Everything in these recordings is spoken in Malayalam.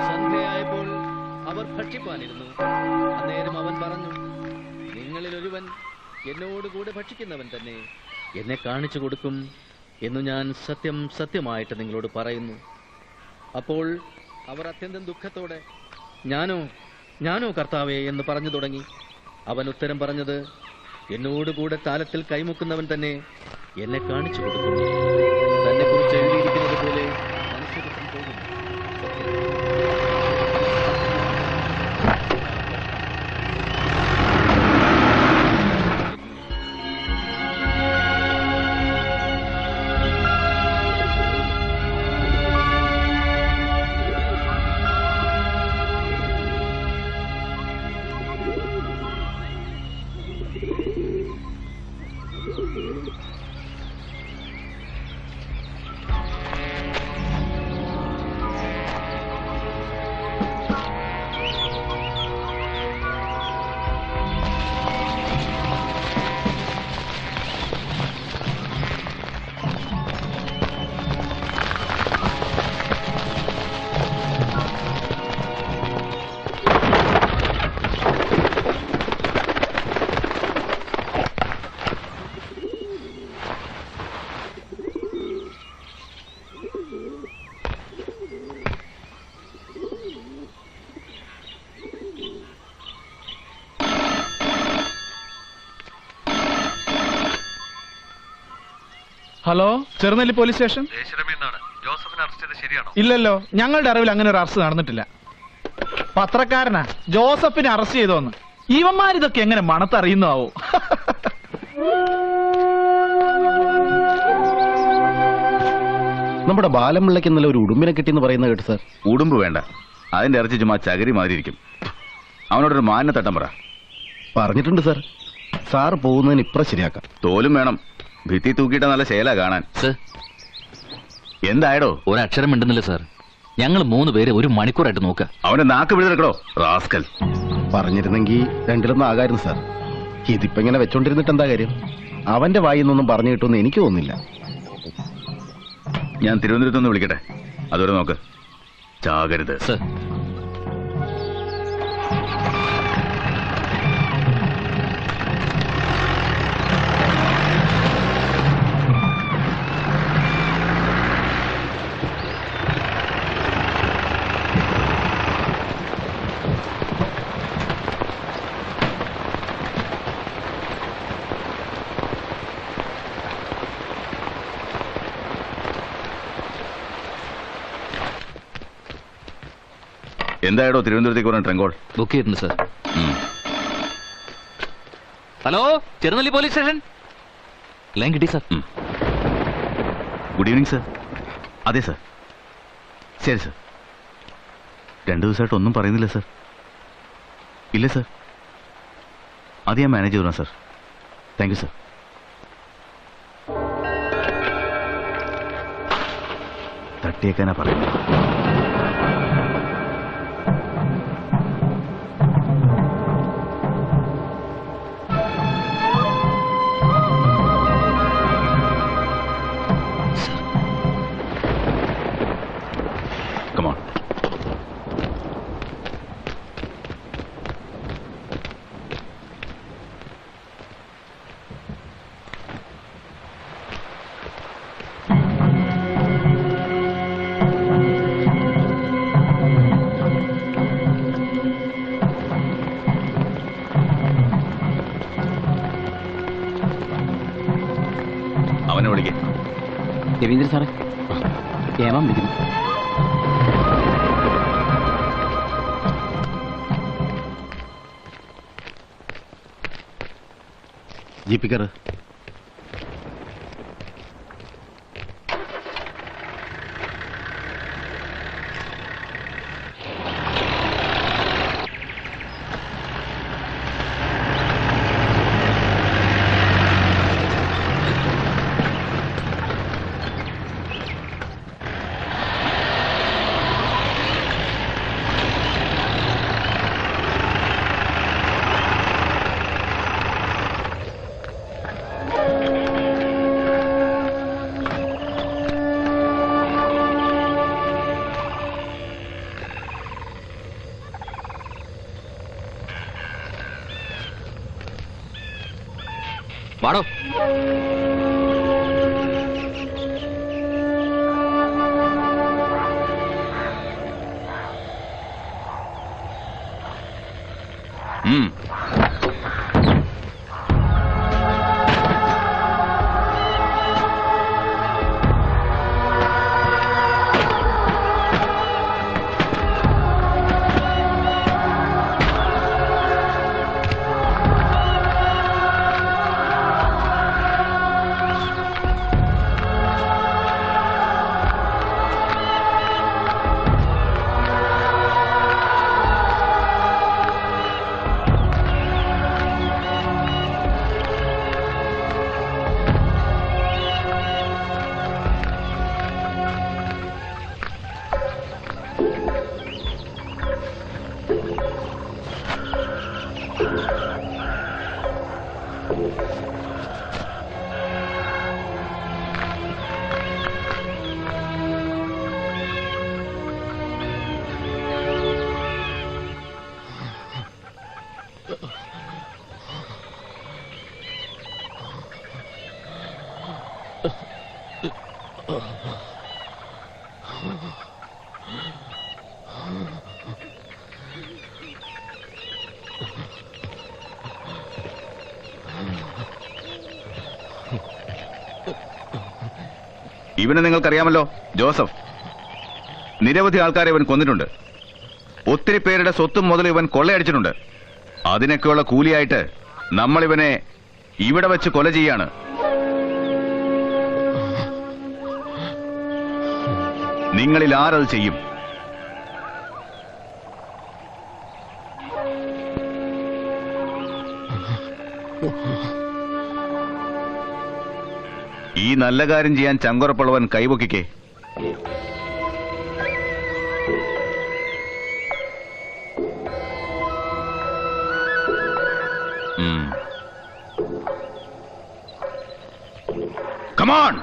സന്ധ്യയായപ്പോൾ അവർ ഭക്ഷിപ്പാനിരുന്നു. അന്നേരം അവൻ പറഞ്ഞു, നിങ്ങളിൽ ഒരുവൻ എന്നോടുകൂടെ ഭക്ഷിക്കുന്നവൻ തന്നെ എന്നെ കാണിച്ചു കൊടുക്കും എന്നു ഞാൻ സത്യം സത്യമായിട്ട് നിങ്ങളോട് പറയുന്നു. അപ്പോൾ അവർ അത്യന്തം ദുഃഖത്തോടെ ഞാനോ കർത്താവേ എന്ന് പറഞ്ഞു തുടങ്ങി. അവൻ ഉത്തരം പറഞ്ഞത്, എന്നോടുകൂടെ താലത്തിൽ കൈമുക്കുന്നവൻ തന്നെ എന്നെ കാണിച്ചു കൊടുക്കും. തന്നെ കുറിച്ച് എഴുതിയിരിക്കുന്നത് പോലെ മനുഷ്യപുത്രൻ പോകുന്നു. Hello, Cherunelli police station. ഇല്ലല്ലോ, ഞങ്ങളുടെ അറിവിൽ അങ്ങനെ ഒരു അറസ്റ്റ് നടന്നിട്ടില്ല. പത്രക്കാരനാ ജോസഫിനെ അറസ്റ്റ് ചെയ്തോന്ന്. ഇവന്മാരിതൊക്കെ എങ്ങനെ മണത്തറിയുന്നാവോ? നമ്മുടെ ബാലമുള്ളക്ക് ഇന്നലെ ഒരു ഉടുമ്പിനെ കിട്ടിയെന്ന് പറയുന്നത് കേട്ടു സാർ. ഉടുമ്പ് വേണ്ട, അതിന്റെ ഇറച്ചി ചുമ്മാ ചകിരി മാതിരിയിരിക്കും. അവനോടൊരു മാനത്തട്ടം പറ. പറഞ്ഞിട്ടുണ്ട് സാർ. സാർ പോകുന്നതിന് ഇപ്പുറം ശരിയാക്കാം. തോലും വേണം, ഭിത്തി തൂക്കിയിട്ട നല്ല ശേല കാണാൻ. എന്തായടോ? ഒരക്ഷരം മിണ്ടുന്നില്ല സാർ. ഞങ്ങൾ 3 പേര് 1 മണിക്കൂറായിട്ട് നോക്കുക. അവന്റെ നാക്ക് പിടിച്ചെടുക്കടോ റാസ്കൽ. പറഞ്ഞിരുന്നെങ്കിൽ രണ്ടിലൊന്നും ആകായിരുന്നു സാർ. ഇതിപ്പോ ഇങ്ങനെ വെച്ചോണ്ടിരുന്നിട്ട് എന്താ കാര്യം? അവന്റെ വായിൽ നിന്നൊന്നും പറഞ്ഞു കിട്ടുമെന്ന് എനിക്ക് തോന്നുന്നില്ല. ഞാൻ തിരുവനന്തപുരത്തൊന്ന് വിളിക്കട്ടെ, അതുവരെ നോക്ക്. ചാകരുത്. എന്തായടോ തിരുവനന്തപുരത്തേക്ക് പറഞ്ഞ ട്രെങ്കോൾ? ബുക്ക് ചെയ്തിട്ടുണ്ട് sir. Hello, Cherunelli police station. Line കിട്ടി സാർ. Good evening sir. അതെ സാർ. ശരി സാർ. 2 ദിവസമായിട്ട് ഒന്നും പറയുന്നില്ല സാർ. ഇല്ല സാർ, അത് ഞാൻ മാനേജ് ചെയ്തോളാം സാർ. Thank you sir. തട്ടിയേക്കാനാ പറയുന്നത്. അവനെ വിളിക്കേ. രവീന്ദ്രൻ സാറേ, ഏമാൻ വിളിക്കുന്നു. ജീപ്പിക്കറ്. വാടോ. ഇവനെ നിങ്ങൾക്കറിയാമല്ലോ, ജോസഫ്. നിരവധി ആൾക്കാരെ ഇവൻ കൊന്നിട്ടുണ്ട്. ഒത്തിരി പേരുടെ സ്വത്തും മുതൽ ഇവൻ കൊള്ളയടിച്ചിട്ടുണ്ട്. അതിനൊക്കെയുള്ള കൂലിയായിട്ട് നമ്മൾ ഇവനെ ഇവിടെ വെച്ച് കൊല ചെയ്യാണ്. നിങ്ങളിൽ ആരത് ചെയ്യും? ഈ നല്ല കാര്യം ചെയ്യാൻ ചങ്കുറപ്പുള്ളവൻ കൈപൊക്കിക്കേ. Come on!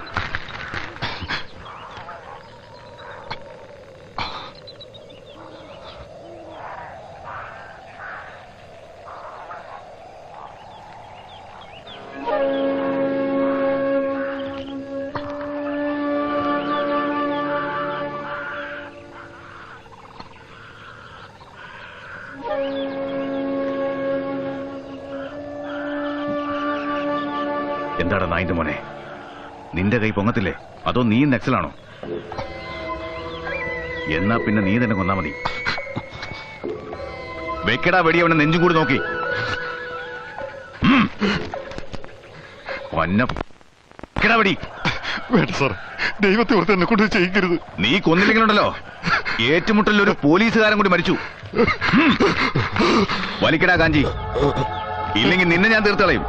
എന്താടാ നായിന്റെ മോനെ, നിന്റെ കൈ പൊങ്ങത്തില്ലേ? അതോ നീ നക്സലാണോ? എന്നാ പിന്നെ നീ തന്നെ കൊന്നാ മതി. വെക്കടാ വെടി അവനെ നെഞ്ചും കൂടി നോക്കി. വെടി. വേണ്ട സാർ, ദൈവത്തെ ഓർത്ത് എന്നെ കൊണ്ട് ചെയ്യിക്കരുത്. നീ കൊന്നില്ലെങ്കിലുണ്ടല്ലോ, ഏറ്റുമുട്ടലിൽ ഒരു പോലീസുകാരൻ കൂടി മരിച്ചു. വലിക്കടാ കാഞ്ചി, ഇല്ലെങ്കിൽ നിന്നെ ഞാൻ തീർത്ത് കളയും.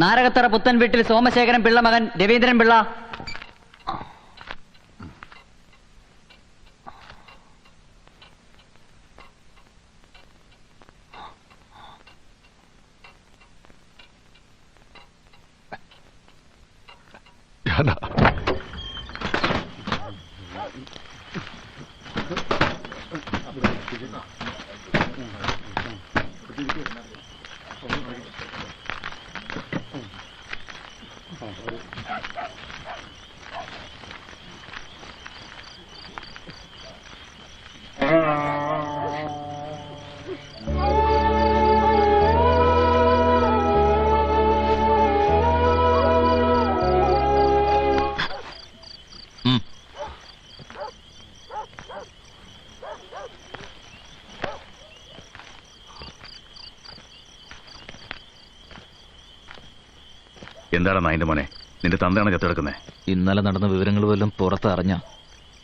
നാരകത്തറ പുത്തൻ വീട്ടിൽ സോമശേഖരൻ പിള്ള മകൻ രവീന്ദ്രൻ പിള്ള. ഞാനാ എന്താണ് നായിന്റെ മോനെ, നിന്റെ തന്തയാണ് ചത്തെടുക്കുന്നത്? ഇന്നലെ നടന്ന വിവരങ്ങൾ വല്ലതും പുറത്തറിഞ്ഞ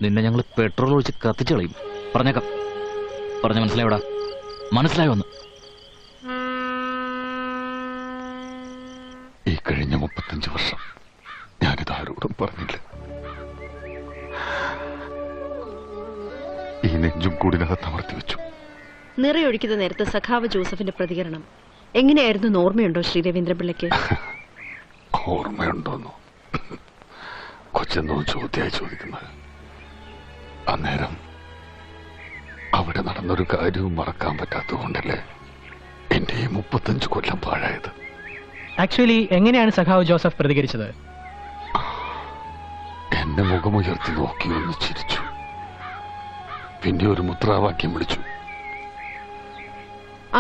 നിന്നെ ഞങ്ങൾ പെട്രോൾ ഒഴിച്ച് കത്തിച്ചു കളയും. പറഞ്ഞേക്കാം. പറഞ്ഞ മനസ്സിലായോടാ? മനസ്സിലായോ? ഒന്ന് ഈ കഴിഞ്ഞ 35 വർഷം ഞാനിത് ആരോടും പറഞ്ഞില്ല. ഈ നെഞ്ചും കൂടിനകത്ത് അമർത്തി വെച്ചു. നിറയൊഴിക്കുന്ന നേരത്തെ സഖാവ് ജോസഫിന്റെ പ്രതികരണം എങ്ങനെയായിരുന്നു ഓർമ്മയുണ്ടോ ശ്രീ രവീന്ദ്രപിള്ളയ്ക്ക്? ഓർമ്മയുണ്ടോന്നോ? കൊച്ചെന്നോ ചോദ്യമായി ചോദിക്കുന്നത്. അന്നേരം അവിടെ നടന്നൊരു കാര്യവും മറക്കാൻ പറ്റാത്തതുകൊണ്ടല്ലേ എന്റെ ഈ 35 കൊല്ലം പാഴായത്. ആക്ച്വലി എങ്ങനെയാണ് സഖാവ് ജോസഫ് പ്രതികരിച്ചത്? എന്നെ മുഖമുയർത്തി നോക്കി ഒന്ന് ചിരിച്ചു. പിന്നെ ഒരു മുദ്രാവാക്യം വിളിച്ചു.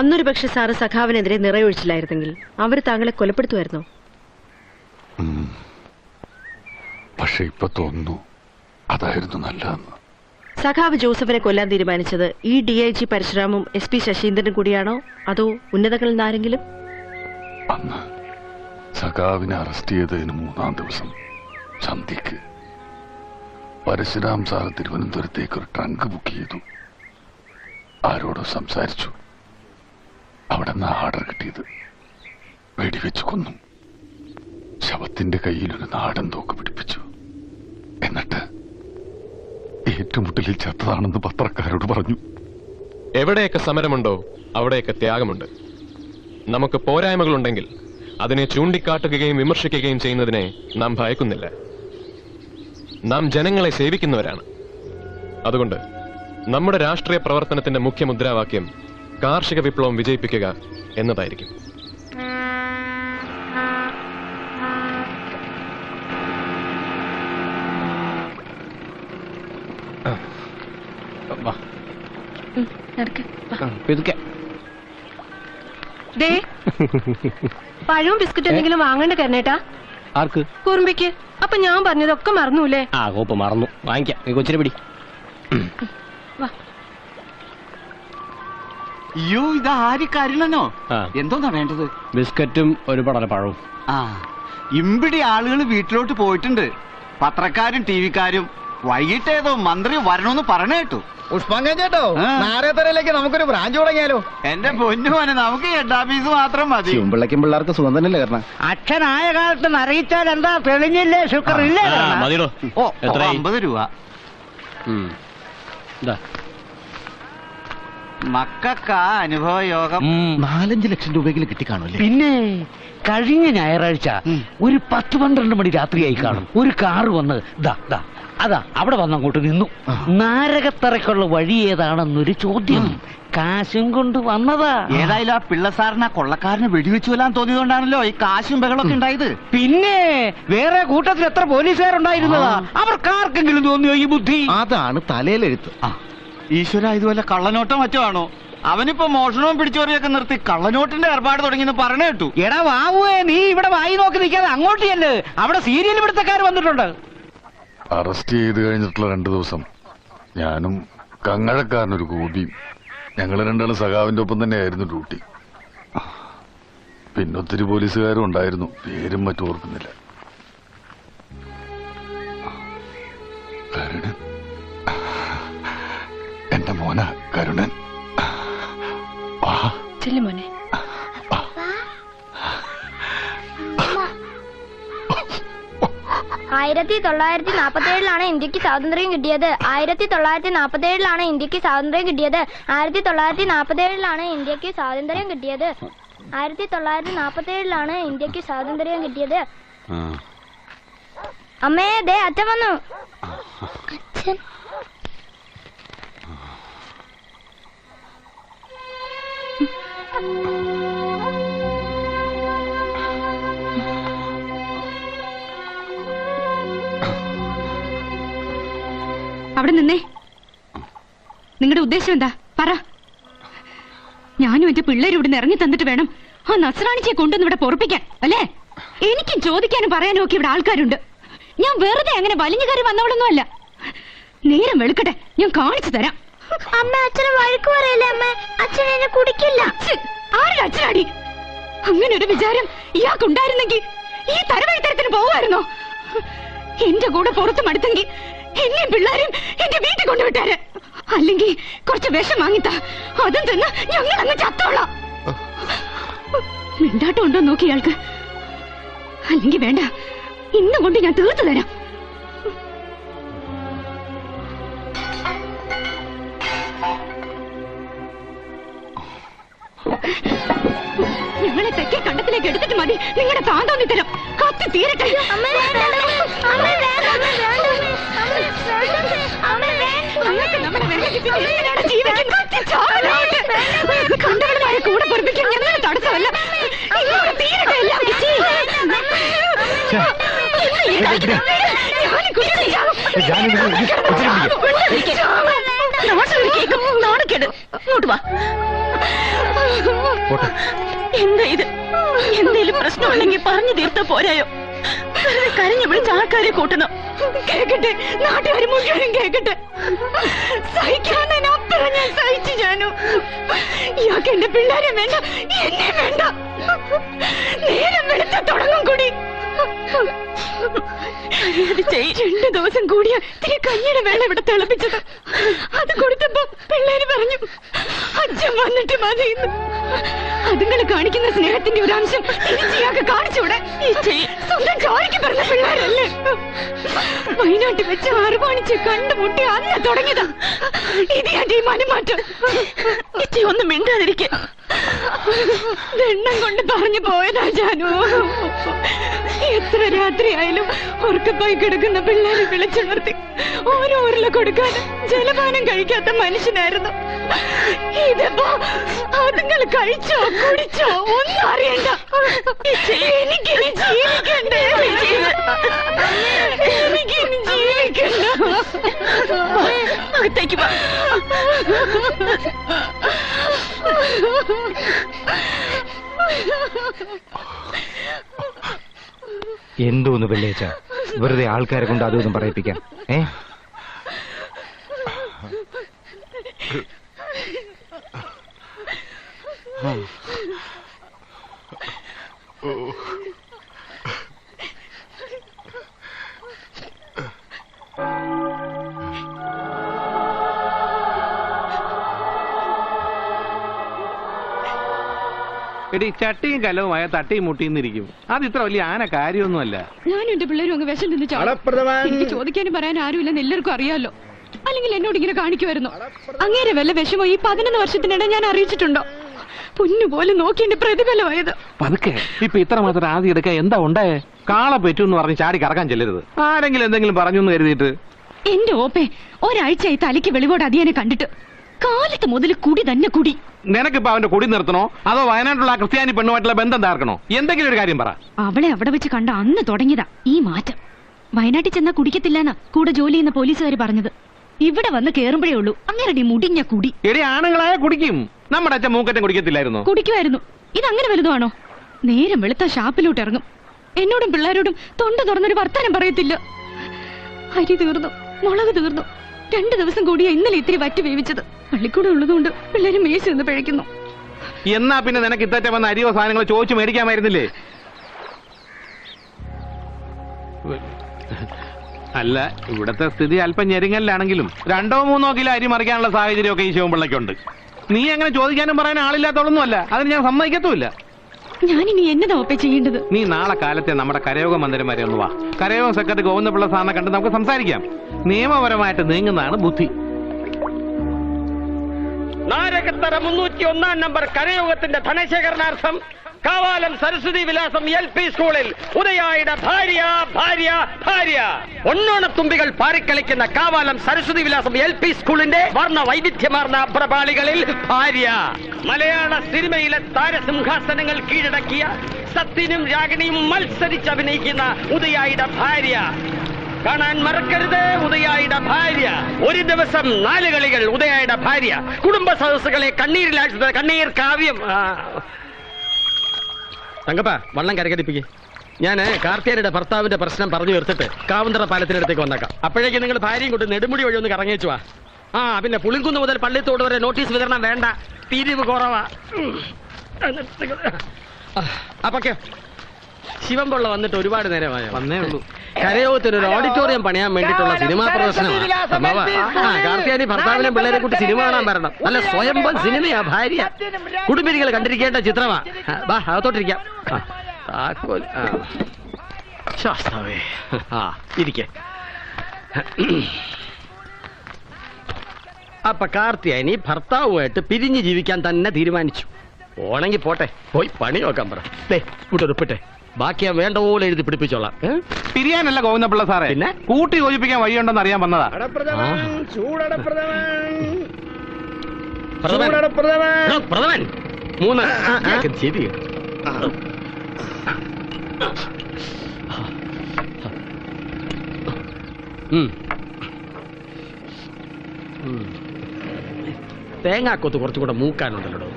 അന്നൊരു പക്ഷെ സാറ് സഖാവിനെതിരെ നിറയൊഴിച്ചില്ലായിരുന്നെങ്കിൽ അവർ താങ്കളെ കൊലപ്പെടുത്തുമായിരുന്നോ? പക്ഷെ ഇപ്പൊ തോന്നുന്നു അതായിരുന്നു നല്ലതെന്ന്. സഖാവ് ജോസഫിനെ കൊല്ലാൻ തീരുമാനിച്ചത് ഈ DIG പരശുരാമും SP ശശീന്ദ്രനും കൂടിയാണോ, അതോ ഉന്നതങ്ങളിൽ നിന്നാരെങ്കിലും? അന്ന് സഖാവിനെ അറസ്റ്റ് ചെയ്തതിന് 3-ാം ദിവസം സന്ധ്യക്ക് പരശുരാം സാർ തിരുവനന്തപുരത്തേക്ക് ഒരു ട്രങ്ക് ബുക്ക് ചെയ്തു. ആരോടോ സംസാരിച്ചു. അവിടെ നിന്ന് ആർഡർ കിട്ടിയത് വെടിവെച്ച് കൊന്നു. ശവത്തിന്റെ കയ്യിൽ ഒരു നാടൻ തോക്ക് പിടിപ്പിച്ചു. എന്നിട്ട് ഏറ്റുമുട്ടലിൽ ചത്തതാണെന്ന് പത്രക്കാരോട് പറഞ്ഞു. എവിടെയൊക്കെ സമരമുണ്ടോ അവിടെയൊക്കെ ത്യാഗമുണ്ട്. നമുക്ക് പോരായ്മകളുണ്ടെങ്കിൽ അതിനെ ചൂണ്ടിക്കാട്ടുകയും വിമർശിക്കുകയും ചെയ്യുന്നതിനെ നാം ഭയക്കുന്നില്ല. നാം ജനങ്ങളെ സേവിക്കുന്നവരാണ്. അതുകൊണ്ട് നമ്മുടെ രാഷ്ട്രീയ പ്രവർത്തനത്തിന്റെ മുഖ്യ മുദ്രാവാക്യം കാർഷിക വിപ്ലവം വിജയിപ്പിക്കുക എന്നതായിരിക്കും. പഴവും ബിസ്ക്കറ്റ് എന്തെങ്കിലും വാങ്ങണ്ട കരണേട്ടാ. ആർക്ക്? കുറുമ്പിക്ക്. അപ്പൊ ഞാൻ പറഞ്ഞതൊക്കെ മറന്നൂല്ലേ? ആ കോപ്പ് മറന്നു. വാങ്ങിക്കാം. നീ കൊച്ചിനെ പിടി. അയ്യോ, ഇത് ആര് കരുണനോ? എന്തോന്നാ വേണ്ടത്? ബിസ്ക്കറ്റും ഒരു പടലപ്പഴവും. ആ, ഇമ്പിടി ആളുകൾ വീട്ടിലോട്ട് പോയിട്ടുണ്ട്. പത്രക്കാരും TV-ക്കാരും. വൈകിട്ട് ഏതോ മന്ത്രി വരണമെന്ന് പറഞ്ഞു കേട്ടു. പുഷ്പങ്ക ചേട്ടോ, നാരേത്തരയിലേക്ക് നമുക്കൊരു ബ്രാഞ്ച് തുടങ്ങിയാലോ? എന്റെ പൊന്നുമോനെ, നമുക്ക് ഹെഡ് ഓഫീസ് മാത്രം മതി. ചുമ്പിള്ളയ്ക്കും പിള്ളേർക്ക് സുഖം തന്നെയല്ലേ കാരണം? അച്ഛനായ കാലത്ത് അറിയിച്ചാൽ എന്താ തെളിഞ്ഞില്ലേ? ശുക്ർ ഇല്ലേ? മതിയോ? ഓ, 50 രൂപ. മക്കൾക്കാ അനുഭവ യോഗം. 4-5 ലക്ഷം രൂപയെങ്കിലും കിട്ടിക്കാണുമല്ലേ? പിന്നെ കഴിഞ്ഞ ഞായറാഴ്ച ഒരു 10-12 മണി രാത്രിയായി കാണും. ഒരു കാറ് വന്ന് അതാ അവിടെ വന്നങ്ങോട്ട് നിന്നു. നാരകത്തറയ്ക്കുള്ള വഴി ഏതാണെന്നൊരു ചോദ്യം. കാശും കൊണ്ട് വന്നതാ. ഏതായാലും ആ പിള്ളസാറിന് കൊള്ളക്കാരന് വെടിവെച്ചു കൊല്ലാൻ തോന്നിയതുകൊണ്ടാണല്ലോ ഈ കാശും ബഹളമൊക്കെ ഉണ്ടായത്. പിന്നെ വേറെ കൂട്ടത്തിൽ എത്ര പോലീസുകാരുണ്ടായിരുന്നതാ? അവർക്കാർക്കെങ്കിലും തോന്നിയോ ഈ ബുദ്ധി? അതാണ് തലയിലെഴുത്ത്. ഈശ്വര, ഇതുപോലെ കള്ളനോട്ടം മറ്റോ ആണോ? അവനിപ്പോ മോഷണവും പിടിച്ചോറിയൊക്കെ നിർത്തി കള്ളനോട്ടിന്റെ ഏർപ്പാട് തുടങ്ങിയെന്ന് പറഞ്ഞു കേട്ടു. എടാ വാവുവേ, നീ ഇവിടെ വായി നോക്കി നിൽക്കാതെ അങ്ങോട്ട് ചെല്ല്. അവിടെ സീരിയൽ പിടുത്തക്കാർ വന്നിട്ടുണ്ട്. അറസ്റ്റ് ചെയ്ത് കഴിഞ്ഞിട്ടുള്ള 2 ദിവസം ഞാനും കങ്ങഴക്കാരനൊരു ഗോപിയും ഞങ്ങൾ രണ്ടാളും സഖാവിന്റെ ഒപ്പം തന്നെയായിരുന്നു ഡ്യൂട്ടി. പിന്നെ ഒത്തിരി പോലീസുകാരും ഉണ്ടായിരുന്നു. പേരും മറ്റും ഓർക്കുന്നില്ല. കരുണൻ, എന്റെ മോന കരുണൻ. മോനെ 1947 ഇന്ത്യക്ക് സ്വാതന്ത്ര്യം കിട്ടിയത്. 1947 ഇന്ത്യക്ക് സ്വാതന്ത്ര്യം കിട്ടിയത്. 1947 ഇന്ത്യക്ക് സ്വാതന്ത്ര്യം കിട്ടിയത്. 1947 ഇന്ത്യക്ക് സ്വാതന്ത്ര്യം കിട്ടിയത്. അമ്മേ, ദേ അച്ഛൻ വന്നു. 1947 അവിടെ നിന്നേ. നിങ്ങളുടെ ഉദ്ദേശം എന്താ? പറ. ഞാനും എന്റെ പിള്ളേരും ഇവിടെ ഇറങ്ങി തന്നിട്ട് വേണം ആ നസ്രാണിച്ചിയെ കൊണ്ടുവന്ന് ഇവിടെ പൊറപ്പിക്കാൻ, അല്ലേ? എനിക്കും ചോദിക്കാനും പറയാനും ഒക്കെ ഇവിടെ ആൾക്കാരുണ്ട്. ഞാൻ വെറുതെ അങ്ങനെ വലിഞ്ഞു കയറി വന്നവളൊന്നുമല്ല. നേരം വെളുക്കട്ടെ, ഞാൻ കാണിച്ചു തരാം. അമ്മ അച്ഛനെ വഴക്ക് പറയല്ലേ അമ്മ, അച്ഛൻ എന്നെ കുടിക്കില്ല. ആരുടെ അച്ഛനാടി? അങ്ങനെ ഒരു വിചാരം ഇയാൾക്കുണ്ടായിരുന്നെങ്കിൽ ഈ തരവഴിത്തരത്തിന് പോവായിരുന്നോ? എന്റെ കൂടെ പുറത്ത് മടുത്തെങ്കിൽ എന്നെയും പിള്ളേരും എന്റെ വീട്ടിൽ കൊണ്ടുവിട്ടാര്. അല്ലെങ്കിൽ കുറച്ച് വിഷം വാങ്ങിത്താ, അതും തിന്ന് ഞങ്ങൾ അങ്ങ് ചത്തോളാം. മിണ്ടാട്ടം ഉണ്ടോ നോക്കി ഇയാൾക്ക്? അല്ലെങ്കിൽ വേണ്ട, ഇന്നും കൊണ്ട് ഞാൻ തീർത്തു തരാം. ഞങ്ങളെ തെക്കേ കണ്ടത്തിലേക്ക് എടുത്തിട്ട് മതി നിങ്ങളുടെ താന്തോന്നി തരം. കത്തി തീരട്ടെ. കണ്ടവന്മാരെ കൂടെ പൊറപ്പിക്കാൻ ഞങ്ങൾ തടസ്സമല്ല. ഇങ്ങോട്ട് തീരട്ടെ എല്ലാം. ഇങ്ങോട്ട് വാ. എന്താ ഇത്? എന്തേലും പ്രശ്നമുണ്ടെങ്കിൽ പറഞ്ഞു തീർത്ത പോരായോ? കരഞ്ഞു വിളിച്ച് ആൾക്കാരെ കൂട്ടണം. കേക്കട്ടെ, നാട്ടുകാർ മുഴുവനും കേക്കട്ടെ. സഹിക്കാനപ്പുറം ഞാൻ സഹിച്ചു. ഞാനും ഇയാൾക്ക് എന്റെ പിള്ളേരെ വേണ്ട, എന്നെ വേണ്ട. നേരം വെളുത്ത് തുടങ്ങും കൂടി. 2 ദിവസം കൂടിയാ ഇത്തിരി കഞ്ഞിയുടെ വെള്ളം ഇവിടെ തിളപ്പിച്ചത്. അത് കൊടുത്തപ്പോ പിള്ളേര് പറഞ്ഞു അച്ഛൻ വന്നിട്ട് മതിയെന്ന്. അതുങ്ങൾ കാണിക്കുന്ന സ്നേഹത്തിന്റെ ഒരു അംശം ഇയാൾക്ക് കാണിച്ചൂടെ? സ്വന്തം ചോരയ്ക്ക് പറഞ്ഞ പിള്ളേരല്ലേ? വയനാട്ടിൽ വെച്ച് അറുപാണിച്ച് കണ്ടുമുട്ടി അന്ന് തുടങ്ങിയതാ ഇത് ഞാൻ ഈ മനമാറ്റം. ഇച്ചി ഒന്നും മിണ്ടാതിരിക്കെ. എണ്ണം കൊണ്ട് പറഞ്ഞു പോയതാ ജാനു. എത്ര രാത്രിയായാലും ഉറക്കപ്പായി കിടക്കുന്ന പിള്ളേരെ വിളിച്ചുണർത്തി ഓരോ ഉരുള കൊടുക്കാൻ ജലപാനം കഴിക്കാത്ത മനുഷ്യനായിരുന്നു. ഇതിപ്പോ അതുങ്ങൾ കഴിച്ചോ കുടിച്ചോ ഒന്നും അറിയണ്ട. എനിക്കിനി ജീവിക്കണ്ടേ? എനിക്കിനി ജീവിക്കണ്ട. അകത്തേക്ക് വാ. എന്തോന്ന് വെള്ളിയാഴ്ച വെറുതെ ആൾക്കാരെ കൊണ്ട് അതൊന്നും പറയിപ്പിക്കാം. എടി ചട്ടിയും കലവുമായ തട്ടിയും മുട്ടിന്നിരിക്കും. അത് ഇത്ര വലിയ ആന കാര്യമൊന്നുമല്ല. ഞാനും എന്റെ പിള്ളേരും അങ്ങ് വിഷം നിന്ന് എനിക്ക് ചോദിക്കാനും പറയാൻ ആരുമില്ലെന്ന് എല്ലാവർക്കും അറിയാലോ. അല്ലെങ്കിൽ എന്നോട് ഇങ്ങനെ കാണിക്കുമായിരുന്നു. അങ്ങേരെ വല്ല വിഷമോ ഈ 11 വർഷത്തിനിടെ ഞാൻ അറിയിച്ചിട്ടുണ്ടോ? പൊന്നുപോലെ നോക്കി എന്റെ പ്രതിഫലമായത്. പതുക്കെ ഇപ്പൊ ഇത്ര മാത്രം ആദ്യം എടുക്കാൻ എന്താ ഉണ്ടായേ? കാളെ പെറ്റു പറഞ്ഞ് ചാടി കറക്കാൻ ചെല്ലരുത്. ആരെങ്കിലും എന്തെങ്കിലും പറഞ്ഞു എന്ന് കരുതിയിട്ട്. എന്റെ ഓപ്പേ, ഒരാഴ്ചയായി തലയ്ക്ക് വെളിവോട് അതിയനെ കണ്ടിട്ട്. കാലത്ത് മുതൽ കുടി തന്നെ കുടി. നിനക്കിപ്പോ അവന്റെ കുടി നിർത്തണോ അതോ വയനാട്ടിലുള്ള ക്രിസ്ത്യാനി പെണ്ണുമായിട്ടുള്ള ബന്ധം തകർക്കണോ? എന്തെങ്കിലും ഒരു കാര്യം പറ. അവളെ അവിടെ വെച്ച് കണ്ട അന്ന് തുടങ്ങിയതാ ഈ മാറ്റം. വയനാട്ടിൽ ചെന്നാ കുടിക്കത്തില്ലെന്നാ കൂടെ ജോലി ചെയ്യുന്ന പോലീസുകാർ പറഞ്ഞത്. ഇവിടെ വന്ന് കേറുമ്പോഴേ ഉള്ളൂ അങ്ങനെ മുടിഞ്ഞ കുടി. എടി ആണുങ്ങളായ കുടിക്കും. നമ്മുടെ അച്ഛൻ മൂക്കറ്റം കുടിക്കത്തില്ലായിരുന്നു? കുടിക്കുമായിരുന്നു. ഇതങ്ങനെ വലുതാണോ? നേരം വെളുത്ത ഷാപ്പിലോട്ട് ഇറങ്ങും. എന്നോടും പിള്ളേരോടും തൊണ്ട തുറന്നൊരു വർത്താനം പറയത്തില്ല. അരി തീർന്നു, മുളക് തീർന്നു. 2 ദിവസം കൂടിയാ ഇന്നലെ ഇത്തിരി വറ്റി വേവിച്ചത്. പള്ളിക്കൂടെ ഉള്ളതുകൊണ്ട് പിള്ളേര് മേശ നിന്ന് പിഴയ്ക്കുന്നു. എന്നാ പിന്നെ നിനക്ക് ഇത്തറ്റ വന്ന അരിയോ സാധനങ്ങളോ ചോദിച്ചു മേടിക്കാമായിരുന്നില്ലേ? അല്ല, ഇവിടത്തെ സ്ഥിതി അല്പം ഞെരുങ്ങലിലാണെങ്കിലും 2-3 കിലോ അരി മറിക്കാനുള്ള സാഹചര്യമൊക്കെ ഈ ശിവൻപിള്ളയ്ക്കുണ്ട്. നീ അങ്ങനെ ചോദിക്കാനും പറയാൻ ആളില്ലാത്തോളൊന്നുമല്ല. അതിന് ഞാൻ സമ്മതിക്കത്തുമില്ല. ഞാനിനി എന്നതാ ഒപ്പേ ചെയ്യേണ്ടത്? നീ നാളെ കാലത്തെ നമ്മുടെ കരയോഗ മന്ദിരം വരെ ഒന്ന് വാ. കരയോഗ സെക്രട്ടറി ഗോവിന്ദപിള്ള സാറിനെ കണ്ട് നമുക്ക് സംസാരിക്കാം. നിയമപരമായിട്ട് നീങ്ങുന്നതാണ് ബുദ്ധി. നാരകത്തറ 301 നമ്പർ കരയോഗത്തിന്റെ ധനശേഖരണാർത്ഥം കാവാലം സരസ്വതി വിലാസം LP സ്കൂളിൽ ഉദയായുടെ ഭാര്യ ഭാര്യ ഭാര്യ ഒന്നോണത്തുമ്പികൾ പാറിക്കളിക്കുന്ന കാവാലം സരസ്വതി വിലാസം LP സ്കൂളിന്റെ വർണ്ണ വൈവിധ്യമാർന്ന പ്രപാളികളിൽ ഭാര്യ. മലയാള സിനിമയിലെ താരസിംഹാസനങ്ങൾ കീഴടക്കിയ സത്യനും രാഗിണിയും മത്സരിച്ച് അഭിനയിക്കുന്ന ഉദയായുടെ ഭാര്യ. കാണാൻ മറക്കരുത് ഉദയായുടെ ഭാര്യ. ഒരു ദിവസം 4 കളികൾ. ഉദയായുടെ ഭാര്യ കുടുംബ സദസ്സുകളെ കണ്ണീരിലാഴ്ത്തുന്ന കണ്ണീർ കാവ്യം. തങ്കപ്പ വള്ളം കരകടിപ്പിക്കേ. ഞാൻ കാർത്തിയാനിയുടെ ഭർത്താവിന്റെ പ്രശ്നം പറഞ്ഞു തീർത്തിട്ട് കാവന്തറ പാലത്തിനടുത്തേക്ക് വന്നേക്കാം. അപ്പോഴേക്കും നിങ്ങൾ ഭാര്യയും കൊണ്ട് നെടുമുടി വഴി ഒന്ന് കറങ്ങിച്ചു വാ. പിന്നെ പുളിങ്കുന്ന് മുതൽ പള്ളിത്തോട് വരെ നോട്ടീസ് വിതരണം വേണ്ട, പിരിവ് കുറവാ. അപ്പൊക്കെ ശിവൻപിള്ള വന്നിട്ട് ഒരുപാട് നേരമായ വന്നേ ഉള്ളൂ. കരയോഗത്തിന് ഒരു ഓഡിറ്റോറിയം പണിയാൻ വേണ്ടിയിട്ടുള്ള സിനിമാ പ്രദർശനമാണ്. കാർത്തിയാനി ഭർത്താവിനെ പിള്ളേരെ കൂട്ടി സിനിമ കാണാൻ വരണം. നല്ല സ്വയംഭം സിനിമയാ ഭാര്യ. കുടുംബിനികൾ കണ്ടിരിക്കേണ്ട ചിത്രമാ. വാ അകത്തോട്ടിരിക്കാം. ശാസ്താവേ ഇരിക്കെ. അപ്പൊ കാർത്തിയാനി ഭർത്താവുമായിട്ട് പിരിഞ്ഞു ജീവിക്കാൻ തന്നെ തീരുമാനിച്ചു. പോണെങ്കിൽ പോട്ടെ, പോയി പണി നോക്കാൻ പറ. ഇവിടെ ഉറപ്പിട്ടെ, ബാക്കി ഞാൻ വേണ്ട പോലെ എഴുതി പിടിപ്പിച്ചോളാം. പിരിയാനല്ല ഗോവിന്ദപിള്ള സാറേ, പിന്നെ കൂട്ടി യോജിപ്പിക്കാൻ വഴിയുണ്ടെന്ന് അറിയാൻ വന്നതാ. പ്രഥമൻ 3 ശരി. തേങ്ങാക്കൊത്ത് കുറച്ചുകൂടെ മൂക്കാനുണ്ടല്ലോ.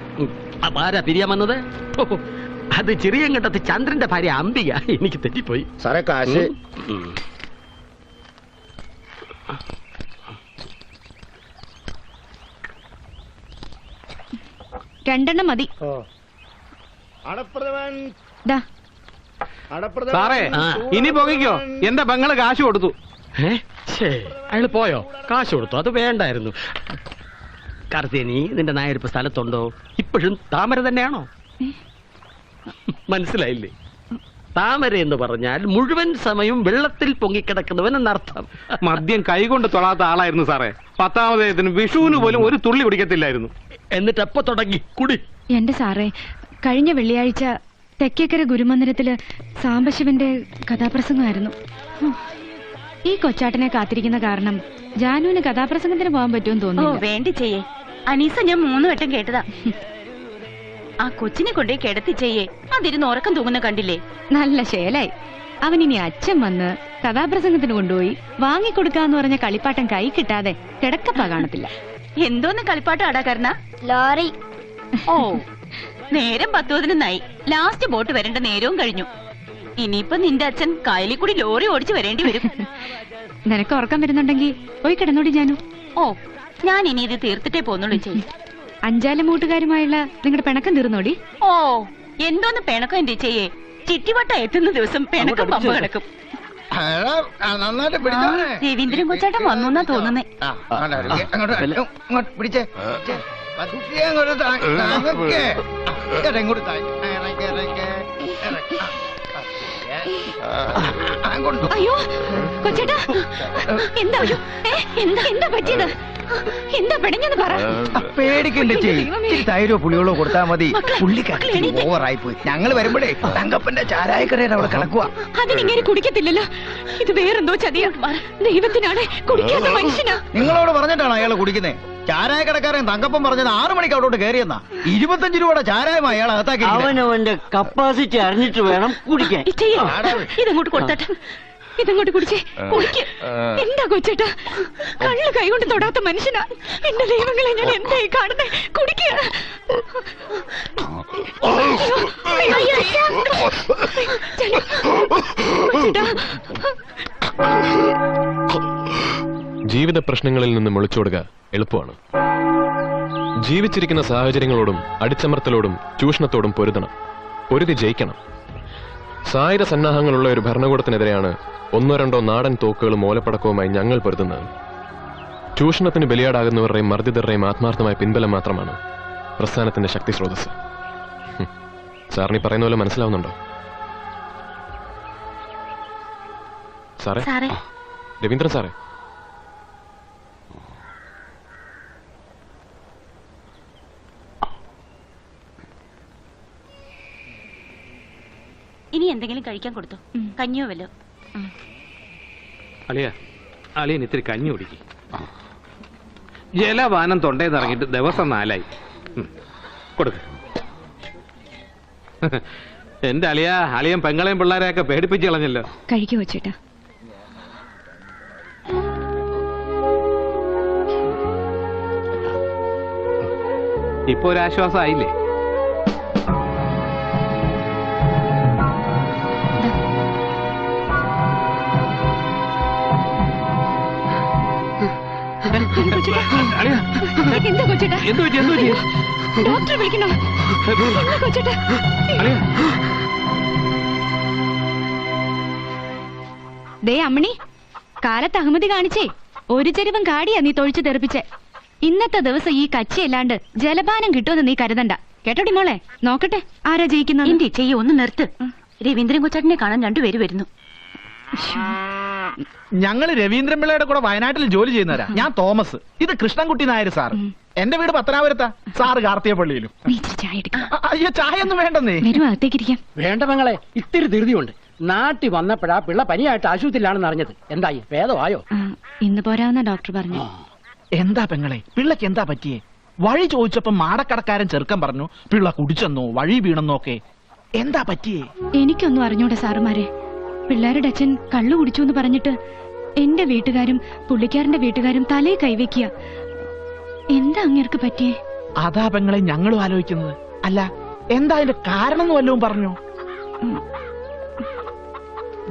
ആരാ പിരിയാൻ വന്നത്? അത് ചെറിയങ്കണ്ടത്ത് ചന്ദ്രന്റെ ഭാര്യ അംബിക. എനിക്ക് തെറ്റിപ്പോയി സാറേ. കാശ് 2 മതി. സാറേ ഇനി പോകിക്കോ, എന്റെ പെങ്ങള് കാശ് കൊടുത്തു. അയാള് പോയോ? കാശ് കൊടുത്തു? അത് വേണ്ടായിരുന്നു. കാർത്തിയാനി നിന്റെ നായരിപ്പ് സ്ഥലത്തുണ്ടോ? ഇപ്പോഴും താമര തന്നെയാണോ? മനസ്സിലായില്ലേ? താമര എന്ന് പറഞ്ഞാൽ മുഴുവൻ സമയം വെള്ളത്തിൽ പൊങ്ങിക്കിടക്കുന്നവൻ എന്നർത്ഥം. മദ്യം കൈകൊണ്ട് തൊടാത്ത ആളായിരുന്നു സാറേ. 10ാമതേത്തിന് വിഷുവിന് പോലും ഒരു തുള്ളി കുടിക്കത്തില്ലായിരുന്നു. എന്നിട്ട് എപ്പോ തുടങ്ങി കുടി? എന്റെ സാറേ, കഴിഞ്ഞ വെള്ളിയാഴ്ച തെക്കേക്കര ഗുരുമന്ദിരത്തില് സാംബശിവന്റെ കഥാപ്രസംഗമായിരുന്നു. ഈ കൊച്ചാട്ടനെ കാത്തിരിക്കുന്ന കാരണം ജാനുവിന് കഥാപ്രസംഗത്തിന് പോകാൻ പറ്റുമെന്ന് തോന്നുന്നു. വേണ്ടി ചെയ്യേ അനീസ, ഞാൻ 3 വട്ടം കേട്ടതാ. ആ കൊച്ചിനെ കൊണ്ടേ കിടത്തി ചെയ്യേ, അതിരുന്ന് ഉറക്കം തൂങ്ങുന്ന കണ്ടില്ലേ? നല്ല ശേലായി. അവനിനി അച്ഛൻ വന്ന് കഥാപ്രസംഗത്തിന് കൊണ്ടുപോയി വാങ്ങിക്കൊടുക്കാന്ന് പറഞ്ഞ കളിപ്പാട്ടം കൈ കിട്ടാതെ കിടക്കപ്പാ കാണത്തില്ല. എന്തോന്ന് കളിപ്പാട്ടം ആടാ? ലോറി. ഓ, നേരം 10:10 ലാസ്റ്റ് ബോട്ട് വരേണ്ട നേരവും കഴിഞ്ഞു. ഇനിയിപ്പൊ നിന്റെ അച്ഛൻ കായലിൽ കൂടി ലോറി ഓടിച്ചു വരേണ്ടി വരും. നിനക്ക് ഉറക്കം വരുന്നുണ്ടെങ്കിൽ പോയി കിടന്നോടി ജാനു. ഓ, ഞാൻ ഇനി ഇത് തീർത്തിട്ടേ പോന്നുള്ളൂ ചെയ്യും. 5 കൂട്ടുകാരുമായുള്ള നിങ്ങളുടെ പിണക്കം തീർന്നോടി. ഓ, എന്തോന്ന് പിണക്കം എന്റെ ചെയ്യേ. ചിട്ടിവട്ട എത്തുന്ന ദിവസം പിണക്കം പമ്പ് കിടക്കും. രവീന്ദ്രൻ കൊച്ചാട്ടൻ വന്നു എന്നാ തോന്നുന്നേ. അയ്യോ കൊച്ചേട്ടാ, എന്താ എന്താ പറ്റിയത്? എന്താ പെടഞ്ഞെന്ന് പറ. പേടിക്കണ്ടേ ചേച്ചി, തൈരോ പുളിയോളോ കൊടുത്താൽ മതി. പുള്ളിക്കാരി ഓവറായി പോയി. ഞങ്ങൾ വരുമ്പോഴേ തങ്കപ്പന്റെ ചാരായക്കടയുടെ അവിടെ കിടക്കുക. അതിനിങ്ങനെ കുടിക്കത്തില്ലല്ലോ. ഇത് വേറെന്തോ ചതിയാ. ദൈവത്തിനാണ് കുടിക്കാത്ത മനുഷ്യനാ. നിങ്ങളോട് പറഞ്ഞിട്ടാണ് അയാൾ കുടിക്കുന്നേ. ചാരായ കടക്കാരൻ തങ്കപ്പൻ പറഞ്ഞത് 6 മണിക്ക് അവിടോട്ട് കയറിയെന്നാ. 25 രൂപയുടെ ചാരായമായി അയാൾ അകത്താക്കി. അവനവന്റെ കപ്പാസിറ്റി അറിഞ്ഞിട്ട് വേണം കുടിക്കാൻ. ഇതങ്ങോട്ട് കൊടുത്തട്ടെ, ഇതങ്ങോട്ട് കുടിച്ചേ. കുടിക്ക്. എന്താ കൊച്ചേട്ടാ, കള്ള് കൈകൊണ്ട് തൊടാത്ത മനുഷ്യനാ. എന്റെ ദൈവങ്ങളെ, ഞാൻ എന്തായി കാണുന്നേ? കുടിക്കുക. ജീവിത പ്രശ്നങ്ങളിൽ നിന്ന് ഒളിച്ചോടുക എളുപ്പമാണ്. ജീവിച്ചിരിക്കുന്ന സാഹചര്യങ്ങളോടും അടിച്ചമർത്തലോടും ചൂഷണത്തോടും പൊരുതണം. പൊരുതി ജയിക്കണം. സായുധ സന്നാഹങ്ങളുള്ള ഒരു ഭരണകൂടത്തിനെതിരെയാണ് 1-2 നാടൻ തോക്കുകളും ഓലപ്പടക്കവുമായി ഞങ്ങൾ പൊരുതുന്നത്. ചൂഷണത്തിന് ബലിയാടാകുന്നവരുടെയും മർദ്ദിതരുടെയും ആത്മാർത്ഥമായ പിൻബലം മാത്രമാണ് പ്രസ്ഥാനത്തിന്റെ ശക്തി സ്രോതസ്. സാറിന് പറയുന്ന പോലെ മനസ്സിലാവുന്നുണ്ടോ? സാറേ, രവീന്ദ്രൻ സാറേ, ഇനി എന്തെങ്കിലും കഴിക്കാൻ കൊടുത്തു, കഞ്ഞിയോ വല്ലോ. അളിയൻ ഇത്തിരി കഞ്ഞി കുടിക്കും. ജലപാനം തൊണ്ടയിൽ ഇറങ്ങിയിട്ട് ദിവസം 4 കൊടുക്ക. എന്റെ അളിയൻ പെങ്ങളെയും പിള്ളേരെയൊക്കെ പേടിപ്പിച്ച് കളഞ്ഞല്ലോ. കഴിക്കുവോ ചേട്ടാ? ഇപ്പൊ ഒരു ആശ്വാസമായില്ലേ? എന്താ കൊച്ചേട്ടാ? ഡോക്ടറെ വിളിക്കണോ? കൊച്ചേട്ടാ ദേ അമ്മണി, കാലത്ത് അഹമ്മതി കാണിച്ചേ ഒരു ചെരുവൻ കാടിയാ നീ തൊഴിച്ചു തെറിപ്പിച്ചേ. ഇന്നത്തെ ദിവസം ഈ കച്ചിയല്ലാണ്ട് ജലപാനം കിട്ടുമെന്ന് നീ കരുതണ്ട കേട്ടോടി മോളെ. നോക്കട്ടെ ആരാ ജയിക്കുന്നത്. എന്റെ ചെയ്യ ഒന്ന് നിർത്ത്. രവീന്ദ്രൻ കൊച്ചേട്ടനെ കാണാൻ 2 പേര് വരുന്നു. ഞങ്ങള് രവീന്ദ്രൻ പിള്ളയുടെ കൂടെ വയനാട്ടിൽ ജോലി ചെയ്യുന്നവരാ. ഞാൻ തോമസ്, ഇത് കൃഷ്ണൻകുട്ടി നായർ സാർ. എന്റെ വീട് പത്തനാപുരത്താ, സാറ് കാർത്തികപ്പള്ളിയിലും. അയ്യോ ചായ ഒന്നും വേണ്ടെന്നേ. വേണ്ട പെങ്ങളെ, ഇത്തിരി ധൃതിയുണ്ട്. നാട്ടിൽ വന്നപ്പോഴാ പിള്ള പനിയായിട്ട് ആശുപത്രിയിലാണെന്ന് അറിഞ്ഞത്. എന്തായി, ഭേദമായോ? ഇന്ന് പോരാവുന്ന ഡോക്ടർ പറഞ്ഞു. എന്താ പെങ്ങളെ, പിള്ളക്ക് എന്താ പറ്റിയേ? വഴി ചോദിച്ചപ്പോ മാടക്കടക്കാരൻ ചെറുക്കൻ പറഞ്ഞു പിള്ള കുടിച്ചെന്നോ വഴി വീണെന്നോക്കെ. എന്താ പറ്റിയേ? എനിക്കൊന്നും അറിഞ്ഞൂടെ സാറുമാരെ. പിള്ളേരുടെ അച്ഛൻ കള്ളു കുടിച്ചു എന്ന് പറഞ്ഞിട്ട് എന്റെ വീട്ടുകാരും പുള്ളിക്കാരന്റെ വീട്ടുകാരും തലേ കൈവയ്ക്കുക. എന്താ അങ്ങേർക്ക് പറ്റിയേ? അതാ പെങ്ങളെ ഞങ്ങളും ആലോചിക്കുന്നത്. അല്ല എന്താ അതിന്റെ കാരണം വല്ലതും പറഞ്ഞോ?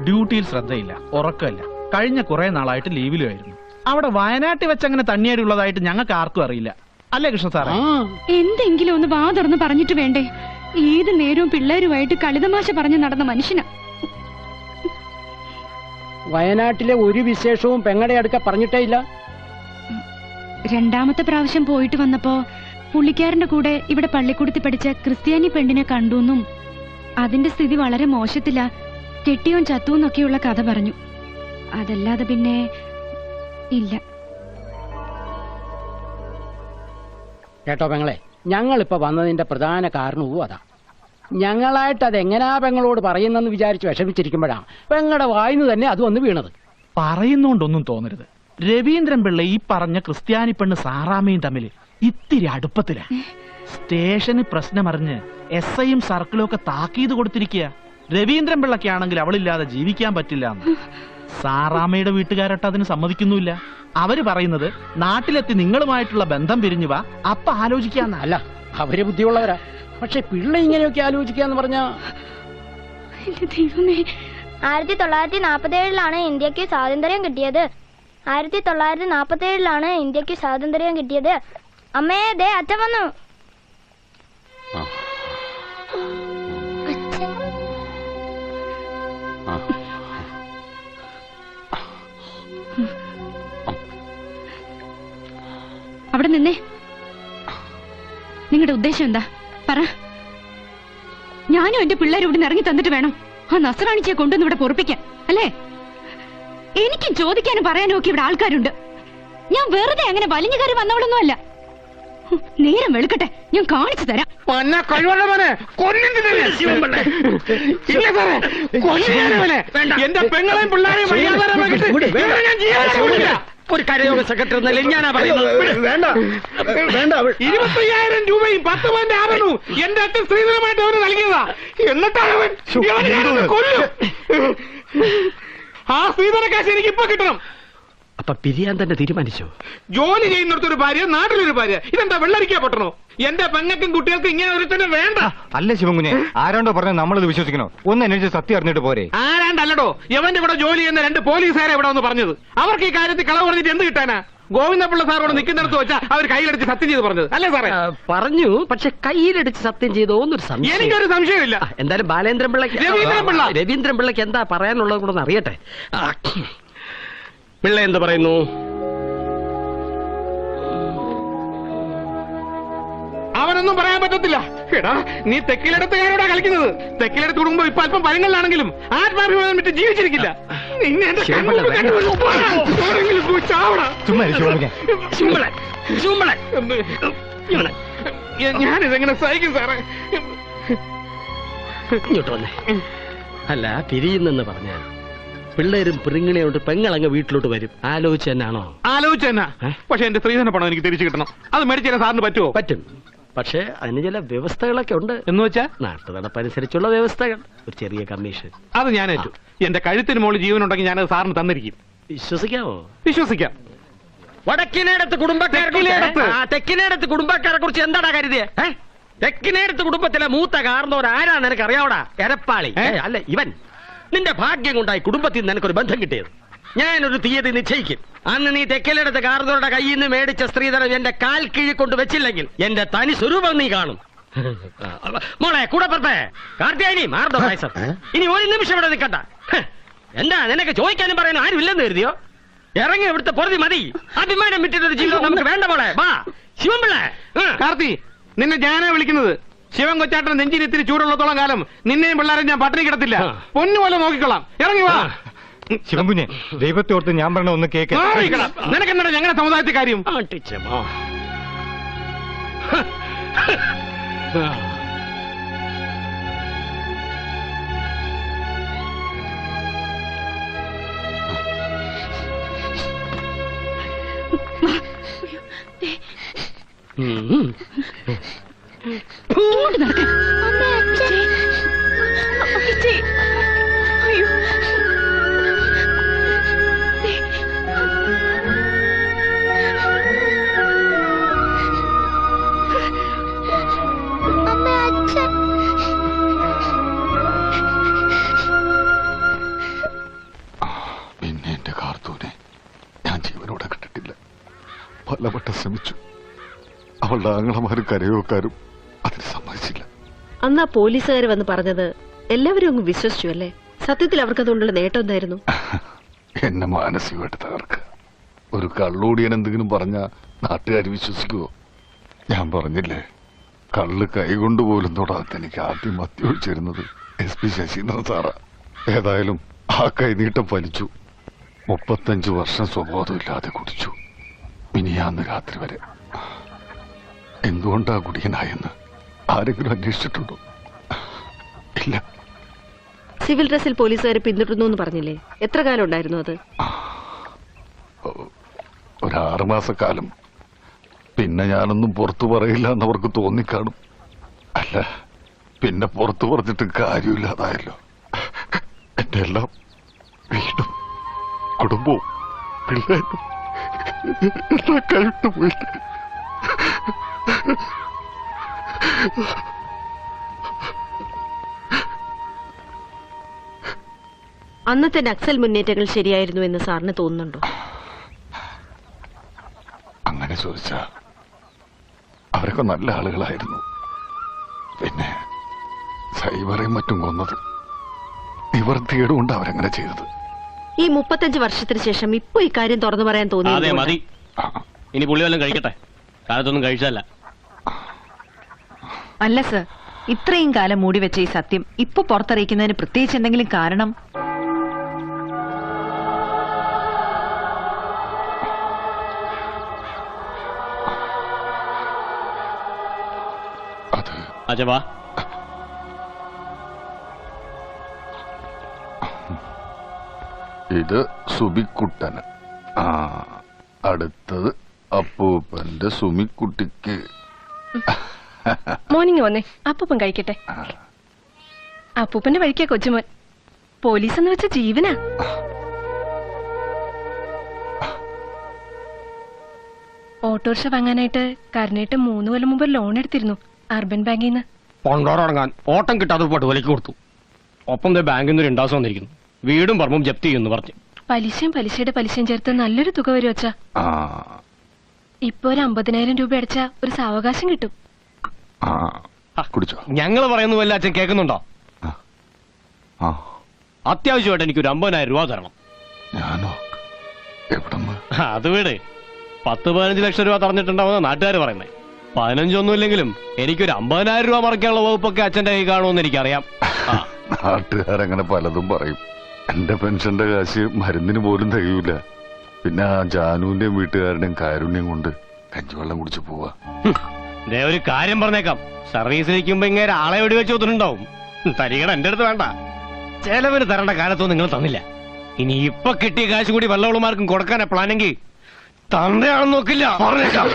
ഡ്യൂട്ടിയിൽ ശ്രദ്ധയില്ല, ഉറക്കമില്ല. കഴിഞ്ഞ കുറെ നാളായിട്ട് ലീവിലുമായിരുന്നു. അവിടെ വയനാട്ടിൽ വെച്ച് അങ്ങനെ തണ്ണിയാടുള്ളതായിട്ട് ഞങ്ങൾക്ക് ആർക്കും അറിയില്ല. അല്ലേ കൃഷ്ണ സാറേ? എന്തെങ്കിലും ഒന്ന് വാ തുറന്ന് പറഞ്ഞിട്ട് വേണ്ടേ? ഏത് നേരവും പിള്ളേരുമായിട്ട് കളിതമാശ പറഞ്ഞു നടന്ന മനുഷ്യനാ. വയനാട്ടിലെ ഒരു വിശേഷവും പെങ്ങടെ അടുക്ക പറഞ്ഞിട്ടേ ഇല്ല. രണ്ടാമത്തെ പ്രാവശ്യം പോയിട്ട് വന്നപ്പോ പുള്ളിക്കാരന്റെ കൂടെ ഇവിടെ പള്ളിക്കൂടത്തിൽ പഠിച്ച ക്രിസ്ത്യാനി പെണ്ണിനെ കണ്ടുവെന്നും അതിന്റെ സ്ഥിതി വളരെ മോശത്തില, കെട്ടിയോൻ ചത്തുവെന്നൊക്കെയുള്ള കഥ പറഞ്ഞു. അതല്ലാതെ പിന്നെ ഇല്ല. കേട്ടോ പെങ്ങളെ, ഞങ്ങളിപ്പോ വന്നതിന്റെ പ്രധാന കാരണവും അതാ. ഞങ്ങളായിട്ട് അതെങ്ങനാ പെങ്ങളോട് പറയുന്നെന്ന് വിചാരിച്ച് വിഷമിച്ചിരിക്കുമ്പോഴാ പെങ്ങളുടെ വായിന്ന് തന്നെ അത് വന്ന് വീണത്. പറയുന്നോണ്ടൊന്നും തോന്നരുത്. രവീന്ദ്രൻ പിള്ള ഈ പറഞ്ഞ ക്രിസ്ത്യാനി പെണ്ണ് സാറാമ്മയും തമ്മിൽ ഇത്തിരി അടുപ്പത്തിലാ. സ്റ്റേഷന് പ്രശ്നമറിഞ്ഞ് SIയും സർക്കിളും ഒക്കെ താക്കീത് കൊടുത്തിരിക്കുക. രവീന്ദ്രൻ പിള്ളക്കാണെങ്കിൽ അവളില്ലാതെ ജീവിക്കാൻ പറ്റില്ല. സാറാമ്മയുടെ വീട്ടുകാരട്ട് അതിന് സമ്മതിക്കുന്നുമില്ല. അവര് പറയുന്നത് നാട്ടിലെത്തി നിങ്ങളുമായിട്ടുള്ള ബന്ധം പിരിഞ്ഞുവാ, അപ്പ ആലോചിക്കാന്ന. അല്ല, അവര് ബുദ്ധിയുള്ളവരാ. പക്ഷെ പിള്ള ഇങ്ങനെയൊക്കെ ആലോചിക്കാന്ന് പറഞ്ഞാ 1947 ഇന്ത്യക്ക് സ്വാതന്ത്ര്യം കിട്ടിയത്. 1947 ഇന്ത്യക്ക് സ്വാതന്ത്ര്യം കിട്ടിയത്. അമ്മേ ദേ അച്ഛൻ വന്നു. അവിടെ നിന്നേ. നിങ്ങളുടെ ഉദ്ദേശം എന്താ പറ. ഞാനും എന്റെ പിള്ളേരും ഇവിടെ ഇറങ്ങി തന്നിട്ട് വേണം ആ നസ്രാണിച്ചയെ കൊണ്ടുവന്ന് ഇവിടെ പൊറപ്പിക്കാൻ, അല്ലേ? എനിക്കും ചോദിക്കാനും പറയാനും ഒക്കെ ഇവിടെ ആൾക്കാരുണ്ട്. ഞാൻ വെറുതെ അങ്ങനെ വലിഞ്ഞു കയറി വന്നവളൊന്നുമല്ല. നേരം വെളുക്കട്ടെ, ഞാൻ കാണിച്ചു തരാം. എന്റെ പെങ്ങളെയും പിള്ളേരെയും ഒരു കരയോഗ സെക്രട്ടറി എന്നല്ലേ ഞാനാ പറയുന്നത്. 25,000 രൂപയും 10 പവന്റെ ആഭരണവും എന്റെ അച്ഛൻ സ്ത്രീധനമായിട്ട് അവന് നൽകിയതാ. എന്നിട്ടാണ് അവൻ കൊല്ലും. ആ സ്ത്രീധന കാശ് എനിക്ക് ഇപ്പൊ കിട്ടണം. അപ്പൊ പിരിയാൻ തന്നെ തീരുമാനിച്ചോ? ജോലി ചെയ്യുന്നിടത്തൊരു ഭാര്യ, നാട്ടിലൊരു ഭാര്യ. ഇതെന്താ വെള്ളരിക്കാ പൊട്ടണോ? എന്റെ പെങ്ങൾക്കും കുട്ടികൾക്കും ഇങ്ങനെ ഒരു തന്നെ വേണ്ട. അല്ല ശിവൻകുഞ്ഞെ, ആരാണ്ടോ പറഞ്ഞ നമ്മളിത് വിശ്വസിക്കണോ? ഒന്ന് അന്വേഷിച്ച് സത്യം അറിഞ്ഞിട്ട് പോരെ. ആരാണ്ടല്ലോ എവന്റെ കൂടെ ജോലി ചെയ്യുന്ന 2 പോലീസുകാരെ ഇവിടെ ഒന്ന് പറഞ്ഞത്. അവർക്ക് ഈ കാര്യത്തിൽ കളവ് പറഞ്ഞിട്ട് എന്ത് കിട്ടാനാ? ഗോവിന്ദപിള്ള സാറോട് നിൽക്കുന്നിടത്ത് വെച്ചാ അവർ കയ്യിലടിച്ച് സത്യം ചെയ്ത് പറഞ്ഞത് അല്ലേ സാറേ? പറഞ്ഞു, പക്ഷെ കയ്യിലടിച്ച് സത്യം ചെയ്തോന്നൊരു സംശയം. എനിക്കൊരു സംശയമില്ല. എന്തായാലും ബാലേന്ദ്രൻ പിള്ളക്ക് രവീന്ദ്രൻ പിള്ളക്ക് എന്താ പറയാനുള്ളത് കൂടെ ഒന്ന് അറിയട്ടെ. പിള്ള എന്ത് പറയുന്നു? അവനൊന്നും പറയാൻ പറ്റത്തില്ല. എടാ, നീ തെക്കിലെടുത്തുകാരോടാ കളിക്കുന്നത്. തെക്കിലെടുത്ത് കുടുംബം ഇപ്പൊ അല്പം പരങ്ങളിലാണെങ്കിലും ആത്മാഭിമാനം വിട്ട് ജീവിച്ചിരിക്കില്ല. ഞാനിതെങ്ങനെ സഹിക്കും സാറേ? ഇങ്ങോട്ട് വന്നേ. അല്ല പിരിയുന്നെന്ന് പറഞ്ഞാൽ പിള്ളേരും പിറിങ്ങണിയോട്ട് പെങ്ങളങ്ങ് വീട്ടിലോട്ട് വരും. ആലോചിച്ച് തന്നെയാണോ? ആലോചിച്ച് തന്നെ. പക്ഷെ എന്റെ സ്ത്രീധന പണം എനിക്ക് തിരിച്ചു കിട്ടണം. അത് മേടിച്ചാൽ സാറിന് പറ്റുമോ? പറ്റും. പക്ഷെ അതിന് ചില വ്യവസ്ഥകളൊക്കെ ഉണ്ട്. എന്ന് വെച്ചാ നാട്ടു നടപ്പനുസരിച്ചുള്ള വ്യവസ്ഥകൾ. ഒരു ചെറിയ കമ്മീഷൻ. അത് ഞാൻ ഏറ്റു. എന്റെ കഴുത്തിന് മുകളിൽ ജീവനുണ്ടെങ്കിൽ ഞാനത് സാറിന് തന്നിരിക്കും. വിശ്വസിക്കാമോ? വിശ്വസിക്കാം. വടക്കിനേടത്ത് തെക്കിനേടത്ത് കുടുംബക്കാരെ കുറിച്ച് എന്താടാ കരുതിയെ? തെക്കിനേടത്ത് കുടുംബത്തിലെ മൂത്ത കാർന്നോർ ആരാ നിനക്ക് അറിയാവടാ? എരപ്പാളി. അല്ല ഇവൻ. നിന്റെ ഭാഗ്യം കൊണ്ടായി കുടുംബത്തിൽ നിന്ന് നിനക്കൊരു ബന്ധം കിട്ടിയത്. ഞാനൊരു തീയതി നിശ്ചയിക്കും. അന്ന് നീ തെക്കിലെടുത്ത് കാർന്നോരുടെ കയ്യിൽ നിന്ന് മേടിച്ച സ്ത്രീധനം എന്റെ കാൽ കീഴിൽ കൊണ്ട് വെച്ചില്ലെങ്കിൽ എന്റെ തനി സ്വരൂപം നീ കാണും. മോളെ കൂടെ പുറത്തെ കാർത്തിയാനി മാർദ്ദോ പായസം. ഇനി ഒരു നിമിഷം ഇവിടെ നിൽക്കണ്ട. എന്താ നിനക്ക് ചോദിക്കാനും പറയാനും ആരും ഇല്ലെന്ന് കരുതിയോ? ഇറങ്ങി ഇവിടുത്തെ പൊറുതി മതി. അഭിമാനം വിട്ടിട്ടൊരു ജീവിതം നമുക്ക് വേണ്ട മോളെ. വാ ശിവൻപിള്ള. കാർത്തി, നിന്നെ ഞാനാ വിളിക്കുന്നത്. ശിവൻ കൊച്ചാട്ടൻ നെഞ്ചിനെത്തിരി ചൂടുള്ളത്തോളം കാലം നിന്നെയും പിള്ളേരെ ഞാൻ പട്ടിണി കിടത്തില്ല. പൊന്നുപോലെ നോക്കിക്കൊള്ളാം. ഇറങ്ങി വാ. ശിവൻകുഞ്ഞെ, ദൈവത്തെ ഓർത്ത് ഞാൻ പറഞ്ഞ ഒന്ന് കേൾക്കാം. നിനക്കെന്താണ് ഞങ്ങളുടെ സമുദായത്തെ കാര്യം? പിന്നെ എന്റെ കാർത്തൂനെ ഞാൻ ജീവനോടെ കണ്ടിട്ടില്ല. പലവട്ടം ശ്രമിച്ചു. അവളുടെ ആങ്ങളമാരും കരയോക്കാരും അതിന് സമ്മതിച്ചില്ല. അന്നാ പോലീസുകാർ വന്ന് പറഞ്ഞത് എല്ലാവരും അങ്ങ് വിശ്വസിച്ചു അല്ലേ? സത്യത്തിൽ അവർക്കതുകൊണ്ടുള്ള നേട്ടം എന്തായിരുന്നു? എന്നെ മാനസികമായിട്ട് തകർക്കുക. ഒരു കള്ളൂടിയൻ എന്തെങ്കിലും പറഞ്ഞ നാട്ടുകാർ വിശ്വസിക്കുവോ? ഞാൻ പറഞ്ഞില്ലേ, കള്ള് കൈകൊണ്ട് പോലും തൊടാത്ത എനിക്ക് ആദ്യം മദ്യൊഴിച്ചിരുന്നത് SP ശശീന്ദ്രൻ സാറാ. ഏതായാലും ആ കൈനീട്ടം വലിച്ചു. 35 വർഷം സ്വബോധമില്ലാതെ കുടിച്ചു. മിനിയാന്ന് രാത്രി വരെ. എന്തുകൊണ്ടാ കുടിയനായെന്ന് ആരെങ്കിലും അന്വേഷിച്ചിട്ടുണ്ടോ? ഇല്ല. സിവിൽ ഡ്രസ്സിൽ പോലീസുകാർ പിന്തുടർന്നു എന്ന് പറഞ്ഞില്ലേ? എത്ര കാലം ഉണ്ടായിരുന്നു അത്? ഒരു 6 മാസക്കാലം. പിന്നെ ഞാനൊന്നും പുറത്തു പറയില്ല എന്നവർക്ക് തോന്നിക്കാണും. അല്ല, പിന്നെ പുറത്തു പറഞ്ഞിട്ട് കാര്യമില്ലാതായല്ലോ. എന്റെ എല്ലാം വീടും കുടുംബവും പിള്ളേരും എല്ലാം കൈവിട്ടു പോയില്ല. അന്നത്തെ നക്സൽ മുന്നേറ്റങ്ങൾ ശരിയായിരുന്നു എന്ന് സാറിന് തോന്നുന്നുണ്ടോ? അങ്ങനെ ചോദിച്ചാ അവരൊക്കെ നല്ല ആളുകളായിരുന്നു. പിന്നെ സൈബറേയും മറ്റും കൊന്നത് നിവർത്തികേടുകൊണ്ട് അവരങ്ങനെ ചെയ്തത്. ഈ 35 വർഷത്തിന് ശേഷം ഇപ്പൊ ഇക്കാര്യം തുറന്നു പറയാൻ തോന്നി. ഇനി പുള്ളി വല്ലതും കഴിക്കട്ടെ. കാലത്തൊന്നും കഴിച്ചല്ല. അല്ല സർ, ഇത്രയും കാലം മൂടിവെച്ച ഈ സത്യം ഇപ്പൊ പുറത്തറിയിക്കുന്നതിന് പ്രത്യേകിച്ച് എന്തെങ്കിലും കാരണം? അജവാ, ഇത് സുബിക്കുട്ടന്. അടുത്തത് അപ്പൂപ്പന്റെ സുമിക്കുട്ടിക്ക്. മോർണിംഗ് വന്നേ, അപ്പൂപ്പൻ കഴിക്കട്ടെ. അപ്പൂപ്പന്റെ വഴിക്കാ കൊച്ചുമോൻ. പോലീസ് എന്ന് വെച്ച ജീവനാ. ഓട്ടോറിക്ഷ വാങ്ങാനായിട്ട് കരുണേട്ട് 3 കൊല്ലം മുമ്പ് ലോൺ എടുത്തിരുന്നു അർബൻ ബാങ്കിൽ നിന്ന്. കൊണ്ടോറങ്ങാൻ ഓട്ടം കിട്ടാതെ പോട്ട് വിലക്ക് കൊടുത്തു. ഒപ്പം ബാങ്കിൽ നിന്ന് 2 ദിവസം വന്നിരിക്കുന്നു. വീടും പറമ്പും ജപ്തി ചെയ്യുന്നു പറഞ്ഞു. പലിശയും പലിശയുടെ പലിശയും ചേർത്ത് നല്ലൊരു തുക വരും അച്ഛാ. ഇപ്പൊ ഒരു 50,000 രൂപ അടച്ചാ ഒരു സാവകാശം കിട്ടും. ഞങ്ങൾ പറയുന്ന വല്ല അച്ഛൻ കേൾക്കുന്നുണ്ടോ? അത്യാവശ്യമായിട്ട് എനിക്കൊരു 50,000 രൂപ തരണം. ഞാനോ? അത് വീട് 10-15 ലക്ഷം രൂപ തറഞ്ഞിട്ടുണ്ടാവുന്ന നാട്ടുകാർ പറയുന്നത്. 15 ഒന്നുമില്ലെങ്കിലും എനിക്കൊരു 50,000 രൂപ മറിക്കാനുള്ള വകുപ്പൊക്കെ അച്ഛന്റെ കൈ കാണുമെന്ന് എനിക്കറിയാം. നാട്ടുകാരങ്ങനെ പലതും പറയും. എന്റെ പെൻഷന്റെ കാശ് മരുന്നിന് പോലും തികയൂല. പിന്നെ ആ ജാനുവിന്റെയും വീട്ടുകാരുടെയും കാരുണ്യം കൊണ്ട് കഞ്ഞിവെള്ളം കുടിച്ചു പോവാ. ഒരു കാര്യം പറഞ്ഞേക്കാം, സർവീസിലിരിക്കുമ്പോ ഇങ്ങനെ ആളെ വെടിവെച്ച് ഒത്തുണ്ടാവും. തരികട എന്റെ അടുത്ത് വേണ്ട. ചെലവിന് തരേണ്ട കാലത്തൊന്നും നിങ്ങൾ തന്നില്ല. ഇനി ഇപ്പൊ കിട്ടിയ കാശ് കൂടി വെള്ളവളുമാർക്കും കൊടുക്കാനാ പ്ലാനെങ്കിൽ തന്തയാണെന്ന് നോക്കില്ല. പറഞ്ഞേക്കാം.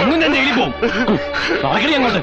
ഒന്നും ഞാൻ ജയിലിൽ പോവും. നടക്കണി അങ്ങോട്ട്.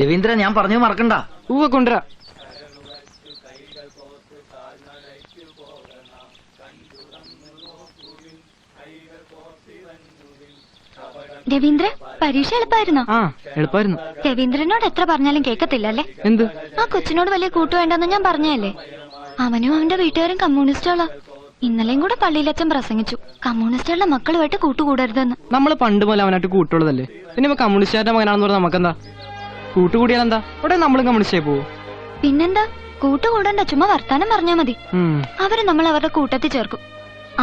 രവീന്ദ്ര, ഞാൻ പറഞ്ഞു മറക്കണ്ട. കൊണ്ടുവരാ. രവീന്ദ്ര, പരീക്ഷ എളുപ്പമായിരുന്നോ? എളുപ്പമായിരുന്നു. രവീന്ദ്രനോട് എത്ര പറഞ്ഞാലും കേൾക്കത്തില്ല അല്ലേ? എന്ത്? ആ കൊച്ചിനോട് വലിയ കൂട്ടു വേണ്ടെന്ന് ഞാൻ പറഞ്ഞല്ലേ. അവനും അവന്റെ വീട്ടുകാരും കമ്മ്യൂണിസ്റ്റുകളാ. ഇന്നലെയും കൂടെ പള്ളിയിലച്ഛൻ പ്രസംഗിച്ചു, കമ്മ്യൂണിസ്റ്റുകളുടെ മക്കളുമായിട്ട് കൂട്ടുകൂടരുതെന്ന്. നമ്മൾ പണ്ട് പോലെ അവനായിട്ട് കൂട്ടുള്ളതല്ലേ, പിന്നെ കമ്മ്യൂണിസ്റ്റുകാരുടെ മകനാണെന്ന് പറഞ്ഞാൽ നമുക്കെന്താ? കൂട്ടുകൂടിയാൽ എന്താ ഇവിടെ നമ്മളും കമ്മ്യൂണിസ്റ്റായി പോവോ? പിന്നെന്താ, കൂട്ടുകൂടണ്ട, ചുമ്മാ വർത്താനം പറഞ്ഞാ മതി. അവര് നമ്മൾ അവരുടെ കൂട്ടത്തിൽ ചേർക്കും.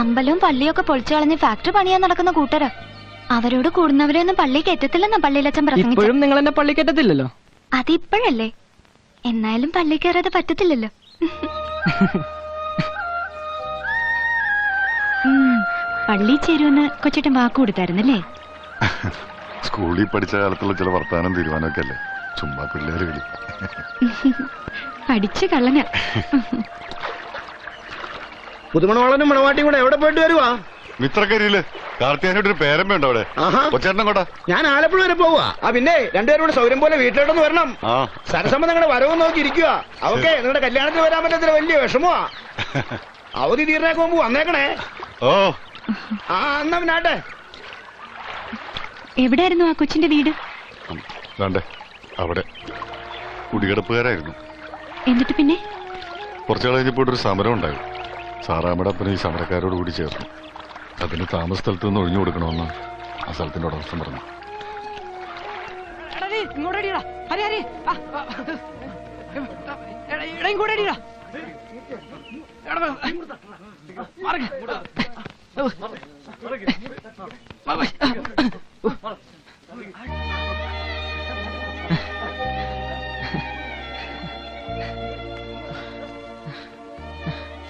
അമ്പലവും പള്ളിയും ഒക്കെ പൊളിച്ചു കളഞ്ഞ് ഫാക്ടറി പണിയാൻ നടക്കുന്ന കൂട്ടരാ. അവരോട് കൂടുന്നവരെ ഒന്നും പള്ളി കയറ്റത്തില്ലെന്നാ പള്ളിയിലച്ഛൻ പ്രസംഗിച്ചു. ഇപ്പോഴും നിങ്ങൾ എന്നെ പള്ളി കയറ്റത്തില്ലല്ലോ. അതിപ്പോഴല്ലേ, എന്നാലും പള്ളി കയറാതെ പറ്റത്തില്ലല്ലോ. പള്ളി ചേരുമെന്ന് കൊച്ചേട്ടൻ വാക്ക് കൊടുത്തായിരുന്നല്ലേ? സ്കൂളിൽ പഠിച്ച കാലത്തുള്ള ചില വർത്താനം തീരുമാനമൊക്കെ അല്ലേ, ചുമ്മാ പിള്ളേര് കളി. പഠിച്ച കള്ളന. പുതുമണവാളനും മണവാട്ടിയും കൂടെ എവിടെ പോയിട്ട് വരുവാ? മിത്രക്കരിയില് കാർത്തിയാനോട്ട് ഒരു പേരമ്മ ഉണ്ടോ അവിടെ? കൊച്ചേട്ടൻ കൂടാ. ഞാൻ ആലപ്പുഴ വരെ പോവാ. പിന്നെ രണ്ടുപേരും കൂടെ സൗകര്യം പോലെ വീട്ടിലോട്ടൊന്ന് വരണം. സരസമ്മ നിങ്ങളുടെ വരവും നോക്കി ഇരിക്കുക. അവക്കെ നിങ്ങളുടെ കല്യാണത്തിന് വരാൻ പറ്റത്തില്ല, വലിയ വിഷമമാ. അവധി തീർന്നേക്ക് മുമ്പ് വന്നേക്കണേ. ഓ എന്നാ പിന്നാട്ടെ. എവിടെയായിരുന്നു ആ കൊച്ചിന്റെ വീട്? വേണ്ടേ അവിടെ കുടികിടപ്പുകാരായിരുന്നു. എന്നിട്ട് പിന്നെ കുറച്ചു കഴിഞ്ഞപ്പോൾ ഒരു സമരം ഉണ്ടായി. സാറാമ്മയുടെ അപ്പനെ ഈ സമരക്കാരോട് കൂടി ചേർന്നു. അതിന് താമസ സ്ഥലത്ത് നിന്ന് ഒഴിഞ്ഞു കൊടുക്കണമെന്ന് ആ സ്ഥലത്തിന്റെ ഉടമസ്ഥൻ പറഞ്ഞു.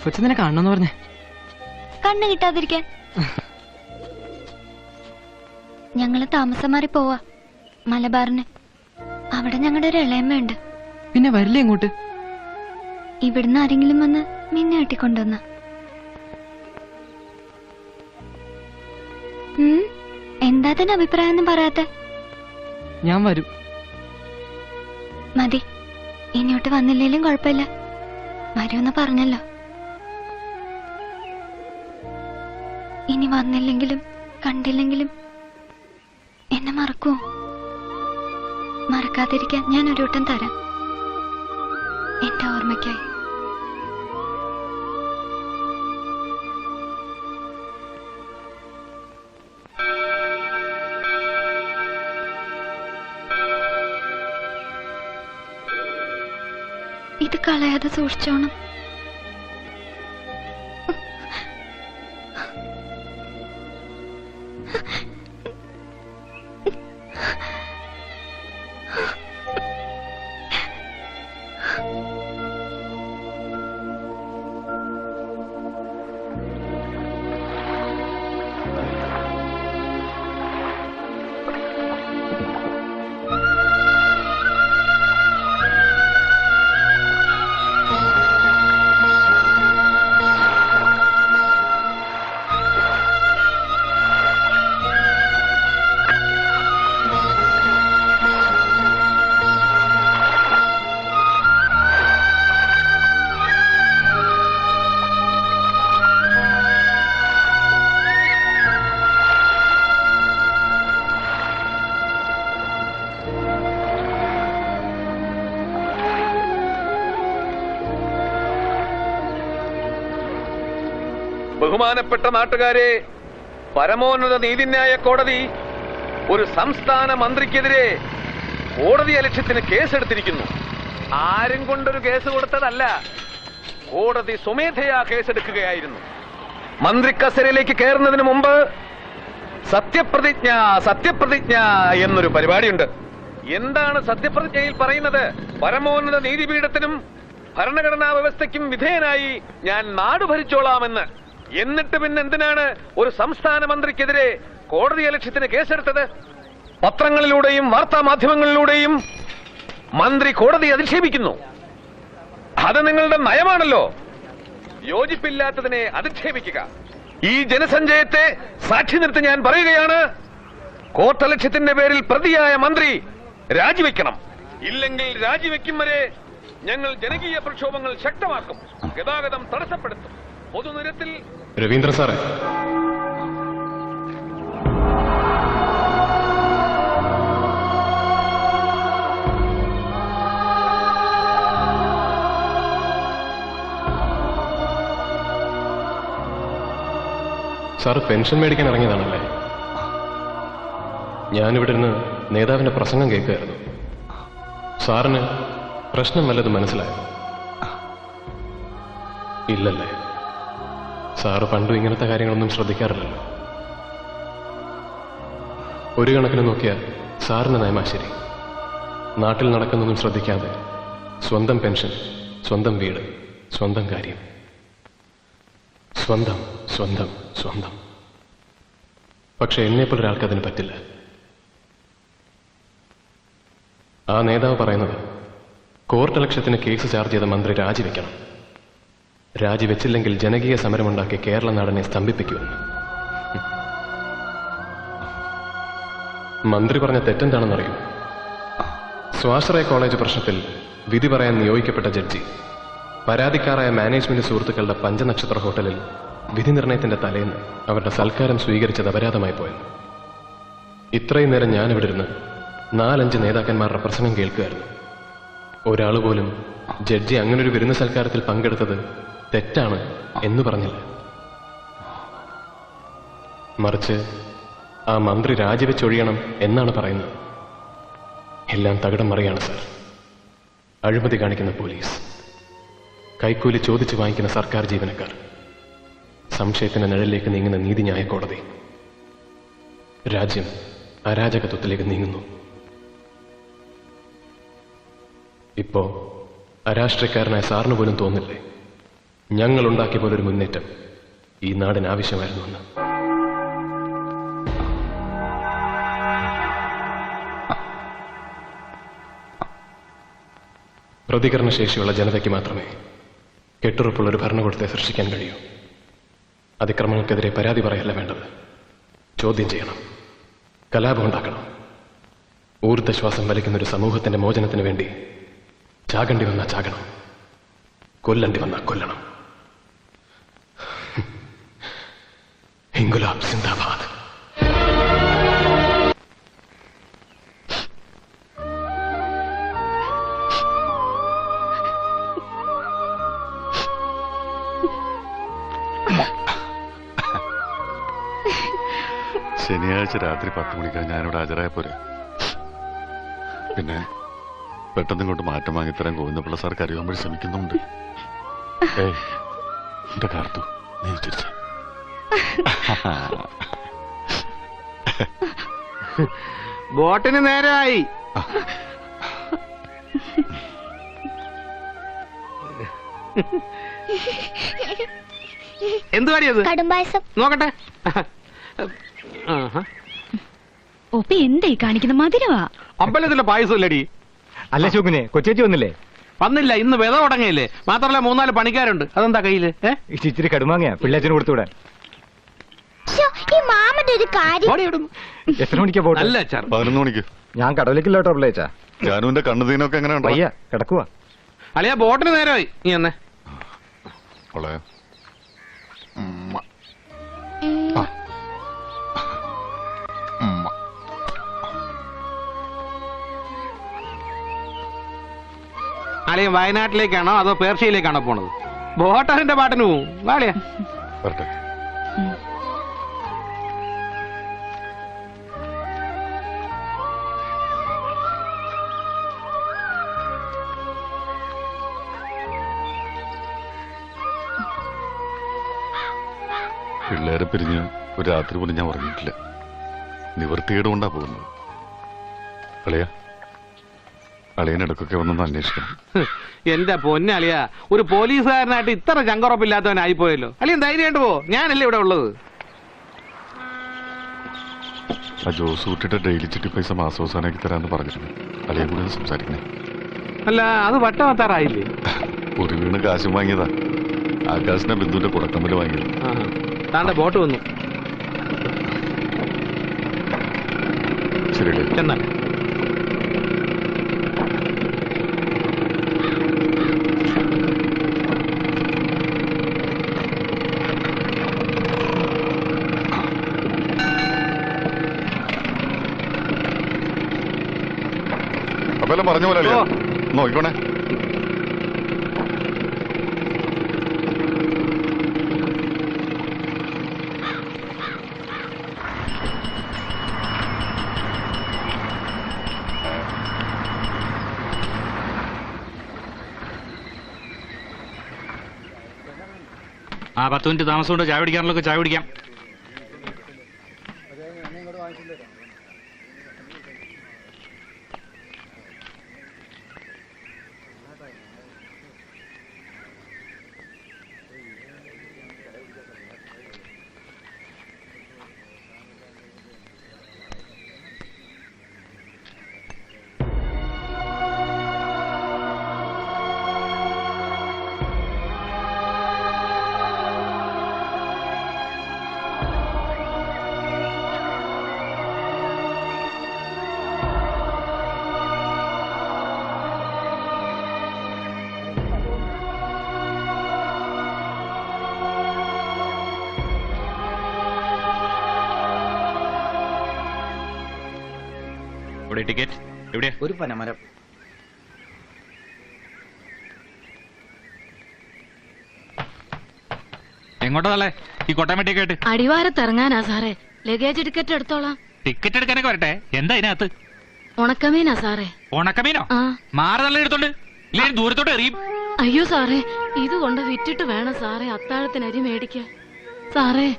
കൊച്ചിനെ കാണണമെന്ന് പറഞ്ഞേ. കണ്ണു കിട്ടാതിരിക്കാൻ ഞങ്ങള് താമസം മാറി പോവാ മലബാറിന്. അവിടെ ഞങ്ങളുടെ ഒരു ഇളയമ്മയുണ്ട്. പിന്നെ വരില്ലേ ഇങ്ങോട്ട്? ഇവിടുന്ന് ആരെങ്കിലും വന്ന് മിന്നെ കെട്ടിക്കൊണ്ടുവന്ന. എന്താ തന്നെ അഭിപ്രായം ഒന്നും പറയാത്തെ? ഞാൻ വരും. മതി, ഇങ്ങോട്ട് വന്നില്ലേലും കുഴപ്പമില്ല. വരുമെന്ന് പറഞ്ഞല്ലോ. ഇനി വന്നില്ലെങ്കിലും കണ്ടില്ലെങ്കിലും എന്നെ മറക്കുമോ? മറക്കാതിരിക്കാൻ ഞാൻ ഒരു വട്ടം തരാം, എന്റെ ഓർമ്മയ്ക്കായി. ഇത് കളയാതെ സൂക്ഷിച്ചോണം. ബഹുമാനപ്പെട്ട നാട്ടുകാരെ, പരമോന്നത നീതിന്യായ കോടതി ഒരു സംസ്ഥാന മന്ത്രിക്കെതിരെ കോടതി അലക്ഷ്യത്തിന് കേസെടുത്തിരിക്കുന്നു. ആരും കൊണ്ടൊരു കേസ് കൊടുത്തതല്ല, കോടതി സ്വമേധയാ കേസെടുക്കുകയായിരുന്നു. മന്ത്രി കസേരയിലേക്ക് കയറുന്നതിന് മുമ്പ് സത്യപ്രതിജ്ഞ എന്നൊരു പരിപാടിയുണ്ട്. എന്താണ് സത്യപ്രതിജ്ഞയിൽ പറയുന്നത്? പരമോന്നത നീതിപീഠത്തിനും ഭരണഘടനാ വ്യവസ്ഥയ്ക്കും വിധേയനായി ഞാൻ നാട് ഭരിച്ചോളാമെന്ന്. എന്നിട്ട് പിന്നെ എന്തിനാണ് ഒരു സംസ്ഥാന മന്ത്രിക്കെതിരെ കോടതി അലക്ഷ്യത്തിന് കേസെടുത്തത്? പത്രങ്ങളിലൂടെയും വാർത്താ മാധ്യമങ്ങളിലൂടെയും മന്ത്രി കോടതി അധിക്ഷേപിക്കുന്നു. അത് നിങ്ങളുടെ നയമാണല്ലോ. യോജിപ്പില്ലാത്തതിനെ അധിക്ഷേപിക്കുക. ഈ ജനസഞ്ചയത്തെ സാക്ഷി നിർത്തി ഞാൻ പറയുകയാണ്, കോർട്ടലക്ഷ്യത്തിന്റെ പേരിൽ പ്രതിയായ മന്ത്രി രാജിവെക്കണം. ഇല്ലെങ്കിൽ രാജിവെക്കും വരെ ഞങ്ങൾ ജനകീയ പ്രക്ഷോഭങ്ങൾ ശക്തമാക്കും, ഗതാഗതം തടസ്സപ്പെടുത്തും, പൊതുനിരത്തിൽ. രവീന്ദ്രൻ സാറേ, സാറ് പെൻഷൻ മേടിക്കാൻ ഇറങ്ങിയതാണല്ലേ? ഞാനിവിടെ നിന്ന് നേതാവിന്റെ പ്രസംഗം കേൾക്കുകയായിരുന്നു. സാറിന് പ്രശ്നം വല്ലതും മനസ്സിലായോ? ഇല്ലല്ലേ? സാറ് പണ്ടും ഇങ്ങനത്തെ കാര്യങ്ങളൊന്നും ശ്രദ്ധിക്കാറില്ലല്ലോ. ഒരു കണക്കിന് നോക്കിയാൽ സാറിന് നയമാ ശരി. നാട്ടിൽ നടക്കുന്നൊന്നും ശ്രദ്ധിക്കാതെ സ്വന്തം പെൻഷൻ, സ്വന്തം വീട്, സ്വന്തം കാര്യം, സ്വന്തം സ്വന്തം സ്വന്തം. പക്ഷെ എന്നെപ്പോലെ ഒരാൾക്ക് അതിന് പറ്റില്ല. ആ നേതാവ് പറയുന്നത് കോർട്ട് ലക്ഷ്യത്തിന് കേസ് ചാർജ് ചെയ്ത മന്ത്രി രാജിവെക്കണം, രാജിവെച്ചില്ലെങ്കിൽ ജനകീയ സമരമുണ്ടാക്കി കേരള നാടിനെ സ്തംഭിപ്പിക്കുമെന്ന്. മന്ത്രി പറഞ്ഞ തെറ്റെന്താണെന്നറിയൂ? സ്വാശ്രയ കോളേജ് പ്രശ്നത്തിൽ വിധി പറയാൻ നിയോഗിക്കപ്പെട്ട ജഡ്ജി പരാതിക്കാരായ മാനേജ്മെന്റ് സുഹൃത്തുക്കളുടെ പഞ്ചനക്ഷത്ര ഹോട്ടലിൽ വിധി നിർണയത്തിന്റെ തലേന്ന് അവരുടെ സൽക്കാരം സ്വീകരിച്ചത് അപരാധമായി പോയെന്ന്. ഇത്രയും നേരം ഞാനിവിടെ ഇരുന്ന് 4-5 നേതാക്കന്മാരുടെ പ്രസംഗം കേൾക്കുകയായിരുന്നു. ഒരാൾ പോലും ജഡ്ജി അങ്ങനൊരു വിരുന്ന് സൽക്കാരത്തിൽ പങ്കെടുത്തത് തെറ്റാണ് എന്ന് പറഞ്ഞില്ല. മറിച്ച് ആ മന്ത്രി രാജിവെച്ചൊഴിയണം എന്നാണ് പറയുന്നത്. എല്ലാം തകിടം മറിയാണ് സാർ. അഴിമതി കാണിക്കുന്ന പോലീസ്, കൈക്കൂലി ചോദിച്ചു വാങ്ങിക്കുന്ന സർക്കാർ ജീവനക്കാർ, സംശയത്തിന്റെ നിഴലിലേക്ക് നീങ്ങുന്ന നീതിന്യായ കോടതി. രാജ്യം അരാജകത്വത്തിലേക്ക് നീങ്ങുന്നു. ഇപ്പോ അരാഷ്ട്രീയക്കാരനായ സാറിന് പോലും തോന്നില്ലേ ഞങ്ങൾ ഉണ്ടാക്കിയ പോലൊരു മുന്നേറ്റം ഈ നാടിന് ആവശ്യമായിരുന്നു എന്ന്? പ്രതികരണശേഷിയുള്ള ജനതയ്ക്ക് മാത്രമേ കെട്ടുറപ്പുള്ള ഒരു ഭരണകൂടത്തെ സൃഷ്ടിക്കാൻ കഴിയൂ. അതിക്രമങ്ങൾക്കെതിരെ പരാതി പറയല്ല വേണ്ടത്, ചോദ്യം ചെയ്യണം, കലാപം ഉണ്ടാക്കണം. ഊർദ്ധശ്വാസം വലിക്കുന്ന ഒരു സമൂഹത്തിന്റെ മോചനത്തിന് വേണ്ടി ചാകണ്ടി വന്നാ ചാകണം, കൊല്ലണ്ടി വന്നാ കൊല്ലണം. ഇൻകുലാബ് സിന്ദാബാദ്. ശനിയാഴ്ച രാത്രി 10 മണിക്കാണ് ഞാനിവിടെ ഹാജരായ പോരെ. പിന്നെ പെട്ടെന്ന് ഇങ്ങോട്ട് മാറ്റം വാങ്ങിത്തരാൻ ഗോവിന്ദപിള്ള സാർ കരുവാൻ വഴി ശ്രമിക്കുന്നുണ്ട്. എന്റെ കാർത്തു നീ തിരിച്ച ബോട്ടിന് നേരമായി. എന്ത് കാര്യം കടുംപായസം നോക്കട്ടെ. ഒപ്പി എന്തായി കാണിക്കുന്ന മധുരവാ. അമ്പലത്തിലെ പായസം ഇല്ലടി. അല്ല ശോകനെ, കൊച്ചേച്ചി വന്നില്ലേ? വന്നില്ല, ഇന്ന് വിത തുടങ്ങിയില്ലേ. മാത്രമല്ല 3-4 പണിക്കാരുണ്ട്. അതെന്താ കയ്യില്? ഇച്ചിരി കടുമാങ്ങയാ പിള്ളേച്ചന് കൊടുത്തുവിടാൻ. എത്ര മണിക്കാ പോട്ടെ? 11 മണിക്ക്. ഞാൻ കടവിലേക്കില്ല കേട്ടോ പിള്ളേച്ച. ജാനുവിന്റെ കണ്ണുതീനൊക്കെ എങ്ങനെ ഉണ്ടോ? വയ്യ, കിടക്കുവാ. അളിയാ ബോട്ടിന് നേരമായി. നീ എന്നെ അളിയൻ വയനാട്ടിലേക്കാണോ അതോ പേർഷ്യയിലേക്കാണോ പോണത്? ബോട്ടറിന്റെ പാട്ടിന് പോവും. വാളിയാ പിള്ളേരെ പിരിഞ്ഞ് ഒരു രാത്രി പോലും ഞാൻ ഉറങ്ങിയിട്ടില്ല. നിവൃത്തികേട് കൊണ്ടാ പോകുന്നത്. അളിയനിടക്കൊക്കെ വന്നൊന്ന് അന്വേഷിക്കണം. എന്റെ പൊന്നളിയാ, ഒരു പോലീസുകാരനായിട്ട് ഇത്ര ചങ്കുറപ്പില്ലാത്തവനായിപ്പോയല്ലോ. അളിയൻ ധൈര്യമായിട്ട് പോ, ഞാനല്ലേ ഇവിടെ ഉള്ളത്. ആ ജോസ് കൂട്ടിട്ട് ഡെയിലി ചിട്ടി പൈസ മാസവസാനാക്കി തരാന്ന് പറഞ്ഞിട്ടുണ്ട്. അളിയെ കൂടി സംസാരിക്കണേ. അല്ല അത് വട്ടമത്താറായില്ലേ? ഒരു വീണ് കാശും വാങ്ങിയതാ. ആകാശിനെ ബിന്ദുവിന്റെ കുടക്കമ്പല് വാങ്ങിയത്. താണ്ട ബോട്ട് വന്നു. ശരി ചെന്നാൽ അപ്പൊ എല്ലാം പറഞ്ഞ പോലെ നോക്കിക്കോണേ. 10 മിനിറ്റ് താമസം കൊണ്ട് ചായ പിടിക്കാനുള്ളതൊക്കെ ചായ പിടിക്കാം. ടിക്കറ്റ് എവിടെയാ? ഒരു പനമരം. എങ്ങോട്ടല്ലേ ഈ കൊട്ടാമട്ടിയൊക്കെ ആയിട്ട്? അടിവാരത്ത് ഇറങ്ങാനാ സാറേ. ലഗേജ് ടിക്കറ്റ് എടുത്തോളാം. ടിക്കറ്റ് എടുക്കാനൊക്കെ വരട്ടെ. എന്താ ഇതിനകത്ത്? ഉണക്കമീനാ സാറേ. ഉണക്കമീനോ? മാറി നല്ല എടുത്തോണ്ട് ഇല്ലെങ്കിൽ ദൂരത്തോട്ട് എറിയും. അയ്യോ സാറേ, ഇത് കൊണ്ട് വിറ്റിട്ട് വേണം സാറേ അത്താഴത്തിന് അരി മേടിക്കാൻ. സാറേ,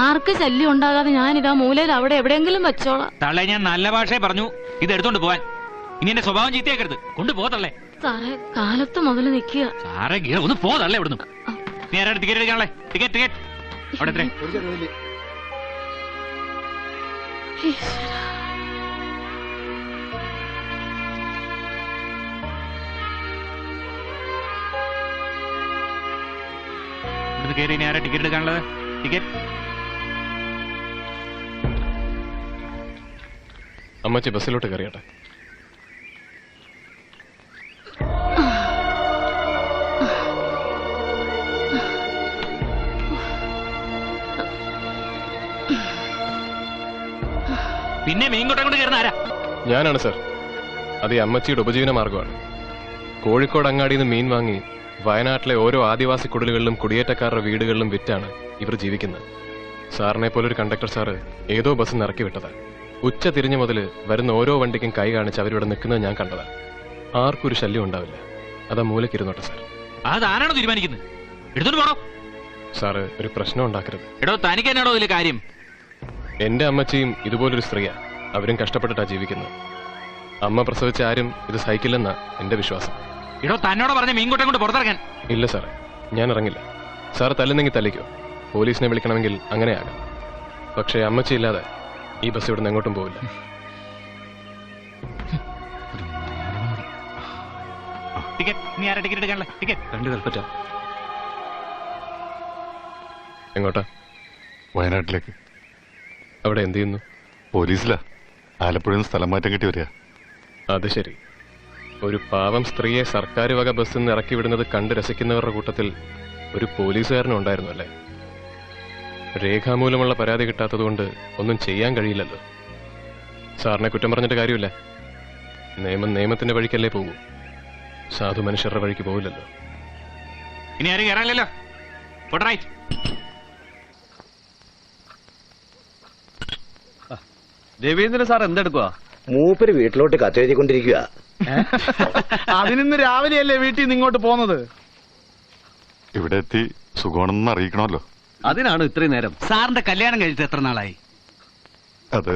ആർക്ക് ശല്യം ഉണ്ടാകാതെ ഞാനിതാ മൂലയിൽ അവിടെ എവിടെയെങ്കിലും വെച്ചോളാം. തള്ളേ, ഞാൻ നല്ല ഭാഷയെ പറഞ്ഞു ഇത് എടുത്തോണ്ട് പോവാൻ. ഇനി എന്റെ സ്വഭാവം ചീത്തയാക്കരുത്. കൊണ്ടുപോതല്ലേ സാറേ. കാലത്ത് മുതൽ നിൽക്കുക സാറേ. ഒന്ന് പോതല്ലേ ഇവിടുന്ന്. നീ ആരാണ് ടിക്കറ്റ് എടുക്കാനല്ലേ? ടിക്കറ്റ് ടിക്കറ്റ് അവിടെ എത്ര? ഇവിടുന്ന് കയറി ഇനി ആരാ ടിക്കറ്റ് എടുക്കാനുള്ളത്? ടിക്കറ്റ് അമ്മച്ചി ബസ്സിലോട്ട് കയറിയട്ടെ. പിന്നെ മീൻകൊട്ടം കൊണ്ട് കയറുന്ന ആരാ? ഞാനാണ് സർ. അത് ഈ അമ്മച്ചിയുടെ ഉപജീവന മാർഗമാണ്. കോഴിക്കോട് അങ്ങാടിയിൽ നിന്ന് മീൻ വാങ്ങി വയനാട്ടിലെ ഓരോ ആദിവാസി കുടിലുകളിലും കുടിയേറ്റക്കാരുടെ വീടുകളിലും വിറ്റാണ് ഇവർ ജീവിക്കുന്നത്. സാറിനെ പോലൊരു കണ്ടക്ടർ സാറ് ഏതോ ബസ് ഇറക്കി വിട്ടതാണ്. ഉച്ച തിരിഞ്ഞു മുതൽ വരുന്ന ഓരോ വണ്ടിക്കും കൈ കാണിച്ച് അവരിവിടെ നിൽക്കുന്നത് ഞാൻ കണ്ടതാണ്. ആർക്കും ഒരു ശല്യം ഉണ്ടാവില്ല. അതാ മൂലക്കിരുന്നോട്ടെ സാർ. അതാരാണോ തീരുമാനിക്കുന്നത്? എടുത്തോണ്ട് പോണോ? സാറ് ഒരു പ്രശ്നം ഉണ്ടാക്കരുത്. എടോ, തനിക്ക് എന്നാണോ ഇതിലെ കാര്യം? എന്റെ അമ്മച്ചിയും ഇതുപോലൊരു സ്ത്രീയാ. അവരും കഷ്ടപ്പെട്ടിട്ടാ ജീവിക്കുന്നത്. അമ്മ പ്രസവിച്ച ആരും ഇത് സഹിക്കില്ലെന്നാ എന്റെ വിശ്വാസം. എടോ, തന്നോട് പറഞ്ഞ മീൻകൊട്ടം കൊണ്ട് പുറത്തിറങ്ങാൻ. ഇല്ല സാറേ, ഞാൻ ഇറങ്ങില്ല. സാർ തല്ലുന്നെങ്കിൽ തല്ലിക്കോ. പോലീസിനെ വിളിക്കണമെങ്കിൽ അങ്ങനെയാകാം. പക്ഷേ അമ്മച്ചി ഇല്ലാതെ ഈ ബസ് ഇവിടുന്ന് എങ്ങോട്ടും പോവില്ല. നീ ആരാ ടിക്കറ്റ് എടുക്കാനല്ലേ? ടിക്കറ്റ് 2 കൽപ്പറ്റ. എങ്ങോട്ടാ? വയനാട്ടിലേക്ക്. അവിടെ എന്ത് ചെയ്യുന്നു? പോലീസിലാ. ആലപ്പുഴയിൽ നിന്ന് സ്ഥലം മാറ്റം കിട്ടി വരിക. അത് ശരി. ഒരു പാവം സ്ത്രീയെ സർക്കാർ വക ബസ്സിൽ നിന്ന് ഇറക്കി വിടുന്നത് കണ്ട് രസിക്കുന്നവരുടെ കൂട്ടത്തിൽ ഒരു പോലീസുകാരനും ഉണ്ടായിരുന്നു അല്ലേ? രേഖാമൂലമുള്ള പരാതി കിട്ടാത്തതുകൊണ്ട് ഒന്നും ചെയ്യാൻ കഴിയില്ലല്ലോ. സാറിനെ കുറ്റം പറഞ്ഞിട്ട് കാര്യമില്ല. നിയമം നിയമത്തിന്റെ വഴിക്കല്ലേ പോകൂ. സാധു മനുഷ്യരുടെ വഴിക്ക് പോകില്ലല്ലോ. ഇനി ആരും കയറാനില്ലല്ലോ. റൈറ്റ്. രവീന്ദ്രൻ സാർ എന്തെടുക്കുക? മൂപ്പര് വീട്ടിലോട്ട് കത്തെഴുതിക്കൊണ്ടിരിക്കുക. അതിനിന്ന് രാവിലെയല്ലേ വീട്ടിൽ നിന്ന് ഇങ്ങോട്ട് പോകുന്നത്? ഇവിടെ എത്തി സുഖമാണെന്ന് അറിയിക്കണമല്ലോ. അതിനാണ് ഇത്രയും നേരം. സാറിന്റെ കല്യാണം കഴിച്ചിട്ട് എത്ര നാളായി? അത്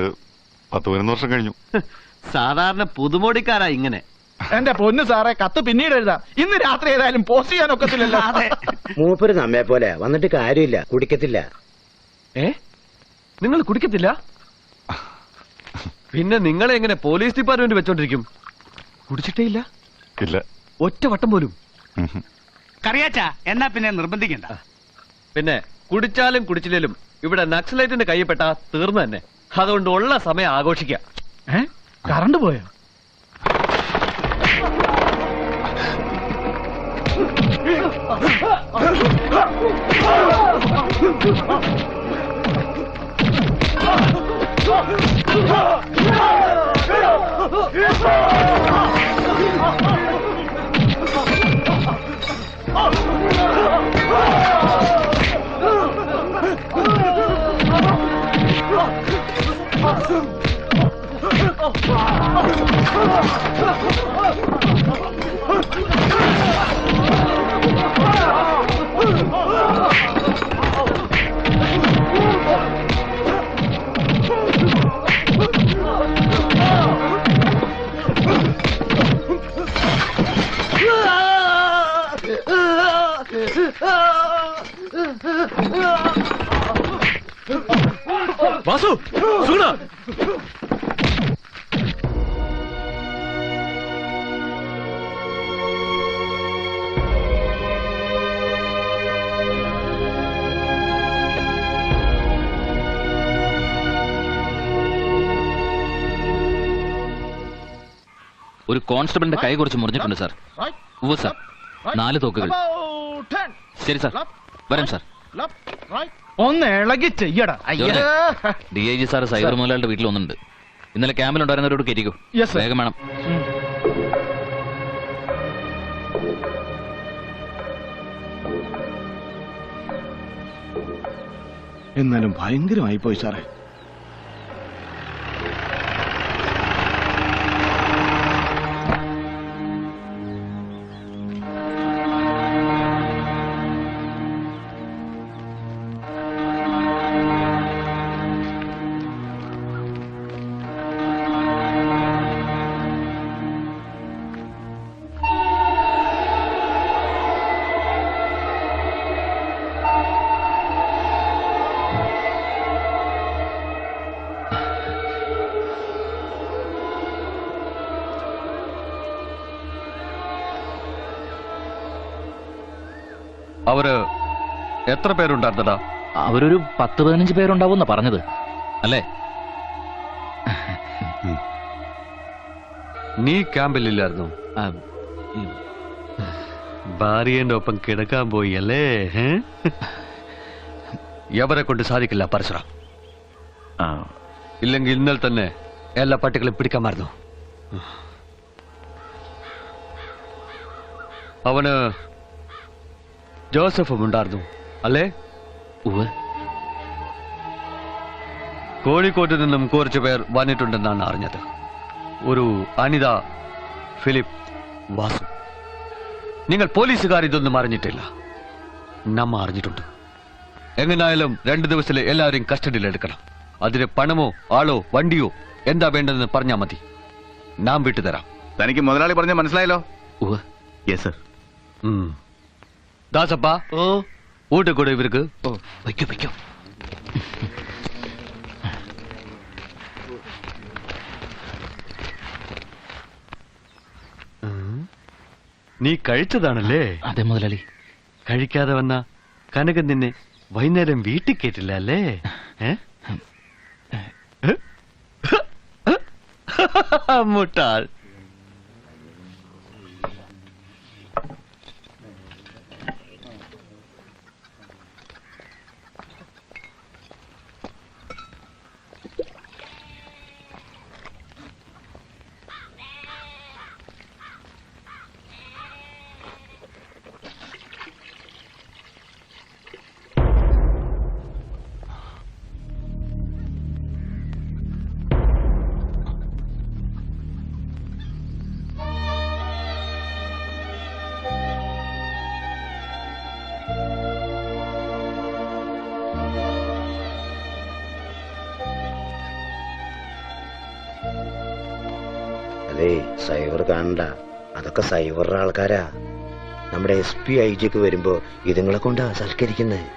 10-11 വർഷം കഴിഞ്ഞു. സാധാരണ പുതുമോടിക്കാരാ ഇങ്ങനെ. എന്റെ പൊന്നു സാറേ, കത്ത് പിന്നീട് എഴുതാം. ഇന്ന് രാത്രി ഏതായാലും പോസ്റ്റ് ചെയ്യാൻ ഒക്കത്തില്ലല്ലോ. മൂപ്പര് നമ്മെ പോലെ വന്നിട്ട് കാര്യമില്ല, കുടിക്കത്തില്ല. നിങ്ങൾ കുടിക്കത്തില്ല? പിന്നെ നിങ്ങളെ എങ്ങനെ പോലീസ് ഡിപ്പാർട്ട്മെന്റ് വെച്ചോണ്ടിരിക്കും? കുടിച്ചിട്ടേ ഇല്ല? ഇല്ല, ഒറ്റ വട്ടം പോലും. കറിയാച്ചാ, എന്നാ പിന്നെ നിർബന്ധിക്കണ്ട. പിന്നെ കുടിച്ചാലും കുടിച്ചില്ലേലും ഇവിടെ നക്സലൈറ്റിന്റെ കയ്യിൽപ്പെട്ടാ തീർന്നു തന്നെ. അതുകൊണ്ട് ഉള്ള സമയം ആഘോഷിക്കാം. കറണ്ട് പോയോ? വാസു സുഗുണ ഒരു കോൺസ്റ്റബിളിന്റെ കൈ കുറച്ച് മുറിഞ്ഞിട്ടുണ്ട് സാർ. ഉവ്വ് സാർ, 4 തോക്കുകൾ. ശരി സാർ, വരാം സാർ. ഒന്ന് ഇളകി ചെയ്യടാ. DIG സാർ സൈബർ മുതലാളിയുടെ വീട്ടിൽ ഒന്നുണ്ട്. ഇന്നലെ ക്യാമ്പിലുണ്ടായിരുന്നവരോട് കയറ്റിക്കോ. വേഗം വേണം. എന്നാലും ഭയങ്കരമായി പോയി സാറേ. അവര് എത്ര പേരുണ്ടായിരുന്നടാ? അവരൊരു 10-15 പേരുണ്ടാവുന്ന പറഞ്ഞത് അല്ലേ? നീ ക്യാമ്പിലില്ലായിരുന്നു? ഭാര്യന്റെ ഒപ്പം കിടക്കാൻ പോയി അല്ലേ? എവരെ കൊണ്ട് സാധിക്കില്ല പരശുറാം. ഇല്ലെങ്കിൽ ഇന്നലെ തന്നെ എല്ലാ പട്ടികളും പിടിക്കാമായിരുന്നു. അവന് ജോസഫും ഉണ്ടായിരുന്നു അല്ലേ? കോഴിക്കോട്ട് നിന്നും കുറച്ചു പേർ വന്നിട്ടുണ്ടെന്നാണ് അറിഞ്ഞത്. ഒരു അനിത, ഫിലിപ്പ്, വാസു. നിങ്ങൾ പോലീസുകാർ ഇതൊന്നും അറിഞ്ഞിട്ടില്ല. നമ്മ അറിഞ്ഞിട്ടുണ്ട്. എങ്ങനായാലും 2 ദിവസത്തിൽ എല്ലാവരെയും കസ്റ്റഡിയിൽ എടുക്കണം. അതിന് പണമോ ആളോ വണ്ടിയോ എന്താ വേണ്ടതെന്ന് പറഞ്ഞാൽ മതി. നാം വിട്ടുതരാം. തനിക്ക് മുതലാളി പറഞ്ഞ മനസ്സിലായല്ലോ? Yes sir. ദാസപ്പ, ഊട്ടക്കൂടെ ഇവർക്ക്. വയ്ക്കോ വയ്ക്കോ. നീ കഴിച്ചതാണല്ലേ? അതെ മുതലാളി. കഴിക്കാതെ വന്ന കനകൻ നിന്നെ വൈകുന്നേരം വീട്ടിൽ കേട്ടില്ല അല്ലേ? മുട്ടാൾ. അതെ, സൈബർ കാണണ്ട. അതൊക്കെ സൈബറുടെ ആൾക്കാരാ. നമ്മുടെ SP IG ഒക്കെ വരുമ്പോ ഇതുങ്ങളെ കൊണ്ടാ സൽക്കരിക്കുന്നത്.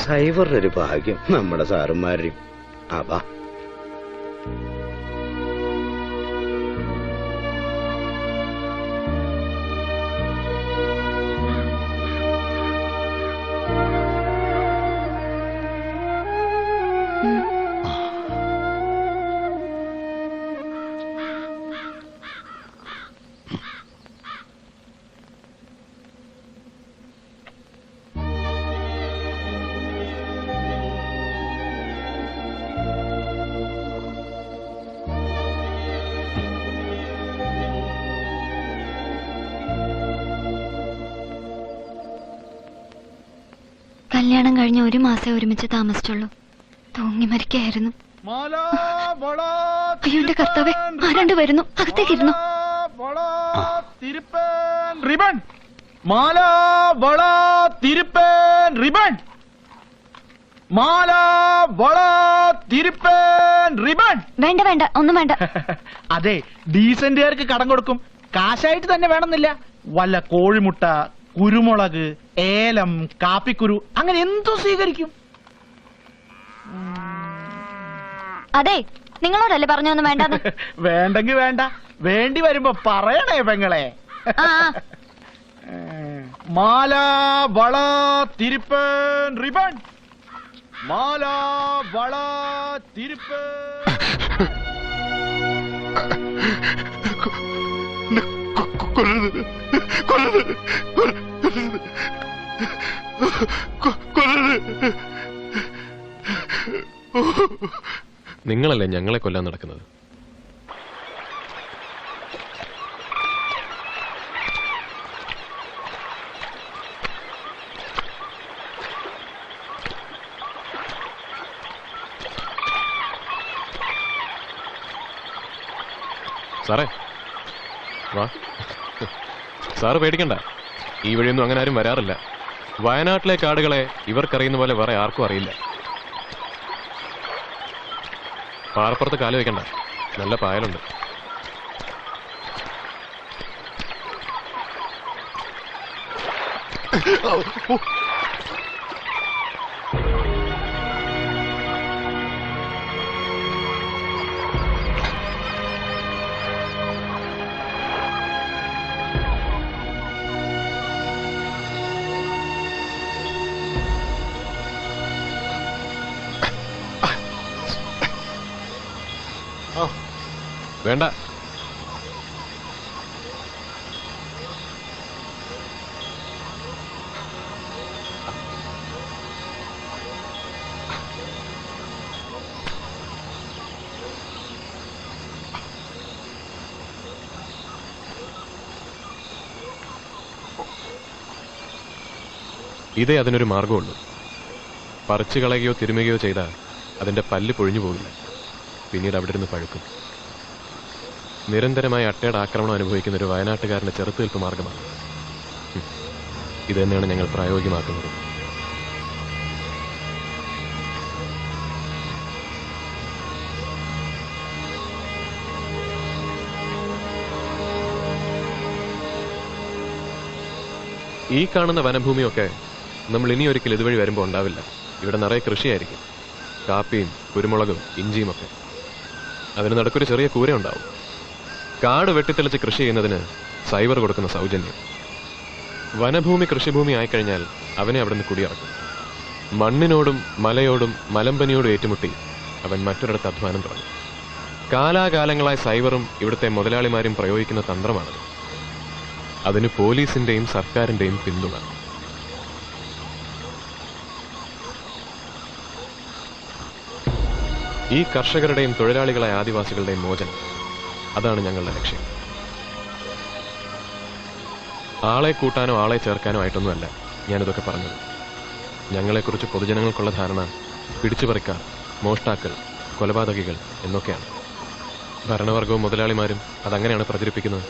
സൈബറിന്റെ ഒരു ഭാഗ്യം നമ്മുടെ സാറുമാരും. അവാ കല്യാണം കഴിഞ്ഞ 1 മാസം ഒരുമിച്ച് താമസിച്ചുള്ളൂ. തൂങ്ങി മരിക്കായിരുന്നു. അയ്യോ എന്റെ കർത്താവേ, ആരാണ്ട് വരുന്നു. അകത്തേക്കിരുന്നു. റിബൺ, മാല, വള, തിരുപ്പൻ, റിബൺ, മാല, വള, തിരുപ്പൻ, റിബൺ. വേണ്ട വേണ്ട, ഒന്നും വേണ്ട. അതെ, ഡീസന്റുകാർക്ക് കടം കൊടുക്കും. കാശായിട്ട് തന്നെ വേണമെന്നില്ല. വല്ല കോഴിമുട്ട, കുരുമുളക്, ഏലം, കാപ്പിക്കുരു, അങ്ങനെ എന്തോ സ്വീകരിക്കും. അതെ നിങ്ങളോടല്ലേ പറഞ്ഞൊന്നും വേണ്ടെന്ന്. വേണ്ടെങ്കി വേണ്ട, വേണ്ടി വരുമ്പോ പറയണേ പെങ്ങളെ. മാല വള തിരുപ്പൻ റിബൺ, മാല വള തിരുപ്പൻ. നിങ്ങളല്ലേ ഞങ്ങളെ കൊല്ലാൻ നടക്കുന്നത്? സാറേ വാ. സാറ് പേടിക്കണ്ട, ഈ വഴിയൊന്നും അങ്ങനെ ആരും വരാറില്ല. വയനാട്ടിലെ കാടുകളെ ഇവർക്കറിയുന്ന പോലെ വേറെ ആർക്കും അറിയില്ല. പാറപ്പുറത്ത് കാല് വെക്കണ്ട, നല്ല പായലുണ്ട്. വേണ്ട, ഇതേ അതിനൊരു മാർഗമുള്ളൂ. പറിച്ചു കളയുകയോ തിരുമുകയോ ചെയ്താൽ അതിന്റെ പല്ല് പൊഴിഞ്ഞു പോകില്ല, പിന്നീട് അവിടെ ഇരുന്ന് പഴുക്കും. നിരന്തരമായ അട്ടയുടെ ആക്രമണം അനുഭവിക്കുന്ന ഒരു വയനാട്ടുകാരന്റെ ചെറുത്തുനിൽപ്പ് മാർഗമാണ് ഇത് തന്നെയാണ് ഞങ്ങൾ പ്രായോഗികമാക്കുന്നത്. ഈ കാണുന്ന വനഭൂമിയൊക്കെ നമ്മൾ ഇനി ഒരിക്കൽ ഇതുവഴി വരുമ്പോൾ ഉണ്ടാവില്ല. ഇവിടെ നിറയെ കൃഷിയായിരിക്കും, കാപ്പിയും കുരുമുളകും ഇഞ്ചിയും ഒക്കെ. അതിന് നടുക്കൊരു ചെറിയ കൂര ഉണ്ടാവും. കാട് വെട്ടിത്തെളിച്ച് കൃഷി ചെയ്യുന്നതിന് സൈവർ കൊടുക്കുന്ന സൗജന്യം. വനഭൂമി കൃഷിഭൂമി ആയിക്കഴിഞ്ഞാൽ അവനെ അവിടെ നിന്ന് കുടിയിറക്കും. മണ്ണിനോടും മലയോടും മലമ്പനിയോടും ഏറ്റുമുട്ടി അവൻ മറ്റൊരിടത്ത് അധ്വാനം തുടങ്ങും. കാലാകാലങ്ങളായി സൈവറും ഇവിടുത്തെ മുതലാളിമാരും പ്രയോഗിക്കുന്ന തന്ത്രമാണത്. അതിന് പോലീസിന്റെയും സർക്കാരിന്റെയും പിന്തുണ. ഈ കർഷകരുടെയും തൊഴിലാളികളായ ആദിവാസികളുടെയും മോചനം, അതാണ് ഞങ്ങളുടെ ലക്ഷ്യം. ആളെ കൂട്ടാനോ ആളെ ചേർക്കാനോ ആയിട്ടൊന്നുമല്ല ഞാനിതൊക്കെ പറഞ്ഞത്. ഞങ്ങളെക്കുറിച്ച് പൊതുജനങ്ങൾക്കുള്ള ധാരണ പിടിച്ചുപറിക്കാർ, മോഷ്ടാക്കൾ, കൊലപാതകികൾ എന്നൊക്കെയാണ്. ഭരണവർഗവും മുതലാളിമാരും അതങ്ങനെയാണ് പ്രചരിപ്പിക്കുന്നത്.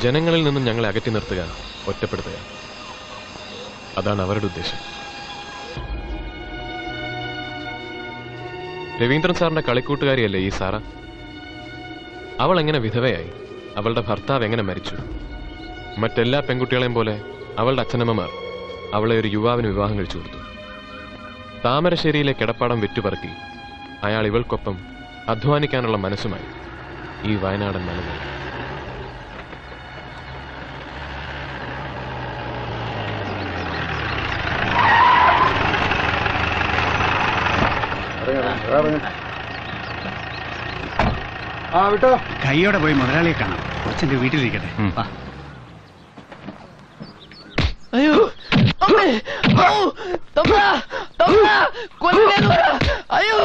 ജനങ്ങളിൽ നിന്നും ഞങ്ങളെ അകറ്റി നിർത്തുക, ഒറ്റപ്പെടുത്തുക, അതാണ് അവരുടെ ഉദ്ദേശം. രവീന്ദ്രൻ സാറിന്റെ കളിക്കൂട്ടുകാരിയല്ലേ ഈ സാറ? അവൾ എങ്ങനെ വിധവയായി? അവളുടെ ഭർത്താവ് എങ്ങനെ മരിച്ചു? മറ്റെല്ലാ പെൺകുട്ടികളെയും പോലെ അവളുടെ അച്ഛനമ്മമാർ അവളെ ഒരു യുവാവിന് വിവാഹം കഴിച്ചു കൊടുത്തു. താമരശ്ശേരിയിലെ കിടപ്പാടം വിറ്റുപറക്കി അയാൾ ഇവൾക്കൊപ്പം അധ്വാനിക്കാനുള്ള മനസ്സുമായി ഈ വയനാടൻ മലനിൽ. വിട്ടോ, കൈയോടെ പോയി മുതലാളിയെ കാണാം. കൊച്ചെന്റെ വീട്ടിലിരിക്കട്ടെ. അയ്യോ അമ്മേ, അയ്യോ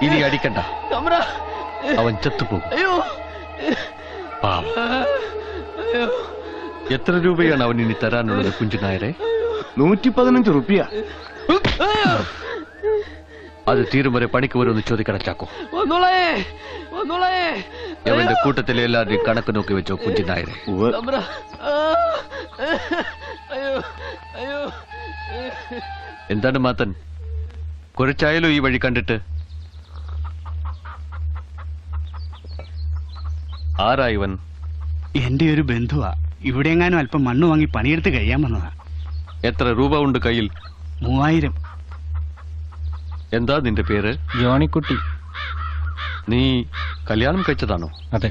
ഇനി അടിക്കണ്ട, അവൻ ചത്തുപോകും. എത്ര രൂപയാണ് അവൻ ഇനി തരാനുള്ളത് കുഞ്ചുനായരെ? 115 റുപ്യ. അത് തീരും വരെ പണിക്ക് വരുമെന്ന് ചോദിക്കണം ചാക്കോ. അവന്റെ കൂട്ടത്തിലെ എല്ലാവരുടെയും കണക്ക് നോക്കി വെച്ചോ കുഞ്ചുനായരെ. എന്താണ് മാത്തൻ, കുറച്ചായാലോ ഈ വഴി കണ്ടിട്ട്? ആരാ ഇവൻ? എന്റെ ഒരു ബന്ധുവാ. ഇവിടെ എങ്ങാനും അല്പം മണ്ണ് വാങ്ങി പണിയെടുത്ത് കഴിയാൻ വന്നതാ. എത്ര രൂപ ഉണ്ട് കയ്യിൽ? 3000. എന്താ നിന്റെ പേര്? ജോണിക്കുട്ടി. നീ കല്യാണം കഴിച്ചതാണോ? അതെ.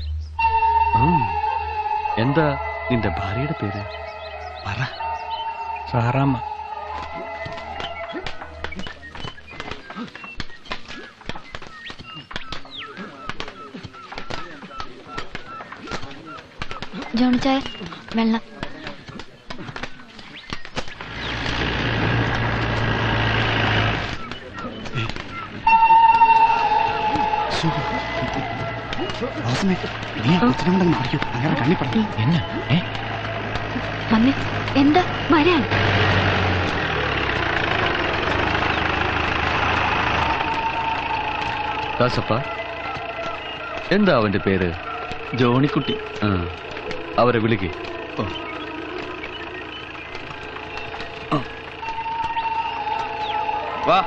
എന്താ നിന്റെ ഭാര്യയുടെ പേര്? പറ. സാറാമ്മ. ജോണിച്ചായ വെള്ളം. മമ്മി എന്താ വരാൻ? ദാസപ്പ, എന്താ അവന്റെ പേര്? ജോണിക്കുട്ടി. അവരെ വിളിക്കേ. വാ.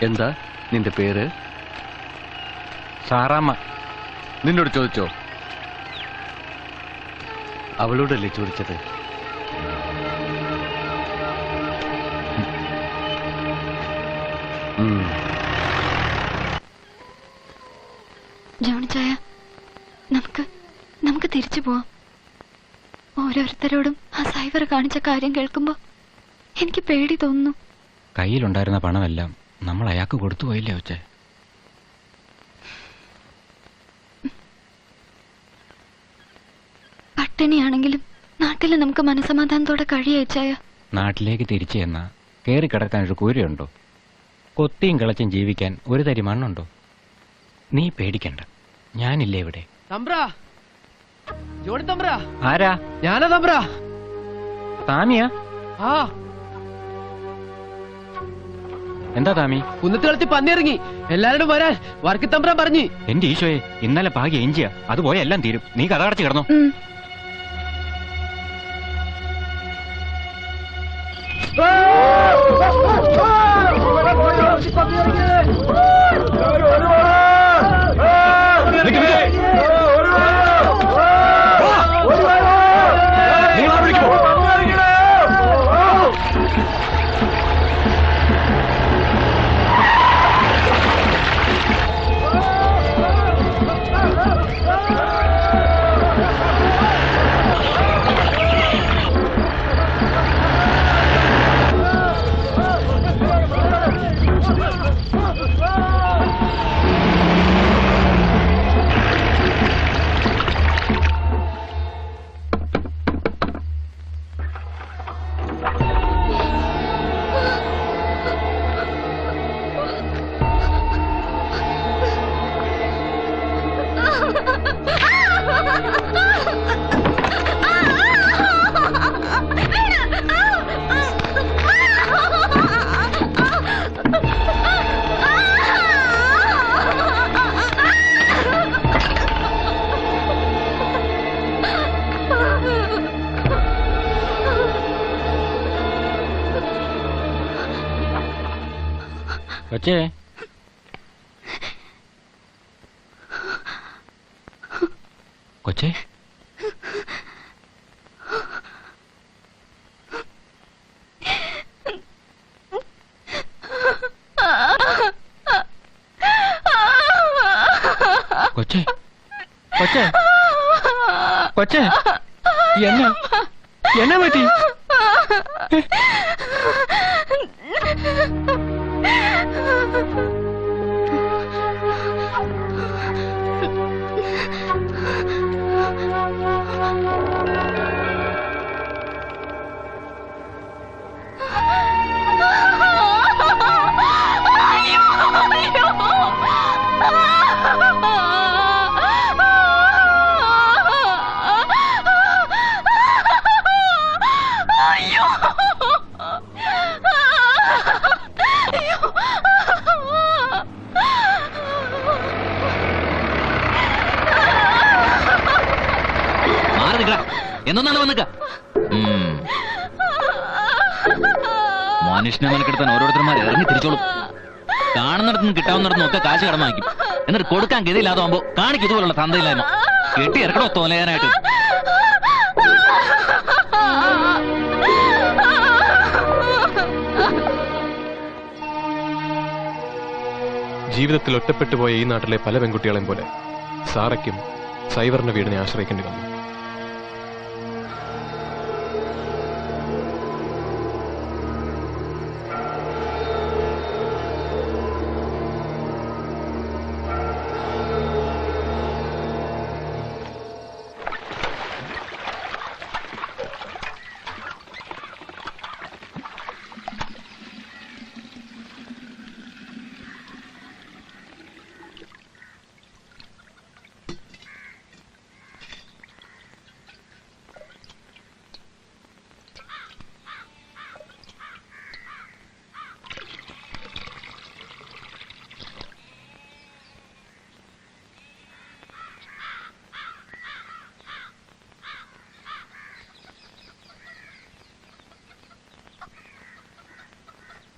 എന്താ നിന്റെ പേര്? സാറാമ്മ. നിന്നോട് ചോദിച്ചോ? അവളോടല്ലേ ചോദിച്ചത്? ജോണിച്ചായ നമുക്ക് തിരിച്ചു പോവാം. ഓരോരുത്തരോടും ആ സൈവർ കാണിച്ച കാര്യം കേൾക്കുമ്പോ എനിക്ക് പേടി തോന്നുന്നു. കയ്യിലുണ്ടായിരുന്ന പണമെല്ലാം നമ്മൾ അയാൾക്ക് കൊടുത്തു പോയില്ലേ ഒച്ചേ? പട്ടിണിയാണെങ്കിലും നാട്ടിൽ നമുക്ക് മനസമാധാനത്തോടെ കഴിയച്ചായ. നാട്ടിലേക്ക് തിരിച്ചു ചെന്നാ കയറി കിടക്കാൻ ഒരു കൂരയുണ്ടോ? കൊത്തിയും കിളച്ചും ജീവിക്കാൻ ഒരു തരി മണ്ണുണ്ടോ? നീ പേടിക്കണ്ട, ഞാനില്ലേ ഇവിടെ. ആരാ? ഞാനാ തമ്പ്ര. താമിയാ? എന്താ താമി? കുന്നത്ത് കളിച്ച് പന്നിയിറങ്ങി, എല്ലാരോടും വരാൻ വർക്കി തമ്പ്രാൻ പറഞ്ഞു. എന്റെ ഈശോയെ, ഇന്നലെ ഭാഗ്യ എഞ്ചിയ, അത് പോയ എല്ലാം തീരും. നീ കഥ അടച്ച് കിടന്നോ. കൊച്ചേ, കൊച്ചേ, കൊച്ചേ, കൊച്ചേ, കൊച്ചേ, എന്നാ പറ്റി? കൊടുക്ക. മനുഷ്യനെ മെനക്കെടുത്താൻ ഓരോരുത്തന്മാർ ഇറങ്ങി തിരിച്ചോളും. കാണുന്നിടത്തുനിന്ന് കിട്ടാവുന്നിടത്തുനിന്ന് ഒക്കെ കാശ് കടം വാങ്ങിക്കും. എന്നിട്ട് കൊടുക്കാൻ ഗതിയില്ലാതാവുമ്പോ കാണിക്കും ഇതുപോലുള്ള തന്തയില്ലായ്മ. കെട്ടി ഇറക്കണോ തോലയാനായിട്ട്. ജീവിതത്തിൽ ഒറ്റപ്പെട്ടു പോയ ഈ നാട്ടിലെ പല പെൺകുട്ടികളെയും പോലെ സാറയ്ക്കും സൈവറിന്റെ വീടിനെ ആശ്രയിക്കേണ്ടി വന്നു.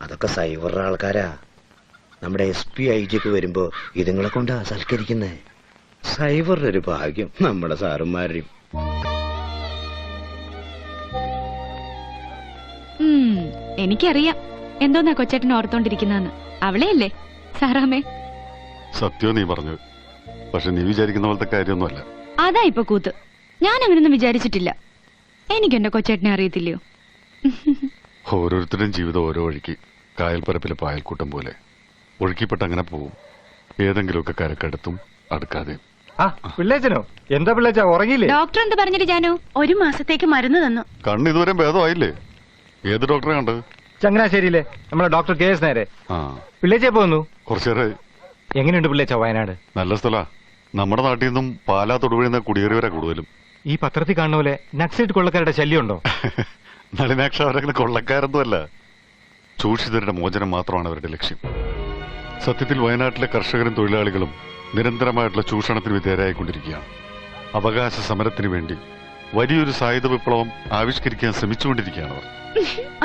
അതൊക്കെ സൈവറുടെ ആൾക്കാരാ. നമ്മുടെ SP IG വരുമ്പോ ഇതുങ്ങളെ കൊണ്ടാ സൽക്കരിക്കുന്നേ. സൈവറുടെ ഒരു ഭാഗ്യം നമ്മുടെ സാറുമാരും. എനിക്കറിയാം എന്തോന്നാ കൊച്ചേട്ടൻ ഓർത്തോണ്ടിരിക്കുന്നതെന്ന്. അവളെയല്ലേ സാറാമേ? സത്യം നീ പറഞ്ഞു. പക്ഷെ നീ വിചാരിക്കുന്ന പോലത്തെ കാര്യമൊന്നുമല്ല. അതാ ഇപ്പൊ കൂത്ത്. ഞാൻ അങ്ങനൊന്നും വിചാരിച്ചിട്ടില്ല. എനിക്ക് എന്റെ കൊച്ചേട്ടനെ അറിയത്തില്ലയോ? ഓരോരുത്തരുടെയും ജീവിതം ഓരോ വഴിക്ക്. കായൽപ്പരപ്പിലെ പായൽക്കൂട്ടം പോലെ ഒഴുക്കിപ്പെട്ട് അങ്ങനെ പോവും. ഏതെങ്കിലുമൊക്കെ കരക്കടുത്തും അടുക്കാതെ. പിള്ളേച്ചനോ? എന്താ പിള്ളേച്ച ഉറങ്ങിയില്ലേ? ഡോക്ടർ എന്ത് പറഞ്ഞിട്ട് ജാനു? 1 മാസത്തേക്ക് മരുന്ന് തന്നു. കണ്ണ് ഇതുവരെ ഭേദമായില്ലേ? ഏത് ഡോക്ടറെ കണ്ടത്? ചങ്ങനാശ്ശേരിയിലെ നമ്മളെ ഡോക്ടർ KS നേരെ. പിള്ളേച്ച പോന്നു കുറച്ചേറെ. എങ്ങനെയുണ്ട് പിള്ളേച്ച വയനാട്? നല്ല സ്ഥലാ. നമ്മുടെ നാട്ടിൽ നിന്നും പാലാ തൊടുപുഴ കുടിയേറിയവരാ കൂടുതലും. ഈ പത്രത്തിൽ കാണുന്ന പോലെ നക്സലൈറ്റ് കൊള്ളക്കാരുടെ ശല്യം ഉണ്ടോ? നളിനാക്ഷ അവരങ്ങനെ കൊള്ളക്കാരൊന്നുമല്ല. ചൂഷിതരുടെ മോചനം മാത്രമാണ് അവരുടെ ലക്ഷ്യം. സത്യത്തിൽ വയനാട്ടിലെ കർഷകരും തൊഴിലാളികളും നിരന്തരമായിട്ടുള്ള ചൂഷണത്തിന് വിധേയരായിക്കൊണ്ടിരിക്കുകയാണ്. അവകാശ സമരത്തിന് വേണ്ടി വലിയൊരു സായുധ വിപ്ലവം ആവിഷ്കരിക്കാൻ ശ്രമിച്ചുകൊണ്ടിരിക്കുകയാണ് അവർ.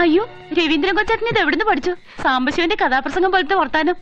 അയ്യോ, രവീന്ദ്രൻ കൊച്ചേട്ടൻ ഇത് എവിടുന്ന് പഠിച്ചു? സാംബശിവന്റെ കഥാപ്രസംഗം പോലത്തെ വർത്താനം.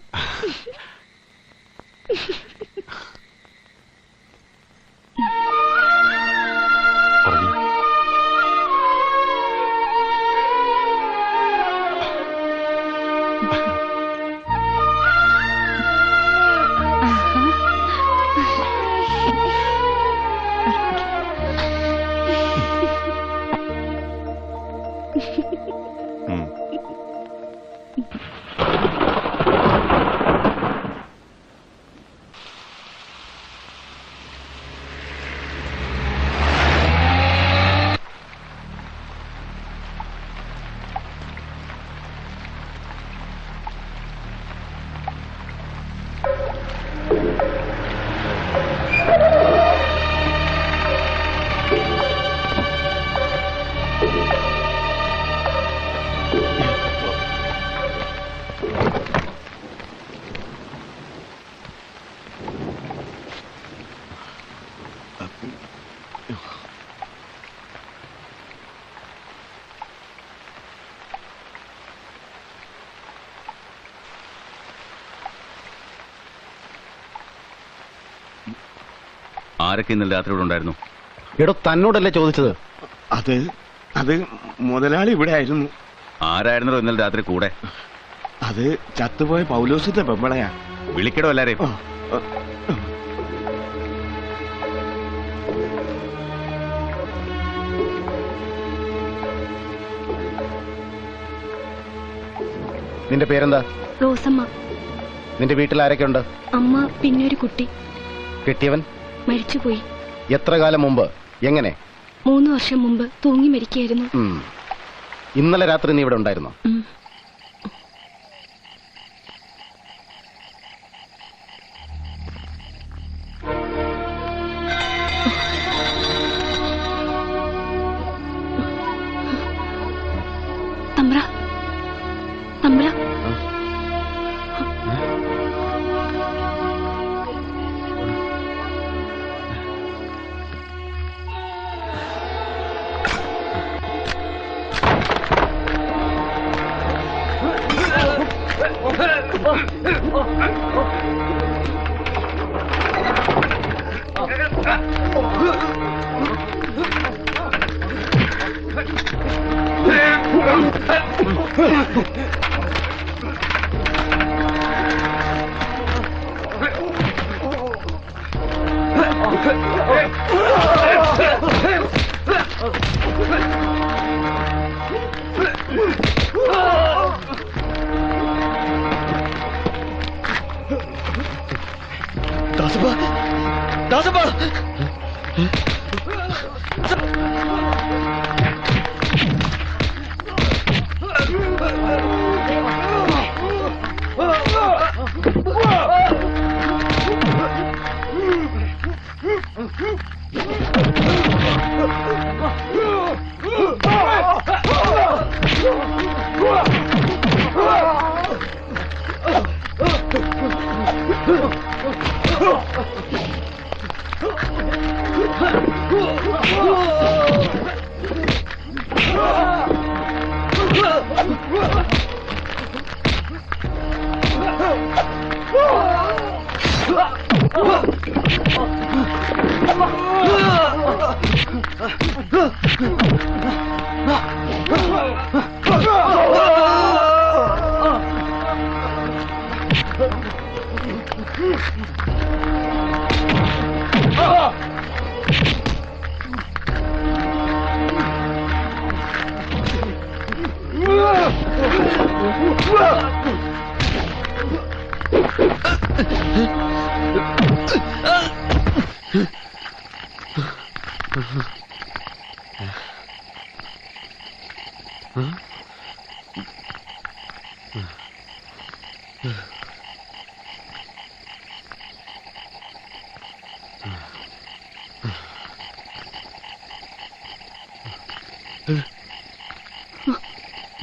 ആരൊക്കെ ഇന്നലെ രാത്രി ഇവിടെ ഉണ്ടായിരുന്നു? എടോ, തന്നോടല്ലേ ചോദിച്ചത്? അത് മുതലാളി ഇവിടെ ആയിരുന്നു. ആരായിരുന്നോ ഇന്നലെ രാത്രി കൂടെ? അത് ചത്തുപോയ പൗലോസിന്റെ പെമ്പളയാ. വിളിക്കടോ എല്ലാരെയും. നിന്റെ പേരെന്താ? റോസമ്മ. നിന്റെ വീട്ടിൽ ആരൊക്കെ ഉണ്ട്? അമ്മ, പിന്നെ ഒരു കുട്ടി. കെട്ടിയവൻ മരിച്ചുപോയി. എത്ര കാലം മുമ്പ്? എങ്ങനെ? 3 വർഷം മുമ്പ് തൂങ്ങി മരിക്കായിരുന്നു. ഇന്നലെ രാത്രി നീ ഇവിടെ ഉണ്ടായിരുന്നോ? തമ്പ്ര, തമ്പ്ര.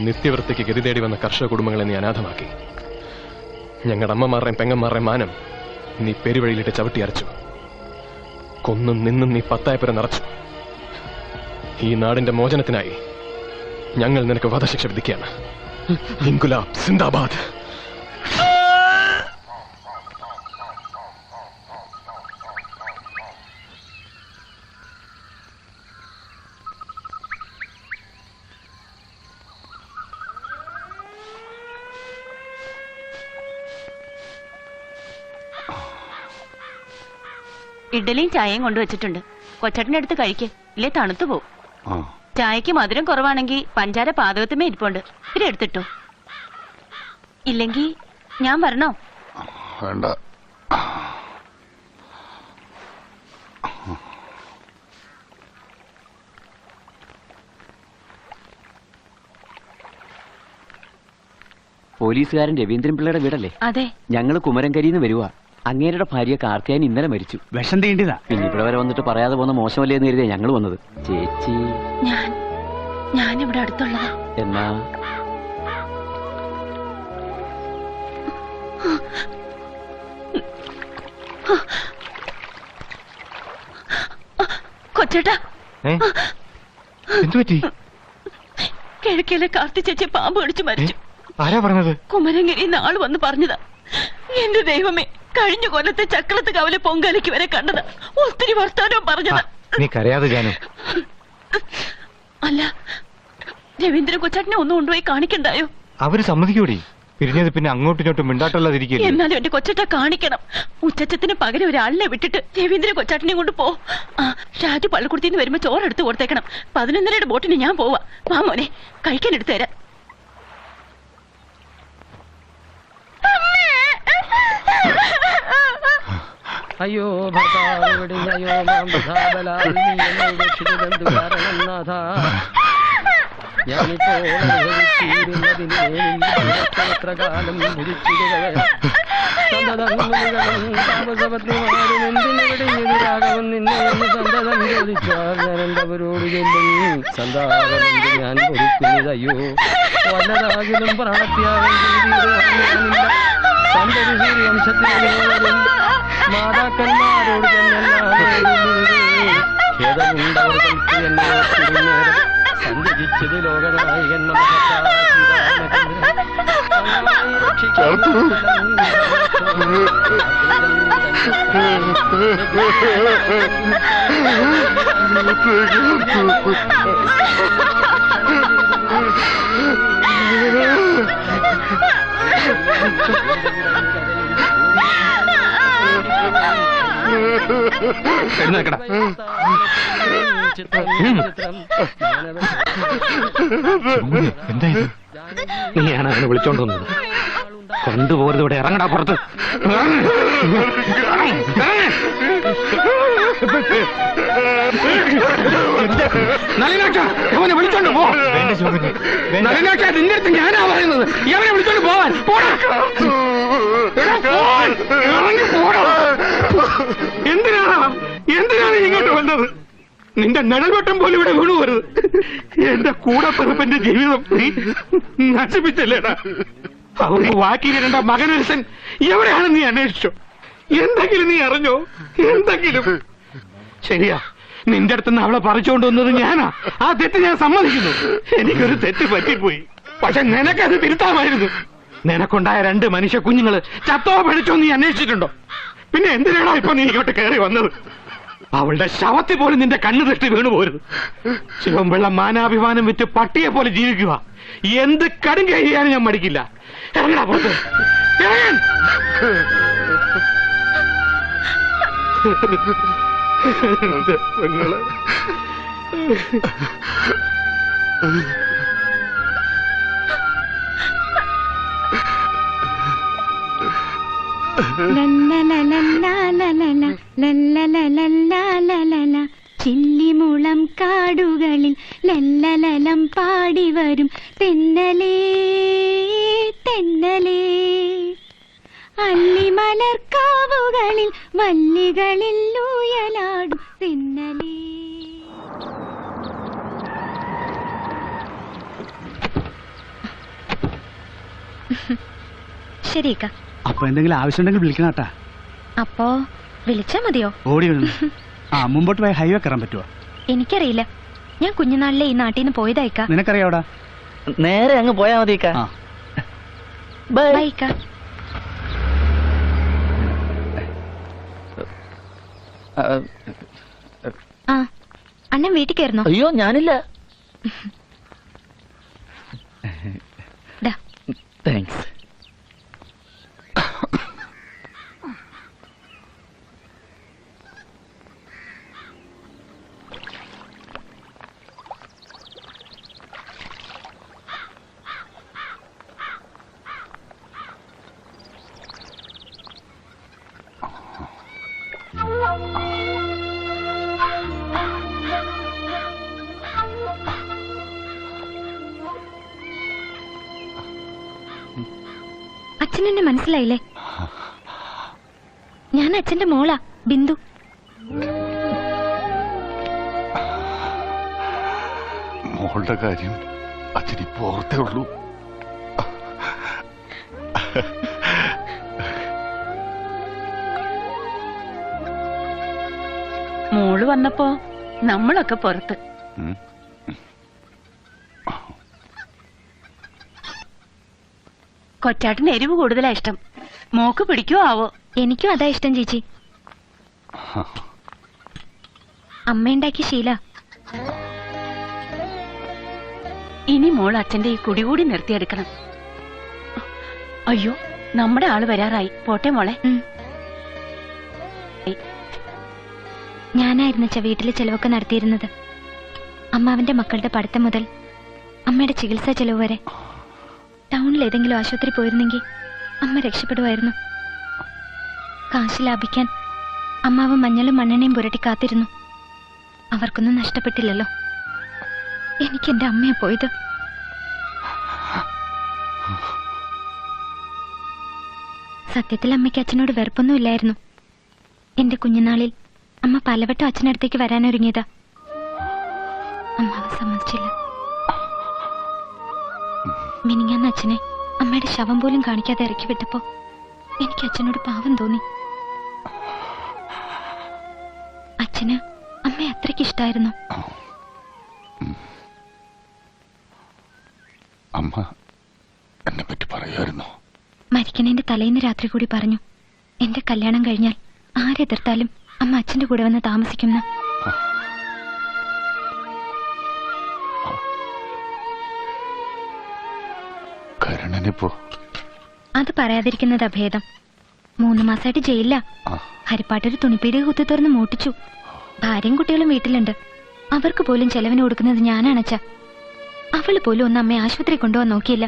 നിത്യവൃത്തിക്ക് ഗതി തേടി വന്ന കർഷക കുടുംബങ്ങളെ നീ അനാഥമാക്കി. ഞങ്ങളുടെ അമ്മമാരുടെയും പെങ്ങന്മാരുടെയും മാനം നീ പെരുവഴിയിലിട്ട് ചവിട്ടി അരച്ചു. കൊന്നും നിന്നും നീ പത്തായപ്പുര നിറച്ചു. ഈ നാടിന്റെ മോചനത്തിനായി ഞങ്ങൾ നിനക്ക് വധശിക്ഷ വിധിക്കുകയാണ്. ഇൻകുലാബ് സിന്ദാബാദ്. ഇഡ്ഡലിയും ചായയും കൊണ്ടുവച്ചിട്ടുണ്ട്. കൊച്ചട്ടനെടുത്ത് കഴിക്ക്, ഇല്ലേ തണുത്തു പോവും. ചായക്ക് മധുരം കുറവാണെങ്കിൽ പഞ്ചാര പാതകത്തുമേ ഇരിപ്പുണ്ട്, ഇത്തിരി എടുത്തിട്ടോ. ഇല്ലെങ്കിൽ ഞാൻ വരണോ? വേണ്ട. പോലീസുകാരൻ രവീന്ദ്രൻ പിള്ളയുടെ വീടല്ലേ? അതെ. ഞങ്ങള് കുമരംകരിന്ന് വരുവാ. അങ്ങേരുടെ ഭാര്യ കാർത്തിയായൻ ഇന്നലെ മരിച്ചു. വിഷം തീണ്ടിയതാ. പിന്നെ ഇവിടെ വരെ വന്നിട്ട് പറയാതെ പോകുന്ന മോശമല്ലേ എന്ന് കരുതിയാ ഞങ്ങൾ വന്നത്. ചേച്ചി ഞാനിവിടെ അടുത്തുള്ളതാ. എന്നാ കൊച്ചേട്ടാ, എന്തുപറ്റി? കിഴക്കേലെ കാർത്തി ചേച്ചി പാമ്പ് കടിച്ചു മരിച്ചു. ആരാ പറഞ്ഞത്? കുമരംഗിരി ആള് വന്ന് പറഞ്ഞതാ. എന്റെ ദൈവമേ, കഴിഞ്ഞ കൊല്ലത്തെ ചക്രത്ത് കവല പൊങ്കാലയ്ക്ക് വരെ കണ്ടതാ. ഒത്തിരി വർത്താനവും പറഞ്ഞതാ. നീ കരയാതെ ജാനു. അല്ല, രവീന്ദ്രൻ കൊച്ചാട്ടിനെ ഒന്നും കൊണ്ടുപോയി കാണിക്കണ്ടായോ? അവര് സമ്മതിക്കൂടി. പിരിഞ്ഞത് പിന്നെ അങ്ങോട്ടും ഇങ്ങോട്ടും മിണ്ടാട്ടല്ലാതിരിക്കില്ല. എന്നാലും എന്റെ കൊച്ചട്ട കാണിക്കണം. ഉച്ചത്തിന് പകരം ഒരാളിനെ വിട്ടിട്ട് രവീന്ദ്രൻ കൊച്ചാട്ടിനെ കൊണ്ട് പോ. ഷാജു പള്ളിക്കുടത്തിന്ന് വരുമ്പോ ചോറെടുത്ത് കൊടുത്തേക്കണം. 11:30 ബോട്ടിന് ഞാൻ പോവാ. വാ മോനെ, കഴിക്കാൻ എടുത്തു തരാം. അയ്യോ ഭർത്താവ് വെടിഞ്ഞയോ മാം ബലാൽ നീ എന്നെ രക്ഷിച്ചതെന്തു കാരണം നാഥ. ഞാനിപ്പോൾ എത്ര കാലം ഭുജിച്ചിടുക സന്തതങ്ങളും താമസപത്നിമാരും എന്തിനു വെടിഞ്ഞൊരു രാഘവൻ നിന്നെ എന്ന് സന്തതം ചോദിച്ചാൽ ഞാൻ എന്തവരോട് ചെല്ലും. സന്താപമെന്ത് ഞാൻ പൊറുക്കുന്നതയ്യോ. വല്ലതാകിലും പ്രാണത്യാഗം ചെയ്തില്ല. സന്തതി സൂര്യവംശത്തിലും മാതാക്കന്മാരോട് ഖേദമുണ്ടവർക്ക് എന്നെ നേരം സഞ്ചരിച്ചത് ലോകനായകൻ രക്ഷിക്കാൻ എന്തായത്? നീയാണ് അവനെ വിളിച്ചോണ്ട് വന്നത്. കൊണ്ടുപോകരുത്, ഇവിടെ ഇറങ്ങടാ പുറത്ത്. അവനെ വിളിച്ചോണ്ട് പോ. നളിനാക്ഷ, നിന്റെ അടുത്ത് ഞാനാ പറയുന്നത്. ഇവനെ വിളിച്ചോണ്ട് പോവാൻ. എന്തിനാണ് ഇങ്ങോട്ട് വന്നത്? നിന്റെ നിഴൽവട്ടം പോലും ഇവിടെ വീണു പോരുത്. എന്റെ കൂടപ്പിറപ്പന്റെ ജീവിതം നീ നശിപ്പിച്ചല്ലേടാ. അവർക്ക് വാക്കിയിരണ്ട മകനൊരുസൻ എവിടെയാണ് നീ അന്വേഷിച്ചോ? എന്തെങ്കിലും നീ അറിഞ്ഞോ? എന്തെങ്കിലും? ശരിയാ, നിന്റെ അടുത്തുനിന്ന് അവളെ പറിച്ചുകൊണ്ട് വന്നത് ഞാനാ. ആ തെറ്റ് ഞാൻ സമ്മതിക്കുന്നു. എനിക്കൊരു തെറ്റ് പറ്റിപ്പോയി. പക്ഷെ നിനക്കത് തിരുത്താമായിരുന്നു. നിനക്കുണ്ടായ 2 മനുഷ്യ കുഞ്ഞുങ്ങള് ചത്തോ പഠിച്ചോ നീ അന്വേഷിച്ചിട്ടുണ്ടോ? പിന്നെ എന്തിനാണോ ഇപ്പൊ നീ ഇങ്ങോട്ട് കയറി വന്നത്? അവളുടെ ശവത്തിൽ പോലും നിന്റെ കണ്ണു തെറ്റി വീണു പോരുത്. ശിവൻപിള്ള മാനാഭിമാനം വിറ്റ് പട്ടിയെ പോലെ ജീവിക്കുക. എന്ത് കടും ചെയ്യാനും ഞാൻ മടിക്കില്ല. ഇറങ്ങടാ പുറത്ത്. ചില്ലിമുളം കാടുകളിൽ ലല്ലലലം പാടി വരും തെന്നലേ തെന്നലേ, അല്ലിമലർക്കാവുകളിൽ വല്ലികളിൽ ഊയലാടും തെന്നലേ. ശരിക്ക. അപ്പൊ എന്തെങ്കിലും ആവശ്യമുണ്ടെങ്കിൽ വിളിക്കണട്ടാ. അപ്പോ വിളിച്ചാ മതിയോ? ഓടി മുമ്പോട്ട് പോയി ഹൈവേ കയറാൻ പറ്റുമോ? എനിക്കറിയില്ല. ഞാൻ കുഞ്ഞുനാളിലെ ഈ നാട്ടിൽ നിന്ന് പോയതായിക്കാ. നിനക്കറിയാവടാ? നേരെ അങ്ങ് പോയാ മതി. ബൈക്ക. ആ, അണ്ണൻ വീട്ടിൽ കയറുന്നോ? അയ്യോ, ഞാനില്ല. താങ്ക്സ്. അച്ഛനെന്നെ മനസ്സിലായില്ലേ? ഞാൻ അച്ഛന്റെ മോളാ, ബിന്ദു. മോളുടെ കാര്യം അച്ഛനിപ്പോ ഓർത്തേ ഉള്ളൂ. മോള് വന്നപ്പോ നമ്മളൊക്കെ പുറത്ത്. കൊച്ചാട്ടിന് എരിവ് കൂടുതലാ ഇഷ്ടം. മോക്ക് പിടിക്കുവോ ആവോ? എനിക്കും അതാ ഇഷ്ടം ചേച്ചി. അമ്മയുണ്ടാക്കിയ ശീല. ഇനി മോൾ അച്ഛന്റെ ഈ കുടികൂടി നിർത്തിയെടുക്കണം. അയ്യോ, നമ്മുടെ ആള് വരാറായി. പോട്ടെ മോളെ. ഞാനായിരുന്നു വീട്ടിലെ ചെലവൊക്കെ നടത്തിയിരുന്നത്. അമ്മാവന്റെ മക്കളുടെ പഠിത്തം മുതൽ അമ്മയുടെ ചികിത്സാ ചെലവ് വരെ. ടൗണിൽ ഏതെങ്കിലും ആശുപത്രി പോയിരുന്നെങ്കിൽ അമ്മ രക്ഷപ്പെടുമായിരുന്നു. കാശ് ലാഭിക്കാൻ അമ്മാവ് മഞ്ഞളും മണ്ണെണ്ണയും പുരട്ടി കാത്തിരുന്നു. അവർക്കൊന്നും നഷ്ടപ്പെട്ടില്ലല്ലോ. എനിക്ക് എന്റെ അമ്മയെ പോയത്. സത്യത്തിൽ അമ്മയ്ക്ക് അച്ഛനോട് വെറുപ്പൊന്നും ഇല്ലായിരുന്നു. എന്റെ കുഞ്ഞുനാളിൽ അമ്മ പലവട്ടം അച്ഛനടുത്തേക്ക് വരാനൊരുങ്ങിയതാ. അമ്മാവ് സമ്മതിച്ചില്ല. മിനിങ്ങാന്ന് അച്ഛനെ അമ്മയുടെ ശവം പോലും കാണിക്കാതെ ഇറക്കി വിട്ടപ്പോ എനിക്ക് അച്ഛനോട് പാവം തോന്നി. അച്ഛന് അമ്മയെ അത്രയ്ക്ക് ഇഷ്ടായിരുന്നു. അമ്മ എന്നെ പറ്റി പറയുമായിരുന്നു. മരിക്കണേന്റെ തലേന്ന് രാത്രി കൂടി പറഞ്ഞു, എന്റെ കല്യാണം കഴിഞ്ഞാൽ ആരെതിർത്താലും അമ്മ അച്ഛന്റെ കൂടെ വന്ന് താമസിക്കുന്ന. അത് പറയാതിരിക്കുന്നതാ ഭേദം. 3 മാസമായിട്ട് ജയിലില്ല. ഹരിപ്പാട്ടൊരു തുണിപ്പീടിക കുത്തി തുറന്ന് മൂട്ടിച്ചു. ഭാര്യയും കുട്ടികളും വീട്ടിലുണ്ട്. അവർക്ക് പോലും ചെലവിന് കൊടുക്കുന്നത് ഞാനാണച്ച. അവള് പോലും ഒന്ന് അമ്മയെ ആശുപത്രി കൊണ്ടുപോകാൻ നോക്കിയില്ല.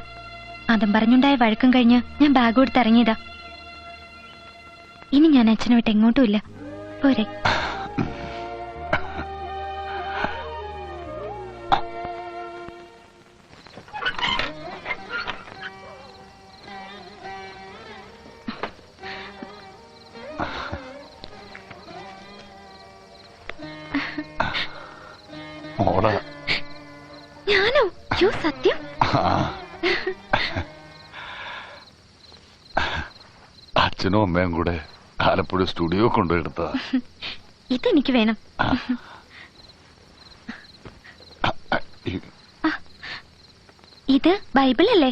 അതും പറഞ്ഞുണ്ടായ വഴക്കം കഴിഞ്ഞ് ഞാൻ ബാഗ് കൊടുത്ത് ഇറങ്ങിയതാ. ഇനി ഞാൻ അച്ഛനെ വിട്ട് എങ്ങോട്ടും ഇല്ല. പോരെ. ഞാനോ? യോ സത്യം. അച്ഛനും അമ്മയും കൂടെ ആലപ്പുഴ സ്റ്റുഡിയോ കൊണ്ടുപോയെടുത്താ. ഇതെനിക്ക് വേണം. ഇത് ബൈബിൾ അല്ലേ?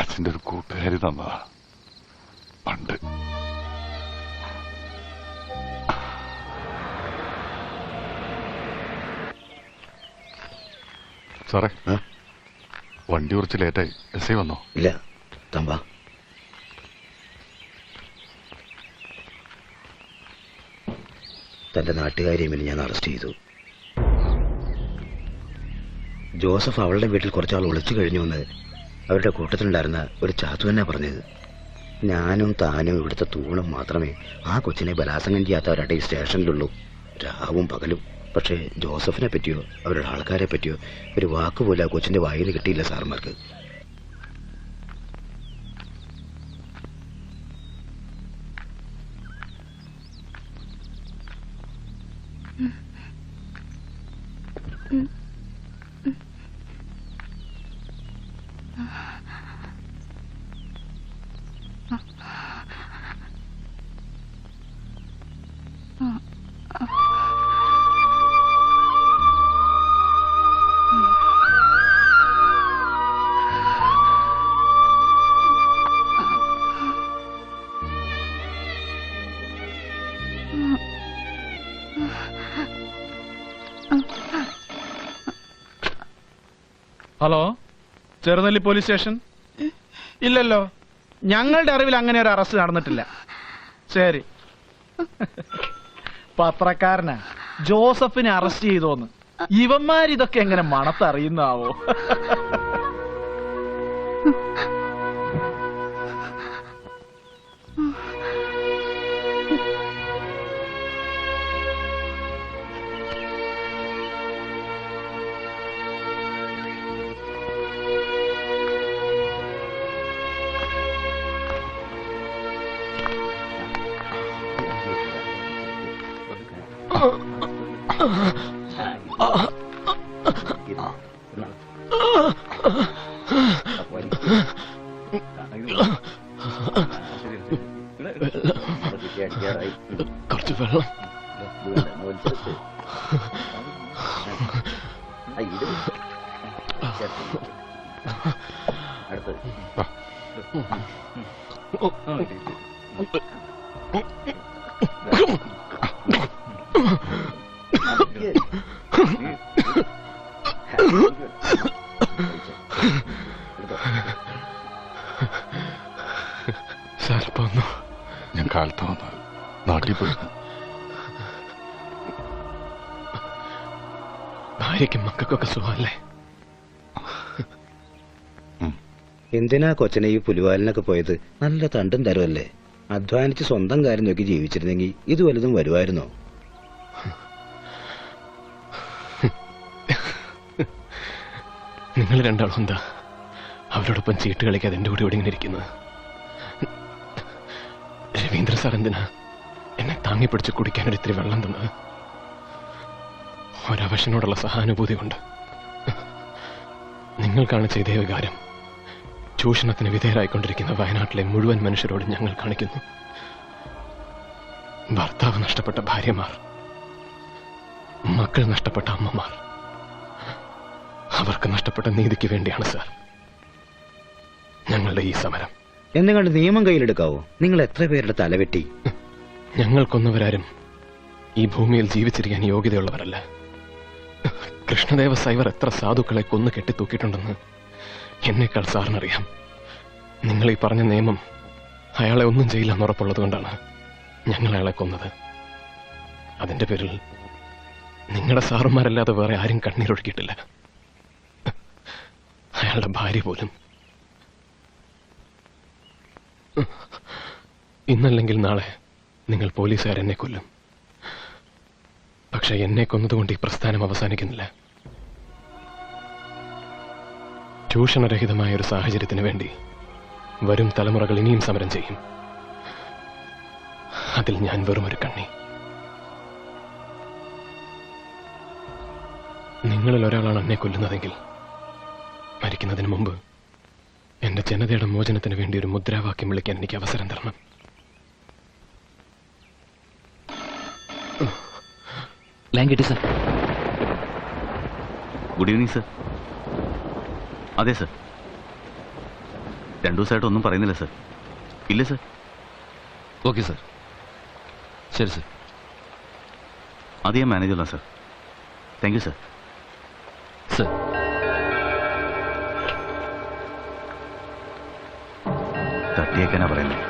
അച്ഛൻ്റെ ഒരു കൂട്ടുകാരി തന്നതാ പണ്ട്. സാറേ, വണ്ടി കുറച്ച് ലേറ്റായി. എസ് ഐ വന്നോ? ഇല്ല, തമ്പാ. തന്റെ നാട്ടുകാരിയെ ഞാൻ അറസ്റ്റ് ചെയ്തു. ജോസഫ് അവളുടെ വീട്ടിൽ കുറച്ചാൾ ഒളിച്ചു കഴിഞ്ഞുവെന്ന് അവരുടെ കൂട്ടത്തിലുണ്ടായിരുന്ന ഒരു ചാത്തു തന്നെ പറഞ്ഞത്. ഞാനും താനും ഇവിടുത്തെ തൂണും മാത്രമേ ആ കൊച്ചിനെ ബലാത്സംഗം ചെയ്യാത്തവരുടെ ഈ സ്റ്റേഷനിലുള്ളൂ, രാവും പകലും. പക്ഷേ ജോസഫിനെ പറ്റിയോ അവരുടെ ആൾക്കാരെ പറ്റിയോ ഒരു വാക്കുപോലും ആ കൊച്ചിന്റെ വായിൽ നിന്ന് കിട്ടിയില്ല സാർമാർക്ക്. Hello, Cherunelli police station? ഇല്ലല്ലോ, ഞങ്ങളുടെ അറിവിൽ അങ്ങനെ ഒരു അറസ്റ്റ് നടന്നിട്ടില്ല. ശരി. പത്രക്കാരനാ ജോസഫിനെ അറസ്റ്റ് ചെയ്തോന്ന്. ഇവന്മാരിതൊക്കെ എങ്ങനെ മണത്തറിയുന്നാവോ? കുറച്ച് വെള്ളം. സാറിപ്പോ വന്നു? ഞാൻ കാലത്ത് വന്ന് നാട്ടിൽ പോയി. ഭാര്യയ്ക്കും മക്കൾക്കൊക്കെ സുഖമല്ലേ? എന്തിനാ കൊച്ചനെ ഈ പുലിവാലിനൊക്കെ പോയത്? നല്ല തണ്ടും തരുമല്ലേ. അധ്വാനിച്ച് സ്വന്തം കാര്യം നോക്കി ജീവിച്ചിരുന്നെങ്കിൽ ഇത് വലുതും വരുമായിരുന്നോ? നിങ്ങൾ രണ്ടാളും എന്താ അവരോടൊപ്പം ചീട്ട് കളിക്കാതെ എന്റെ കൂടെ ഇവിടെ ഇങ്ങനെ ഇരിക്കുന്നത്? രവീന്ദ്ര സാർ എന്തിനാ എന്നെ താങ്ങിപ്പിടിച്ച് കുടിക്കാനൊരു ഇത്തിരി വെള്ളം തന്നത്? ഒരവശനോടുള്ള സഹാനുഭൂതി കൊണ്ട്. നിങ്ങൾക്കാണ് ചെയ്ത വികാരം ചൂഷണത്തിന് വിധേയരായിക്കൊണ്ടിരിക്കുന്ന വയനാട്ടിലെ മുഴുവൻ മനുഷ്യരോട് ഞങ്ങൾ കാണിക്കുന്നു. ഭർത്താവ് നഷ്ടപ്പെട്ട ഭാര്യമാർ, മക്കൾ നഷ്ടപ്പെട്ട അമ്മമാർ, അവർക്ക് നഷ്ടപ്പെട്ട നീതിക്ക് വേണ്ടിയാണ് സാർ ഞങ്ങളുടെ ഈ സമരം. എന്നുകൊണ്ട് നിയമം കയ്യിലെടുക്കാവോ? നിങ്ങൾ എത്ര പേരുടെ തലവെട്ടി? ഞങ്ങൾ കൊന്നവരാരും ഈ ഭൂമിയിൽ ജീവിച്ചിരിക്കാൻ യോഗ്യതയുള്ളവരല്ല. കൃഷ്ണദേവ സൈവർ എത്ര സാധുക്കളെ കൊന്നു കെട്ടിത്തൂക്കിയിട്ടുണ്ടെന്ന് എന്നേക്കാൾ സാറിനറിയാം. നിങ്ങൾ ഈ പറഞ്ഞ നിയമം അയാളെ ഒന്നും ചെയ്യില്ലെന്ന് ഉറപ്പുള്ളത് കൊണ്ടാണ് ഞങ്ങൾ അയാളെ കൊന്നത്. അതിന്റെ പേരിൽ നിങ്ങളുടെ സാറുമാരല്ലാതെ വേറെ ആരും കണ്ണീരൊഴുക്കിയിട്ടില്ല. അയാളുടെ ഭാര്യ പോലും. ഇന്നല്ലെങ്കിൽ നാളെ നിങ്ങൾ പോലീസുകാരെന്നെ കൊല്ലും. പക്ഷെ എന്നെ കൊന്നതുകൊണ്ട് ഈ പ്രസ്ഥാനം അവസാനിക്കുന്നില്ല. ചൂഷണരഹിതമായ ഒരു സാഹചര്യത്തിന് വേണ്ടി വരും തലമുറകൾ ഇനിയും സമരം ചെയ്യും. അതിൽ ഞാൻ വെറും ഒരു കണ്ണി. നിങ്ങളിൽ ഒരാളാണ് എന്നെ കൊല്ലുന്നതെങ്കിൽ മരിക്കുന്നതിന് മുമ്പ് എന്റെ ജനതയുടെ മോചനത്തിന് വേണ്ടി ഒരു മുദ്രാവാക്യം വിളിക്കാൻ എനിക്ക് അവസരം തരണം. ലൈൻ കിട്ടി സർ. Good evening sir. അതെ സർ. 2 ദിവസമായിട്ട് ഒന്നും പറയുന്നില്ല സർ. ഇല്ല സർ. Okay sir. ശരി സർ. അത് ഞാൻ മാനേജ് ചെയ്യാം sir. Thank you sir. Sir തട്ടിയേക്കാനാ പറയുന്നത്.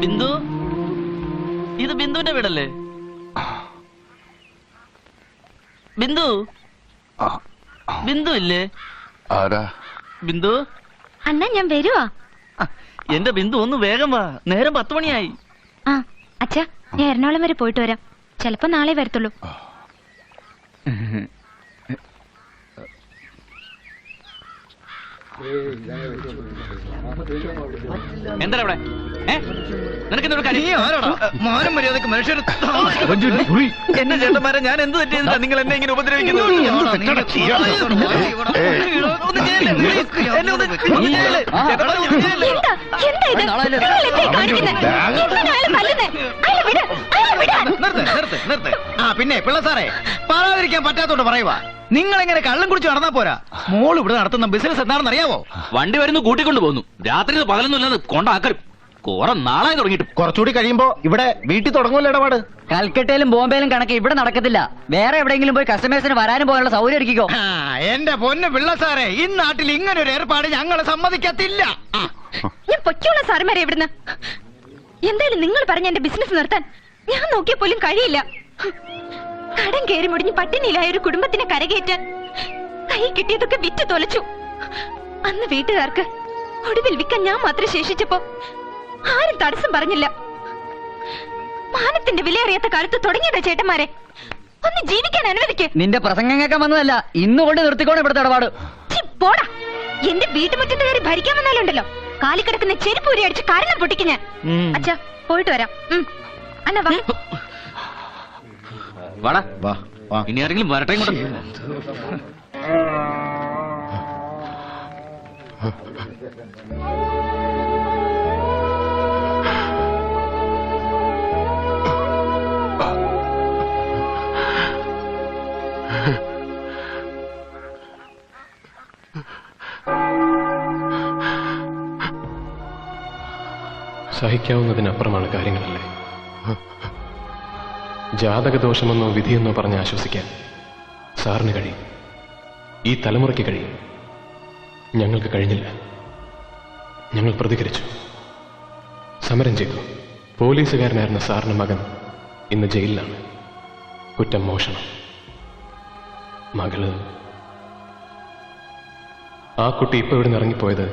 ബിന്ദു, ഇത് ബിന്ദുവിന്റെ വീടല്ലേ? ബിന്ദു, ബിന്ദു ഇല്ലേ? ആരാ? ബിന്ദു അണ്ണാ, ഞാൻ വരുവാ. എന്റെ ബിന്ദു, ഒന്ന് വേഗം വാ, നേരം 10 മണിയായി. ആ അച്ഛാ, ഞാൻ എറണാകുളം വരെ പോയിട്ട് വരാം. ചിലപ്പോ നാളെ വരത്തുള്ളൂ. എന്താ ഇവിടെ? എന്നെ ചേട്ടന്മാരെ, ഞാൻ എന്ത് തെറ്റിയതാ നിങ്ങൾ എന്നെ ഇങ്ങനെ ഉപദ്രവിക്കുന്നത്? പിന്നെ പിള്ള സാറേ, പറയാതിരിക്കാൻ പറ്റാത്തോണ്ട് പറയുവാ. നിങ്ങൾ എങ്ങനെ കള്ളം കുടിച്ച് നടന്നാ പോരാ. മോൾ ഇവിടെ നടത്തുന്ന ബിസിനസ് എന്താണെന്ന് അറിയാവോ? വണ്ടി വരുന്നു, കൂട്ടിക്കൊണ്ട് പോകുന്നു. രാത്രി പകലൊന്നും ഇല്ലാതെ കൊണ്ടാക്കലും. കുറെ നാളായി തുടങ്ങിയിട്ട്. കുറച്ചുകൂടി കഴിയുമ്പോ ഇവിടെ വീട്ടിൽ തുടങ്ങുമല്ലോ ഇടപാട്. കൽക്കട്ടയിലും ബോംബെയിലും കണക്ക് ഇവിടെ നടക്കത്തില്ല. വേറെ എവിടെയെങ്കിലും പോയി കസ്റ്റമേഴ്സിന് വരാനും പോകാനുള്ള സൗകര്യം ഒരുക്കിക്കോ. എന്റെ പൊന്ന് പിള്ള സാറേ, ഈ നാട്ടിൽ ഇങ്ങനെ ഒരു ഏർപ്പാട് ഞങ്ങൾ സമ്മതിക്കത്തില്ല. ഞാൻ പൊയ്ക്കോളാം സാറുമാരെ ഇവിടുന്ന്. എന്തായാലും നിങ്ങൾ പറഞ്ഞ എന്റെ ബിസിനസ് നിർത്താൻ ഞാൻ നോക്കിയ പോലും കഴിയില്ല. കടം കയറി മുടിഞ്ഞ് പട്ടിണിയിലായ ഒരു കുടുംബത്തിനെ കരകയറ്റാൻ കൈ കിട്ടിയതൊക്കെ വിറ്റ് തൊലച്ചു. അന്ന് വീട്ടുകാർക്ക് ഒടുവിൽ വിൽക്കാൻ ഞാൻ മാത്രം ശേഷിച്ചപ്പോ ആരും തടസ്സം പറഞ്ഞില്ല. മാനത്തിന്റെ വിലയറിയാത്ത കാലത്ത് തുടങ്ങിയതാ ചേട്ടന്മാരെ. ഒന്ന് ജീവിക്കാൻ അനുവദിക്ക്. നിന്റെ പ്രസംഗം കേൾക്കാൻ വന്നതല്ല, ഇന്നുകൊണ്ട് നിർത്തിക്കോണം ഇവിടുത്തെ ഇടപാട്. പോടാ. എന്റെ വീട്ടുമുറ്റത്ത് കയറി ഭരിക്കാൻ വന്നാലുണ്ടല്ലോ, കാലിക്കിടക്കുന്ന ചെരുപ്പൂരി അടിച്ച് കാരണം പൊട്ടിക്ക് ഞാൻ. അച്ഛാ, പോയിട്ട് വരാം. അന്ന വാ. വാടാ, വാ. ഇനി ആരെങ്കിലും വരട്ടെ കൊണ്ട്. സഹിക്കാവുന്നതിനപ്പുറമാണ് കാര്യങ്ങളല്ലേ. ജാതകദോഷമെന്നോ വിധിയെന്നോ പറഞ്ഞ് ആശ്വസിക്കാൻ സാറിന് കഴിയും. ഈ തലമുറയ്ക്ക് കഴിയും. ഞങ്ങൾക്ക് കഴിഞ്ഞില്ല. ഞങ്ങൾ പ്രതികരിച്ചു, സമരം ചെയ്തു. പോലീസുകാരനായിരുന്ന സാറിന്റെ മകൻ ഇന്ന് ജയിലിലാണ്. കുറ്റം മോഷണം. മകള്, ആ കുട്ടി ഇപ്പൊ ഇവിടെ നിന്ന് ഇറങ്ങിപ്പോയത്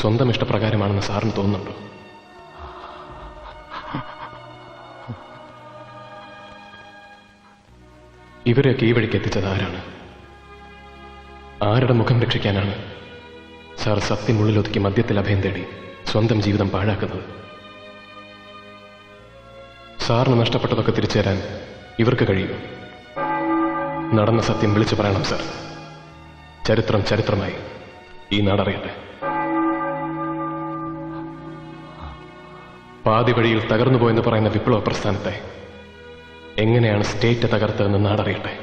സ്വന്തം ഇഷ്ടപ്രകാരമാണെന്ന് സാറിന് തോന്നുന്നുണ്ടോ? ഇവരെയൊക്കെ ഈ വഴിക്ക് എത്തിച്ചത് ആരാണ്? ആരുടെ മുഖം രക്ഷിക്കാനാണ് സാർ സത്യമുള്ളിലൊതുക്കി മദ്യത്തിൽ അഭയം തേടി സ്വന്തം ജീവിതം പാഴാക്കുന്നത്? സാറിന് നഷ്ടപ്പെട്ടതൊക്കെ തിരിച്ചു തരാൻ ഇവർക്ക് കഴിയും. നടന്ന സത്യം വിളിച്ചു പറയണം സാർ. ചരിത്രം ചരിത്രമായി ഈ നാടറിയട്ടെ. പാതി വഴിയിൽ തകർന്നു പോയെന്ന് പറയുന്ന വിപ്ലവ പ്രസ്ഥാനത്തെ എങ്ങനെയാണ് സ്റ്റേറ്റ് തകർത്തതെന്ന് നാടറിയട്ടെ.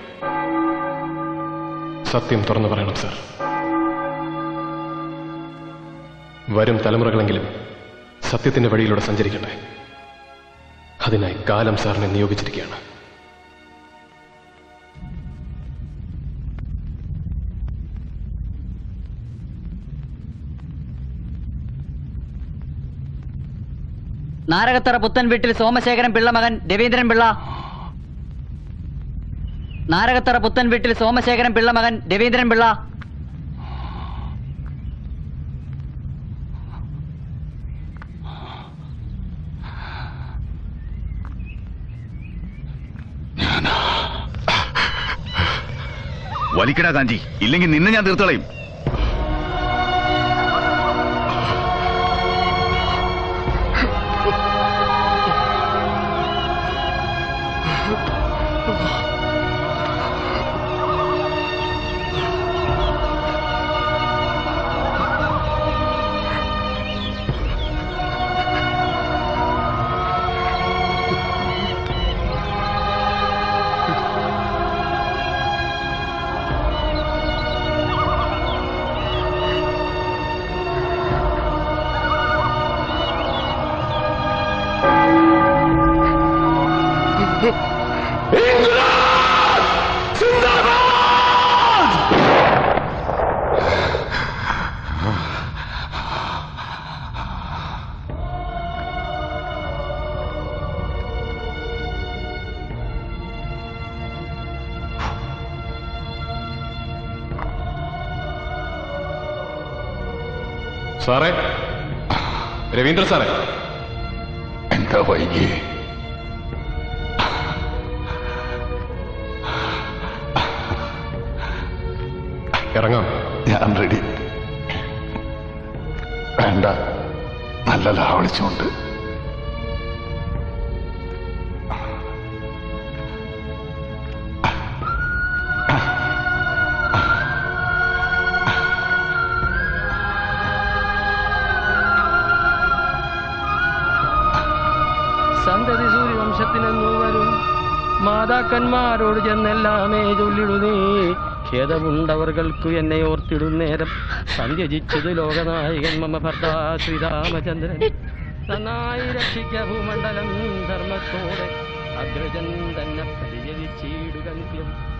സത്യം തുറന്നു പറയണം സാർ. വരും തലമുറകളെങ്കിലും സത്യത്തിന്റെ വഴിയിലൂടെ സഞ്ചരിക്കട്ടെ. അതിനായി കാലം സാറിനെ നിയോഗിച്ചിരിക്കുകയാണ്. നാരകത്തറ പുത്തൻ വീട്ടിൽ സോമശേഖരൻ പിള്ള മകൻ രവീന്ദ്രൻ പിള്ള. നാരകത്തറ പുത്തൻ വീട്ടിൽ സോമശേഖരൻ പിള്ള മകൻ രവീന്ദ്രൻ പിള്ള. വലിക്കടാ കാഞ്ചി, ഇല്ലെങ്കിൽ നിന്നെ ഞാൻ തീർത്തളയും. സാറേ, രവീന്ദ്ര സാറേ. എന്താ വൈകി? ഇറങ്ങാം. ഞാൻ റെഡി. വേണ്ട, നല്ല ലാവളിച്ചുണ്ട്. സന്തതി സൂര്യവംശത്തിനെന്നു വരും മാതാക്കന്മാരോട് ചെന്നെല്ലാമേ ചൊല്ലിടുന്നേ. ഖേദമുണ്ടവർക്കു എന്നെ ഓർത്തിടുന്നേരം സന്ധ്യജിച്ചത് ലോകനായകൻ മമ ഭർത്താ ശ്രീരാമചന്ദ്രൻ. നന്നായി രക്ഷിക്ക ഭൂമണ്ഡലം ധർമ്മത്തോടെ അഗ്രജൻ തന്നെ പരിചരിച്ചിടുക നിത്യം.